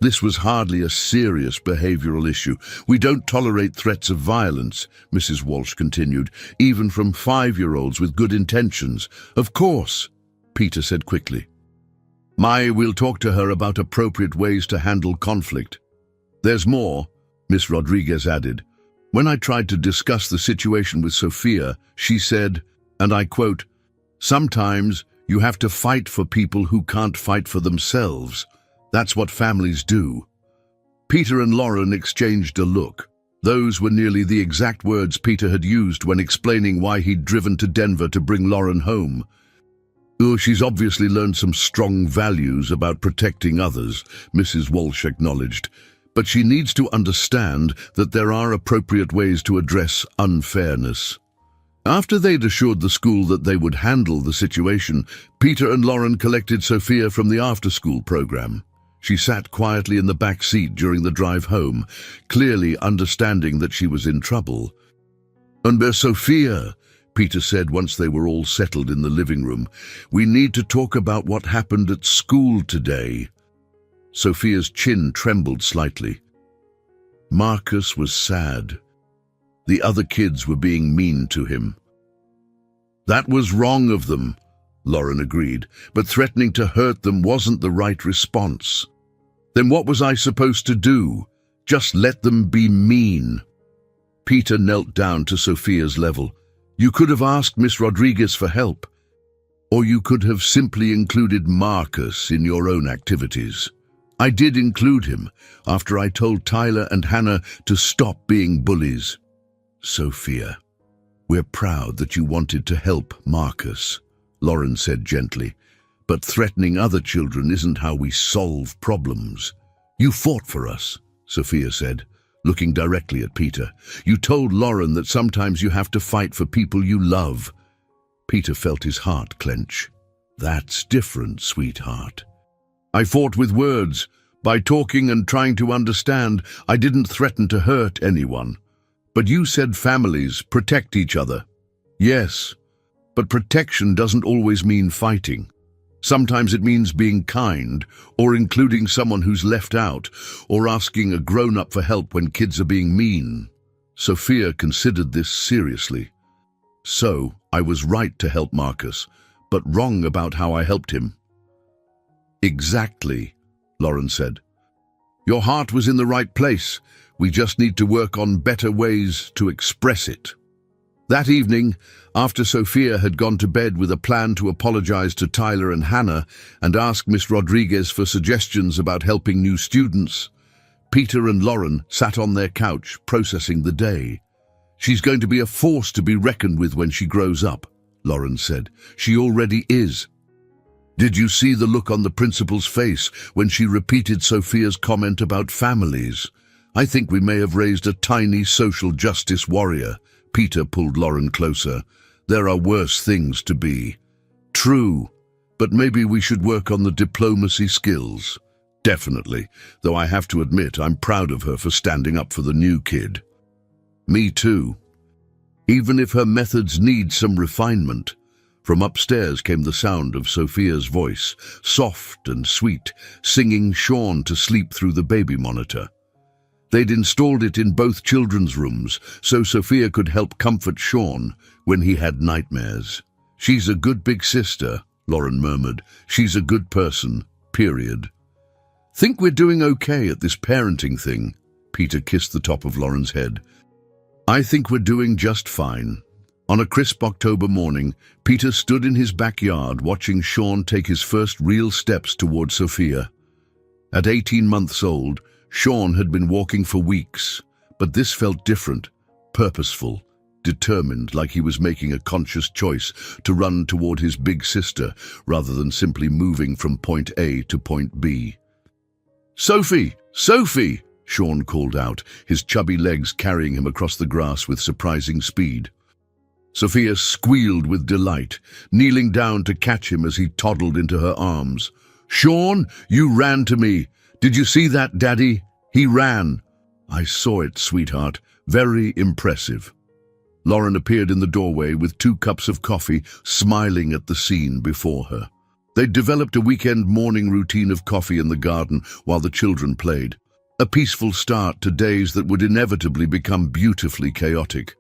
This was hardly a serious behavioral issue. We don't tolerate threats of violence, Mrs. Walsh continued, even from 5-year-olds with good intentions. Of course, Peter said quickly. We'll talk to her about appropriate ways to handle conflict. There's more, Miss Rodriguez added. When I tried to discuss the situation with Sophia, she said, and I quote, "Sometimes you have to fight for people who can't fight for themselves. That's what families do." Peter and Lauren exchanged a look. Those were nearly the exact words Peter had used when explaining why he'd driven to Denver to bring Lauren home. "Oh, she's obviously learned some strong values about protecting others," Mrs. Walsh acknowledged. "But she needs to understand that there are appropriate ways to address unfairness." After they'd assured the school that they would handle the situation, Peter and Lauren collected Sophia from the after-school program. She sat quietly in the back seat during the drive home, clearly understanding that she was in trouble. "And Sophia," Peter said once they were all settled in the living room, "we need to talk about what happened at school today." Sophia's chin trembled slightly. Marcus was sad. The other kids were being mean to him. "That was wrong of them," Lauren agreed, "but threatening to hurt them wasn't the right response." "Then what was I supposed to do? Just let them be mean?" Peter knelt down to Sophia's level. "You could have asked Miss Rodriguez for help, or you could have simply included Marcus in your own activities. I did include him after I told Tyler and Hannah to stop being bullies." "Sophia, we're proud that you wanted to help Marcus," Lauren said gently, "but threatening other children isn't how we solve problems." "You fought for us," Sophia said, looking directly at Peter. "You told Lauren that sometimes you have to fight for people you love." Peter felt his heart clench. "That's different, sweetheart." "I fought with words. By talking and trying to understand, I didn't threaten to hurt anyone. But you said families protect each other." "Yes, but protection doesn't always mean fighting. Sometimes it means being kind, or including someone who's left out, or asking a grown-up for help when kids are being mean." Sophia considered this seriously. "So, I was right to help Marcus, but wrong about how I helped him." "Exactly," Lauren said. "Your heart was in the right place. We just need to work on better ways to express it." That evening, after Sophia had gone to bed with a plan to apologize to Tyler and Hannah and ask Miss Rodriguez for suggestions about helping new students, Peter and Lauren sat on their couch processing the day. "She's going to be a force to be reckoned with when she grows up," Lauren said. "She already is." "Did you see the look on the principal's face when she repeated Sophia's comment about families? I think we may have raised a tiny social justice warrior." Peter pulled Lauren closer. "There are worse things to be." "True, but maybe we should work on the diplomacy skills." "Definitely, though I have to admit I'm proud of her for standing up for the new kid." "Me too. Even if her methods need some refinement." From upstairs came the sound of Sophia's voice, soft and sweet, singing Sean to sleep through the baby monitor. They'd installed it in both children's rooms so Sophia could help comfort Sean when he had nightmares. "She's a good big sister," Lauren murmured. "She's a good person, period." "Think we're doing okay at this parenting thing?" Peter kissed the top of Lauren's head. "I think we're doing just fine." On a crisp October morning, Peter stood in his backyard watching Sean take his first real steps toward Sophia. At 18 months old, Sean had been walking for weeks, but this felt different, purposeful, determined, like he was making a conscious choice to run toward his big sister rather than simply moving from point A to point B. "Sophie! Sophie!" Sean called out, his chubby legs carrying him across the grass with surprising speed. Sophia squealed with delight, kneeling down to catch him as he toddled into her arms. "Sean, you ran to me. Did you see that, Daddy? He ran." "I saw it, sweetheart. Very impressive." Lauren appeared in the doorway with 2 cups of coffee, smiling at the scene before her. They'd developed a weekend morning routine of coffee in the garden while the children played. A peaceful start to days that would inevitably become beautifully chaotic.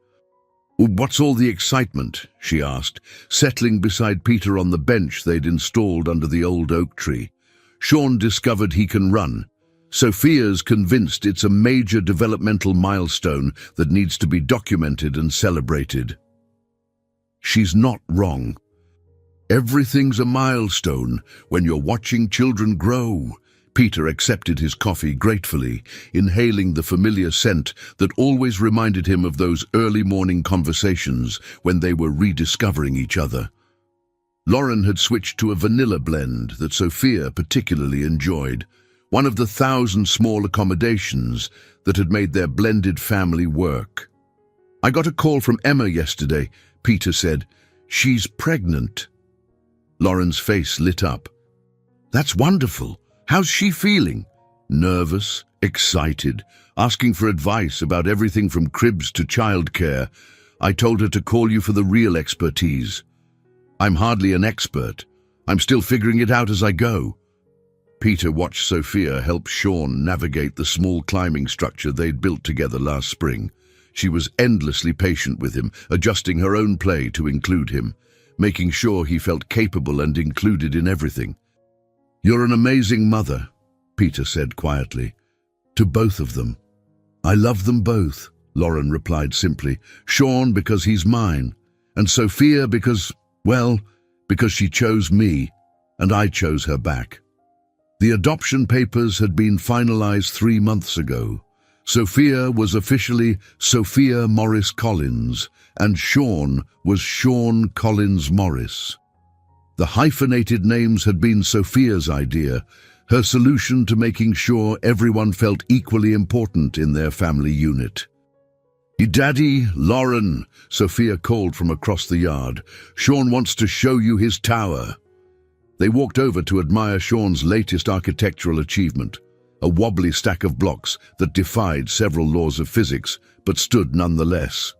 "What's all the excitement?" she asked, settling beside Peter on the bench they'd installed under the old oak tree. "Sean discovered he can run. Sophia's convinced it's a major developmental milestone that needs to be documented and celebrated." She's not wrong. Everything's a milestone when you're watching children grow. Peter accepted his coffee gratefully, inhaling the familiar scent that always reminded him of those early morning conversations when they were rediscovering each other. Lauren had switched to a vanilla blend that Sophia particularly enjoyed, one of the 1,000 small accommodations that had made their blended family work. "I got a call from Emma yesterday," Peter said. "She's pregnant." Lauren's face lit up. "That's wonderful. How's she feeling?" "Nervous, excited, asking for advice about everything from cribs to childcare. I told her to call you for the real expertise." "I'm hardly an expert. I'm still figuring it out as I go." Peter watched Sophia help Sean navigate the small climbing structure they'd built together last spring. She was endlessly patient with him, adjusting her own play to include him, making sure he felt capable and included in everything. "You're an amazing mother," Peter said quietly. "To both of them." "I love them both," Lauren replied simply. "Sean because he's mine, and Sophia because she chose me, and I chose her back." The adoption papers had been finalized 3 months ago. Sophia was officially Sophia Morris Collins, and Sean was Sean Collins Morris. The hyphenated names had been Sophia's idea, her solution to making sure everyone felt equally important in their family unit. "Daddy, Lauren," Sophia called from across the yard. "Sean wants to show you his tower." They walked over to admire Sean's latest architectural achievement, a wobbly stack of blocks that defied several laws of physics, but stood nonetheless.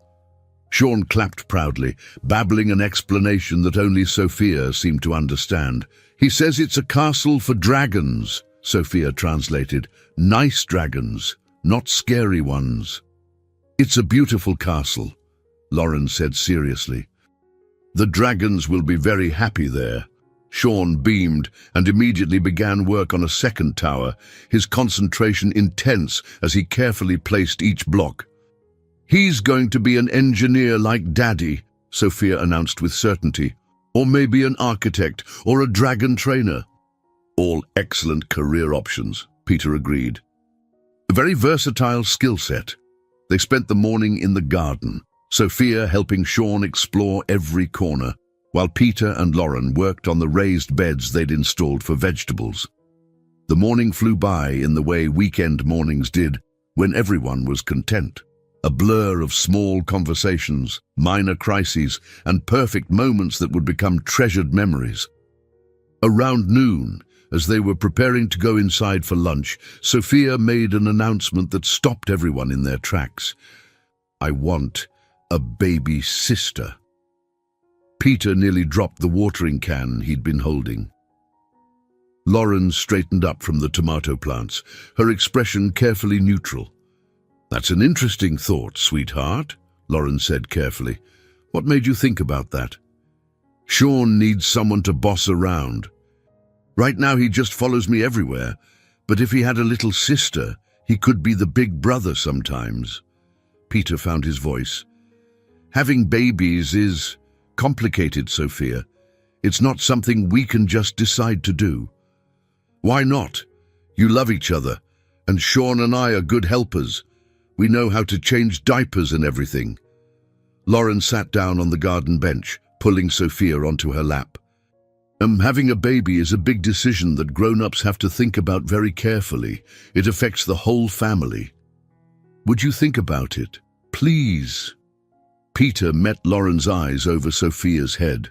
Sean clapped proudly, babbling an explanation that only Sophia seemed to understand. "He says it's a castle for dragons," Sophia translated. "Nice dragons, not scary ones." "It's a beautiful castle," Lauren said seriously. "The dragons will be very happy there." Sean beamed and immediately began work on a second tower, his concentration intense as he carefully placed each block. "He's going to be an engineer like Daddy," Sophia announced with certainty. "Or maybe an architect or a dragon trainer." "All excellent career options," Peter agreed. "A very versatile skill set." They spent the morning in the garden, Sophia helping Sean explore every corner, while Peter and Lauren worked on the raised beds they'd installed for vegetables. The morning flew by in the way weekend mornings did, when everyone was content. A blur of small conversations, minor crises, and perfect moments that would become treasured memories. Around noon, as they were preparing to go inside for lunch, Sophia made an announcement that stopped everyone in their tracks. "I want a baby sister." Peter nearly dropped the watering can he'd been holding. Lauren straightened up from the tomato plants, her expression carefully neutral. "That's an interesting thought, sweetheart," Lauren said carefully. "What made you think about that?" "Sean needs someone to boss around. Right now he just follows me everywhere, but if he had a little sister, he could be the big brother sometimes." Peter found his voice. "Having babies is complicated, Sophia. It's not something we can just decide to do." "Why not? You love each other, and Sean and I are good helpers. We know how to change diapers and everything." Lauren sat down on the garden bench, pulling Sophia onto her lap. Having a baby is a big decision that grown-ups have to think about very carefully. It affects the whole family. Would you think about it? Please." Peter met Lauren's eyes over Sophia's head.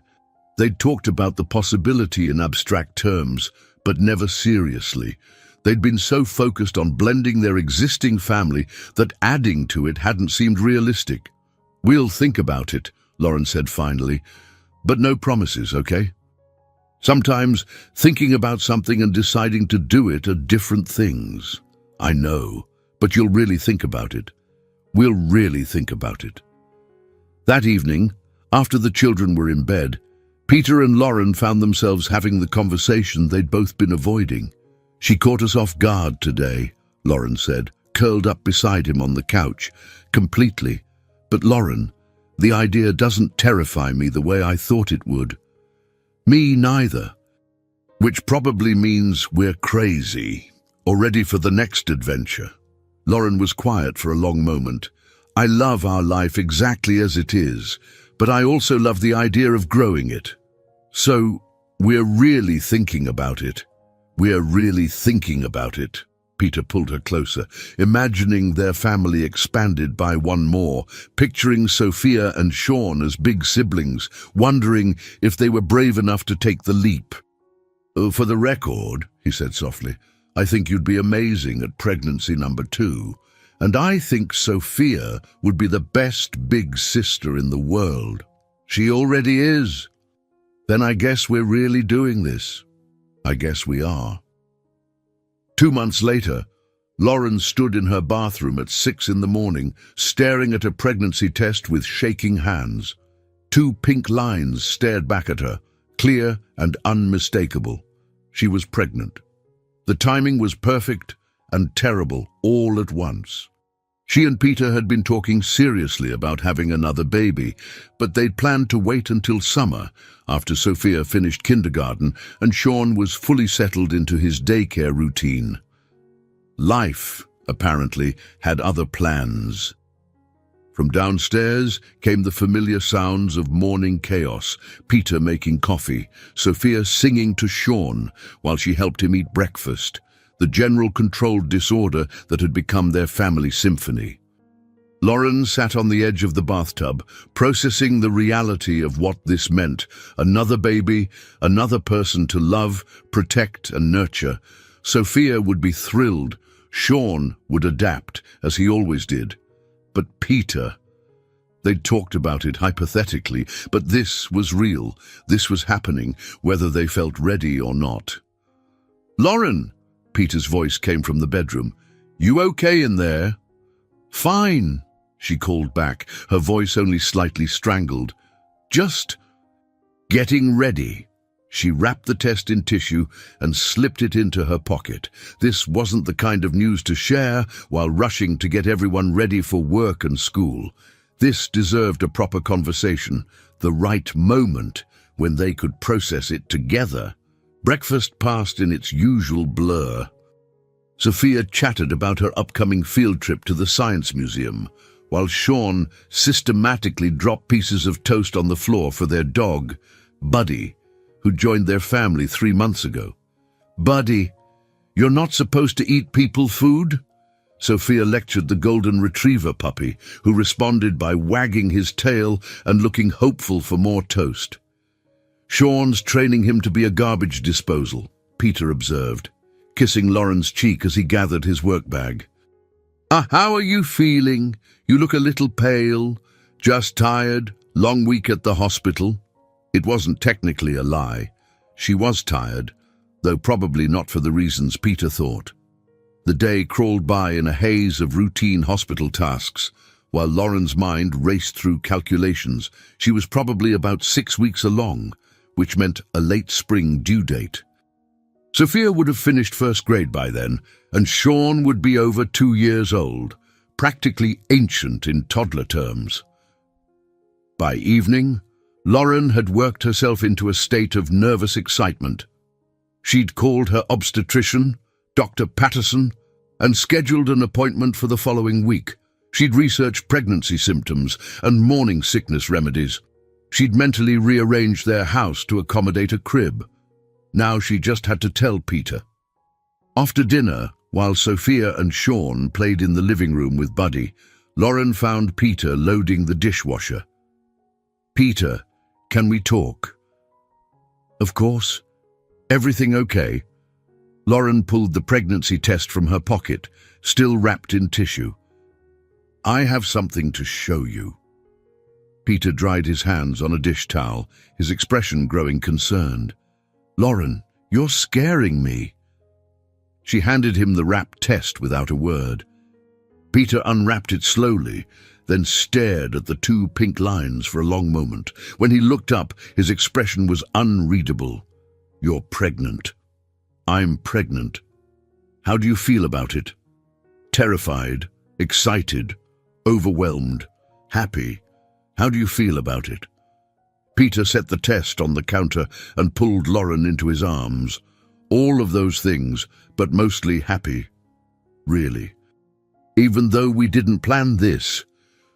They'd talked about the possibility in abstract terms, but never seriously. They'd been so focused on blending their existing family that adding to it hadn't seemed realistic. "We'll think about it," Lauren said finally. "But no promises, okay? Sometimes thinking about something and deciding to do it are different things. I know, but you'll really think about it. We'll really think about it." That evening, after the children were in bed, Peter and Lauren found themselves having the conversation they'd both been avoiding. "She caught us off guard today," Lauren said, curled up beside him on the couch, completely. "But Lauren, the idea doesn't terrify me the way I thought it would." "Me neither." "Which probably means we're crazy, or ready for the next adventure." Lauren was quiet for a long moment. "I love our life exactly as it is, but I also love the idea of growing it. So, we're really thinking about it." "We're really thinking about it." Peter pulled her closer, imagining their family expanded by one more, picturing Sophia and Sean as big siblings, wondering if they were brave enough to take the leap. "For the record," he said softly, "I think you'd be amazing at pregnancy number 2. And I think Sophia would be the best big sister in the world." "She already is." "Then I guess we're really doing this." "I guess we are." 2 months later, Lauren stood in her bathroom at 6 in the morning, staring at a pregnancy test with shaking hands. 2 pink lines stared back at her, clear and unmistakable. She was pregnant. The timing was perfect and terrible all at once. She and Peter had been talking seriously about having another baby, but they'd planned to wait until summer, after Sophia finished kindergarten and Sean was fully settled into his daycare routine. Life, apparently, had other plans. From downstairs came the familiar sounds of morning chaos, Peter making coffee, Sophia singing to Sean while she helped him eat breakfast, the general controlled disorder that had become their family symphony. Lauren sat on the edge of the bathtub, processing the reality of what this meant. Another baby, another person to love, protect and nurture. Sophia would be thrilled. Sean would adapt, as he always did. But Peter... They'd talked about it hypothetically, but this was real. This was happening, whether they felt ready or not. "Lauren!" Peter's voice came from the bedroom. "You okay in there?" "Fine," she called back, her voice only slightly strangled. "Just getting ready." She wrapped the test in tissue and slipped it into her pocket. This wasn't the kind of news to share while rushing to get everyone ready for work and school. This deserved a proper conversation, the right moment when they could process it together. Breakfast passed in its usual blur. Sophia chatted about her upcoming field trip to the Science Museum, while Sean systematically dropped pieces of toast on the floor for their dog, Buddy, who joined their family 3 months ago. "Buddy, you're not supposed to eat people food?" Sophia lectured the golden retriever puppy, who responded by wagging his tail and looking hopeful for more toast. "Sean's training him to be a garbage disposal," Peter observed, kissing Lauren's cheek as he gathered his work bag. How are you feeling? You look a little pale. Just tired? Long week at the hospital?" It wasn't technically a lie. She was tired, though probably not for the reasons Peter thought. The day crawled by in a haze of routine hospital tasks, while Lauren's mind raced through calculations. She was probably about 6 weeks along, which meant a late spring due date. Sophia would have finished first grade by then, and Sean would be over 2 years old, practically ancient in toddler terms. By evening, Lauren had worked herself into a state of nervous excitement. She'd called her obstetrician, Dr. Patterson, and scheduled an appointment for the following week. She'd researched pregnancy symptoms and morning sickness remedies. She'd mentally rearranged their house to accommodate a crib. Now she just had to tell Peter. After dinner, while Sophia and Sean played in the living room with Buddy, Lauren found Peter loading the dishwasher. "Peter, can we talk?" "Of course. Everything okay?" Lauren pulled the pregnancy test from her pocket, still wrapped in tissue. "I have something to show you." Peter dried his hands on a dish towel, his expression growing concerned. "Lauren, you're scaring me." She handed him the wrapped test without a word. Peter unwrapped it slowly, then stared at the two pink lines for a long moment. When he looked up, his expression was unreadable. "You're pregnant." "I'm pregnant." "How do you feel about it?" "Terrified, excited, overwhelmed, happy. How do you feel about it?" Peter set the test on the counter and pulled Lauren into his arms. "All of those things, but mostly happy. Really. Even though we didn't plan this.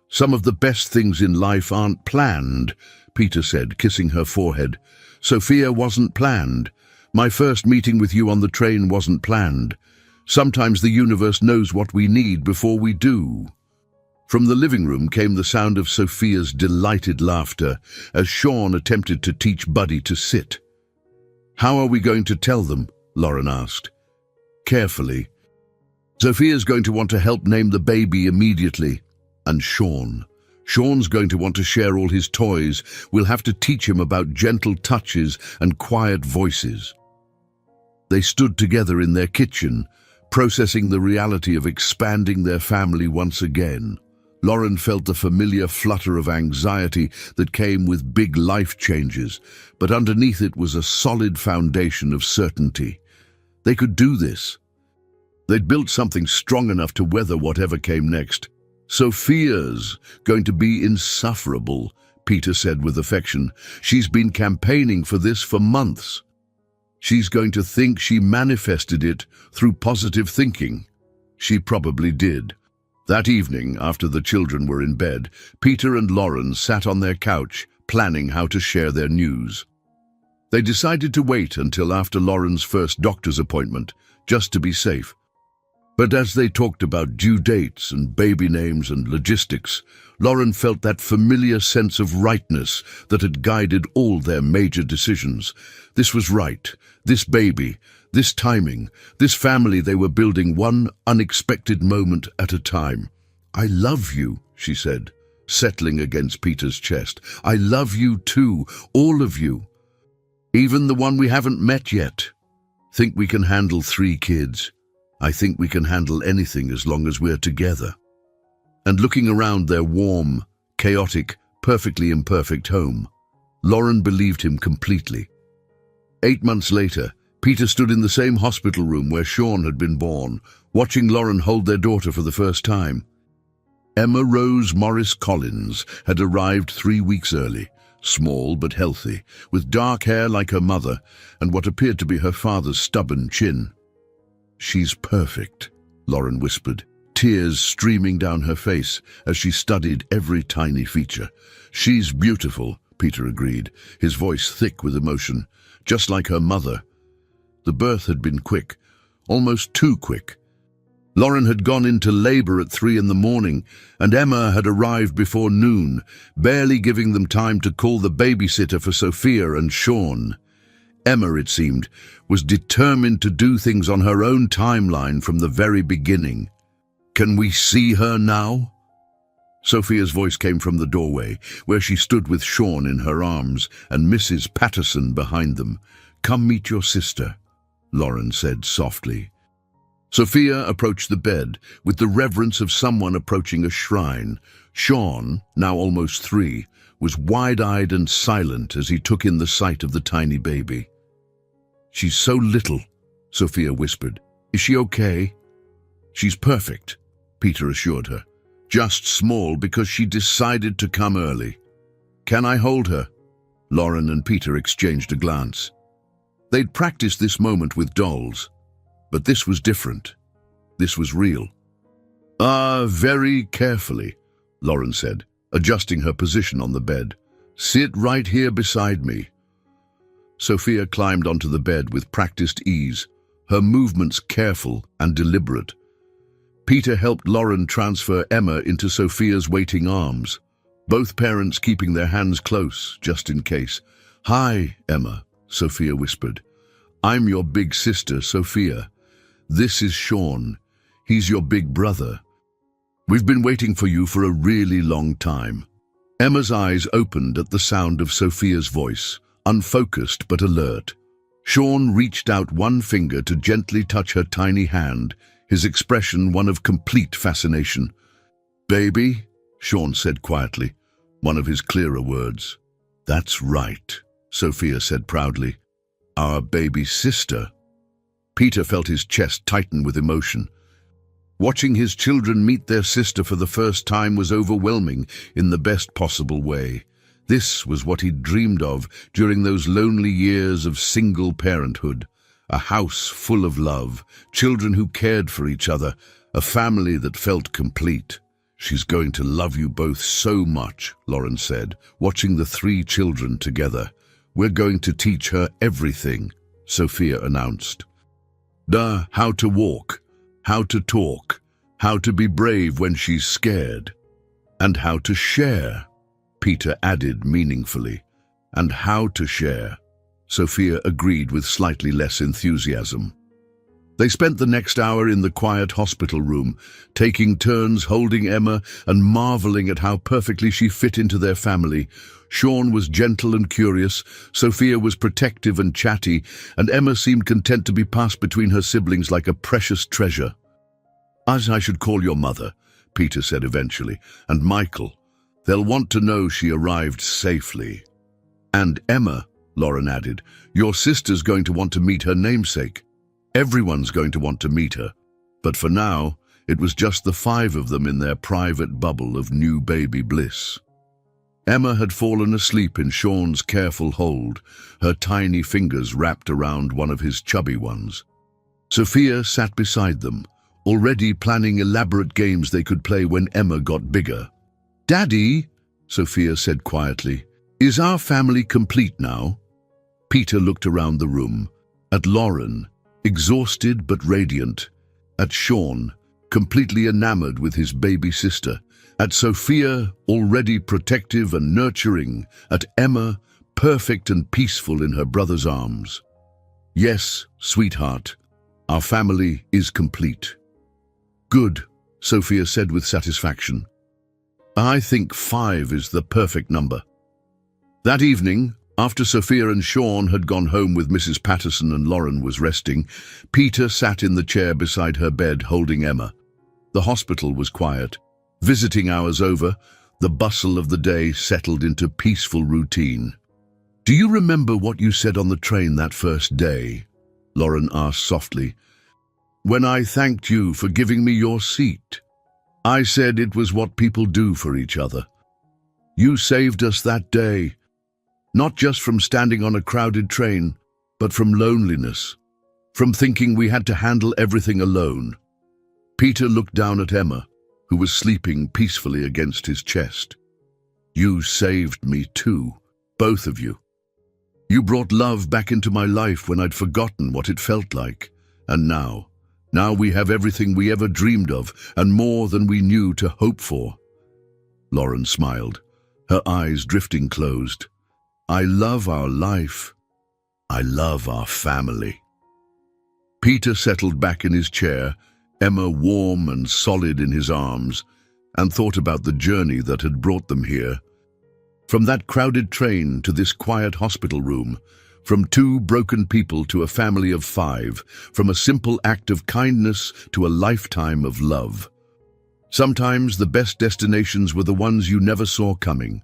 Some of the best things in life aren't planned," Peter said, kissing her forehead. "Sophia wasn't planned. My first meeting with you on the train wasn't planned. Sometimes the universe knows what we need before we do." From the living room came the sound of Sophia's delighted laughter as Sean attempted to teach Buddy to sit. "How are we going to tell them?" Lauren asked. "Carefully. Sophia's going to want to help name the baby immediately. And Sean's going to want to share all his toys. We'll have to teach him about gentle touches and quiet voices." They stood together in their kitchen, processing the reality of expanding their family once again. Lauren felt the familiar flutter of anxiety that came with big life changes, but underneath it was a solid foundation of certainty. They could do this. They'd built something strong enough to weather whatever came next. "Sophia's going to be insufferable," Peter said with affection. "She's been campaigning for this for months. She's going to think she manifested it through positive thinking." She probably did. That evening, after the children were in bed, Peter and Lauren sat on their couch, planning how to share their news. They decided to wait until after Lauren's first doctor's appointment, just to be safe. But as they talked about due dates and baby names and logistics, Lauren felt that familiar sense of rightness that had guided all their major decisions. This was right. This baby, this timing, this family they were building one unexpected moment at a time. "I love you," she said, settling against Peter's chest. "I love you too, all of you. Even the one we haven't met yet. Think we can handle 3 kids. I think we can handle anything as long as we're together." And looking around their warm, chaotic, perfectly imperfect home, Lauren believed him completely. 8 months later, Peter stood in the same hospital room where Sean had been born, watching Lauren hold their daughter for the first time. Emma Rose Morris Collins had arrived 3 weeks early, small but healthy, with dark hair like her mother and what appeared to be her father's stubborn chin. "She's perfect," Lauren whispered, tears streaming down her face as she studied every tiny feature. "She's beautiful," Peter agreed, his voice thick with emotion, "just like her mother." The birth had been quick, almost too quick. Lauren had gone into labor at 3 in the morning, and Emma had arrived before noon, barely giving them time to call the babysitter for Sophia and Sean. Emma, it seemed, was determined to do things on her own timeline from the very beginning. "Can we see her now?" Sophia's voice came from the doorway, where she stood with Sean in her arms and Mrs. Patterson behind them. "Come meet your sister," Lauren said softly. Sophia approached the bed with the reverence of someone approaching a shrine. Sean, now almost 3, was wide-eyed and silent as he took in the sight of the tiny baby. "She's so little," Sophia whispered. "Is she okay?" "She's perfect," Peter assured her. "Just small because she decided to come early." "Can I hold her?" Lauren and Peter exchanged a glance. They'd practiced this moment with dolls, but this was different. This was real. Very carefully," Lauren said, adjusting her position on the bed. "Sit right here beside me." Sophia climbed onto the bed with practiced ease, her movements careful and deliberate. Peter helped Lauren transfer Emma into Sophia's waiting arms. both parents keeping their hands close, just in case. "Hi, Emma," Sophia whispered. "I'm your big sister, Sophia. This is Sean. He's your big brother. We've been waiting for you for a really long time." Emma's eyes opened at the sound of Sophia's voice, unfocused but alert. Sean reached out one finger to gently touch her tiny hand, his expression one of complete fascination. "Baby," Sean said quietly, one of his clearer words. "That's right," Sophia said proudly. "Our baby sister." Peter felt his chest tighten with emotion. Watching his children meet their sister for the first time was overwhelming in the best possible way. This was what he'd dreamed of during those lonely years of single parenthood. A house full of love, children who cared for each other, a family that felt complete. "She's going to love you both so much," Lauren said, watching the three children together. "We're going to teach her everything," Sophia announced. How to walk, how to talk, how to be brave when she's scared, and how to share," Peter added meaningfully. "And how to share," Sophia agreed with slightly less enthusiasm. They spent the next hour in the quiet hospital room, taking turns holding Emma and marveling at how perfectly she fit into their family. Sean was gentle and curious, Sophia was protective and chatty, and Emma seemed content to be passed between her siblings like a precious treasure. "As I should call your mother," Peter said eventually, "and Michael. They'll want to know she arrived safely." "And Emma," Lauren added, "your sister's going to want to meet her namesake. Everyone's going to want to meet her." But for now, it was just the five of them in their private bubble of new baby bliss. Emma had fallen asleep in Sean's careful hold, her tiny fingers wrapped around one of his chubby ones. Sophia sat beside them, already planning elaborate games they could play when Emma got bigger. "Daddy," Sophia said quietly, "is our family complete now?" Peter looked around the room, at Lauren, exhausted but radiant, at Sean, completely enamored with his baby sister, at Sophia, already protective and nurturing, at Emma, perfect and peaceful in her brother's arms. "Yes, sweetheart, our family is complete." "Good," Sophia said with satisfaction. "I think 5 is the perfect number." That evening, after Sophia and Sean had gone home with Mrs. Patterson and Lauren was resting, Peter sat in the chair beside her bed holding Emma. The hospital was quiet. Visiting hours over, the bustle of the day settled into peaceful routine. "Do you remember what you said on the train that first day?" Lauren asked softly. "When I thanked you for giving me your seat. I said it was what people do for each other. You saved us that day, not just from standing on a crowded train, but from loneliness, from thinking we had to handle everything alone." Peter looked down at Emma, who was sleeping peacefully against his chest. "You saved me too, both of you. You brought love back into my life when I'd forgotten what it felt like. And now we have everything we ever dreamed of, and more than we knew to hope for." Lauren smiled, her eyes drifting closed. "I love our life. I love our family." Peter settled back in his chair, Emma warm and solid in his arms, and thought about the journey that had brought them here. From that crowded train to this quiet hospital room, from 2 broken people to a family of 5, from a simple act of kindness to a lifetime of love. Sometimes the best destinations were the ones you never saw coming.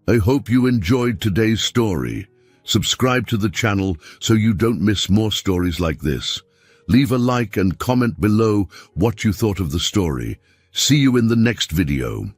I hope you enjoyed today's story. Subscribe to the channel so you don't miss more stories like this. Leave a like and comment below what you thought of the story. See you in the next video.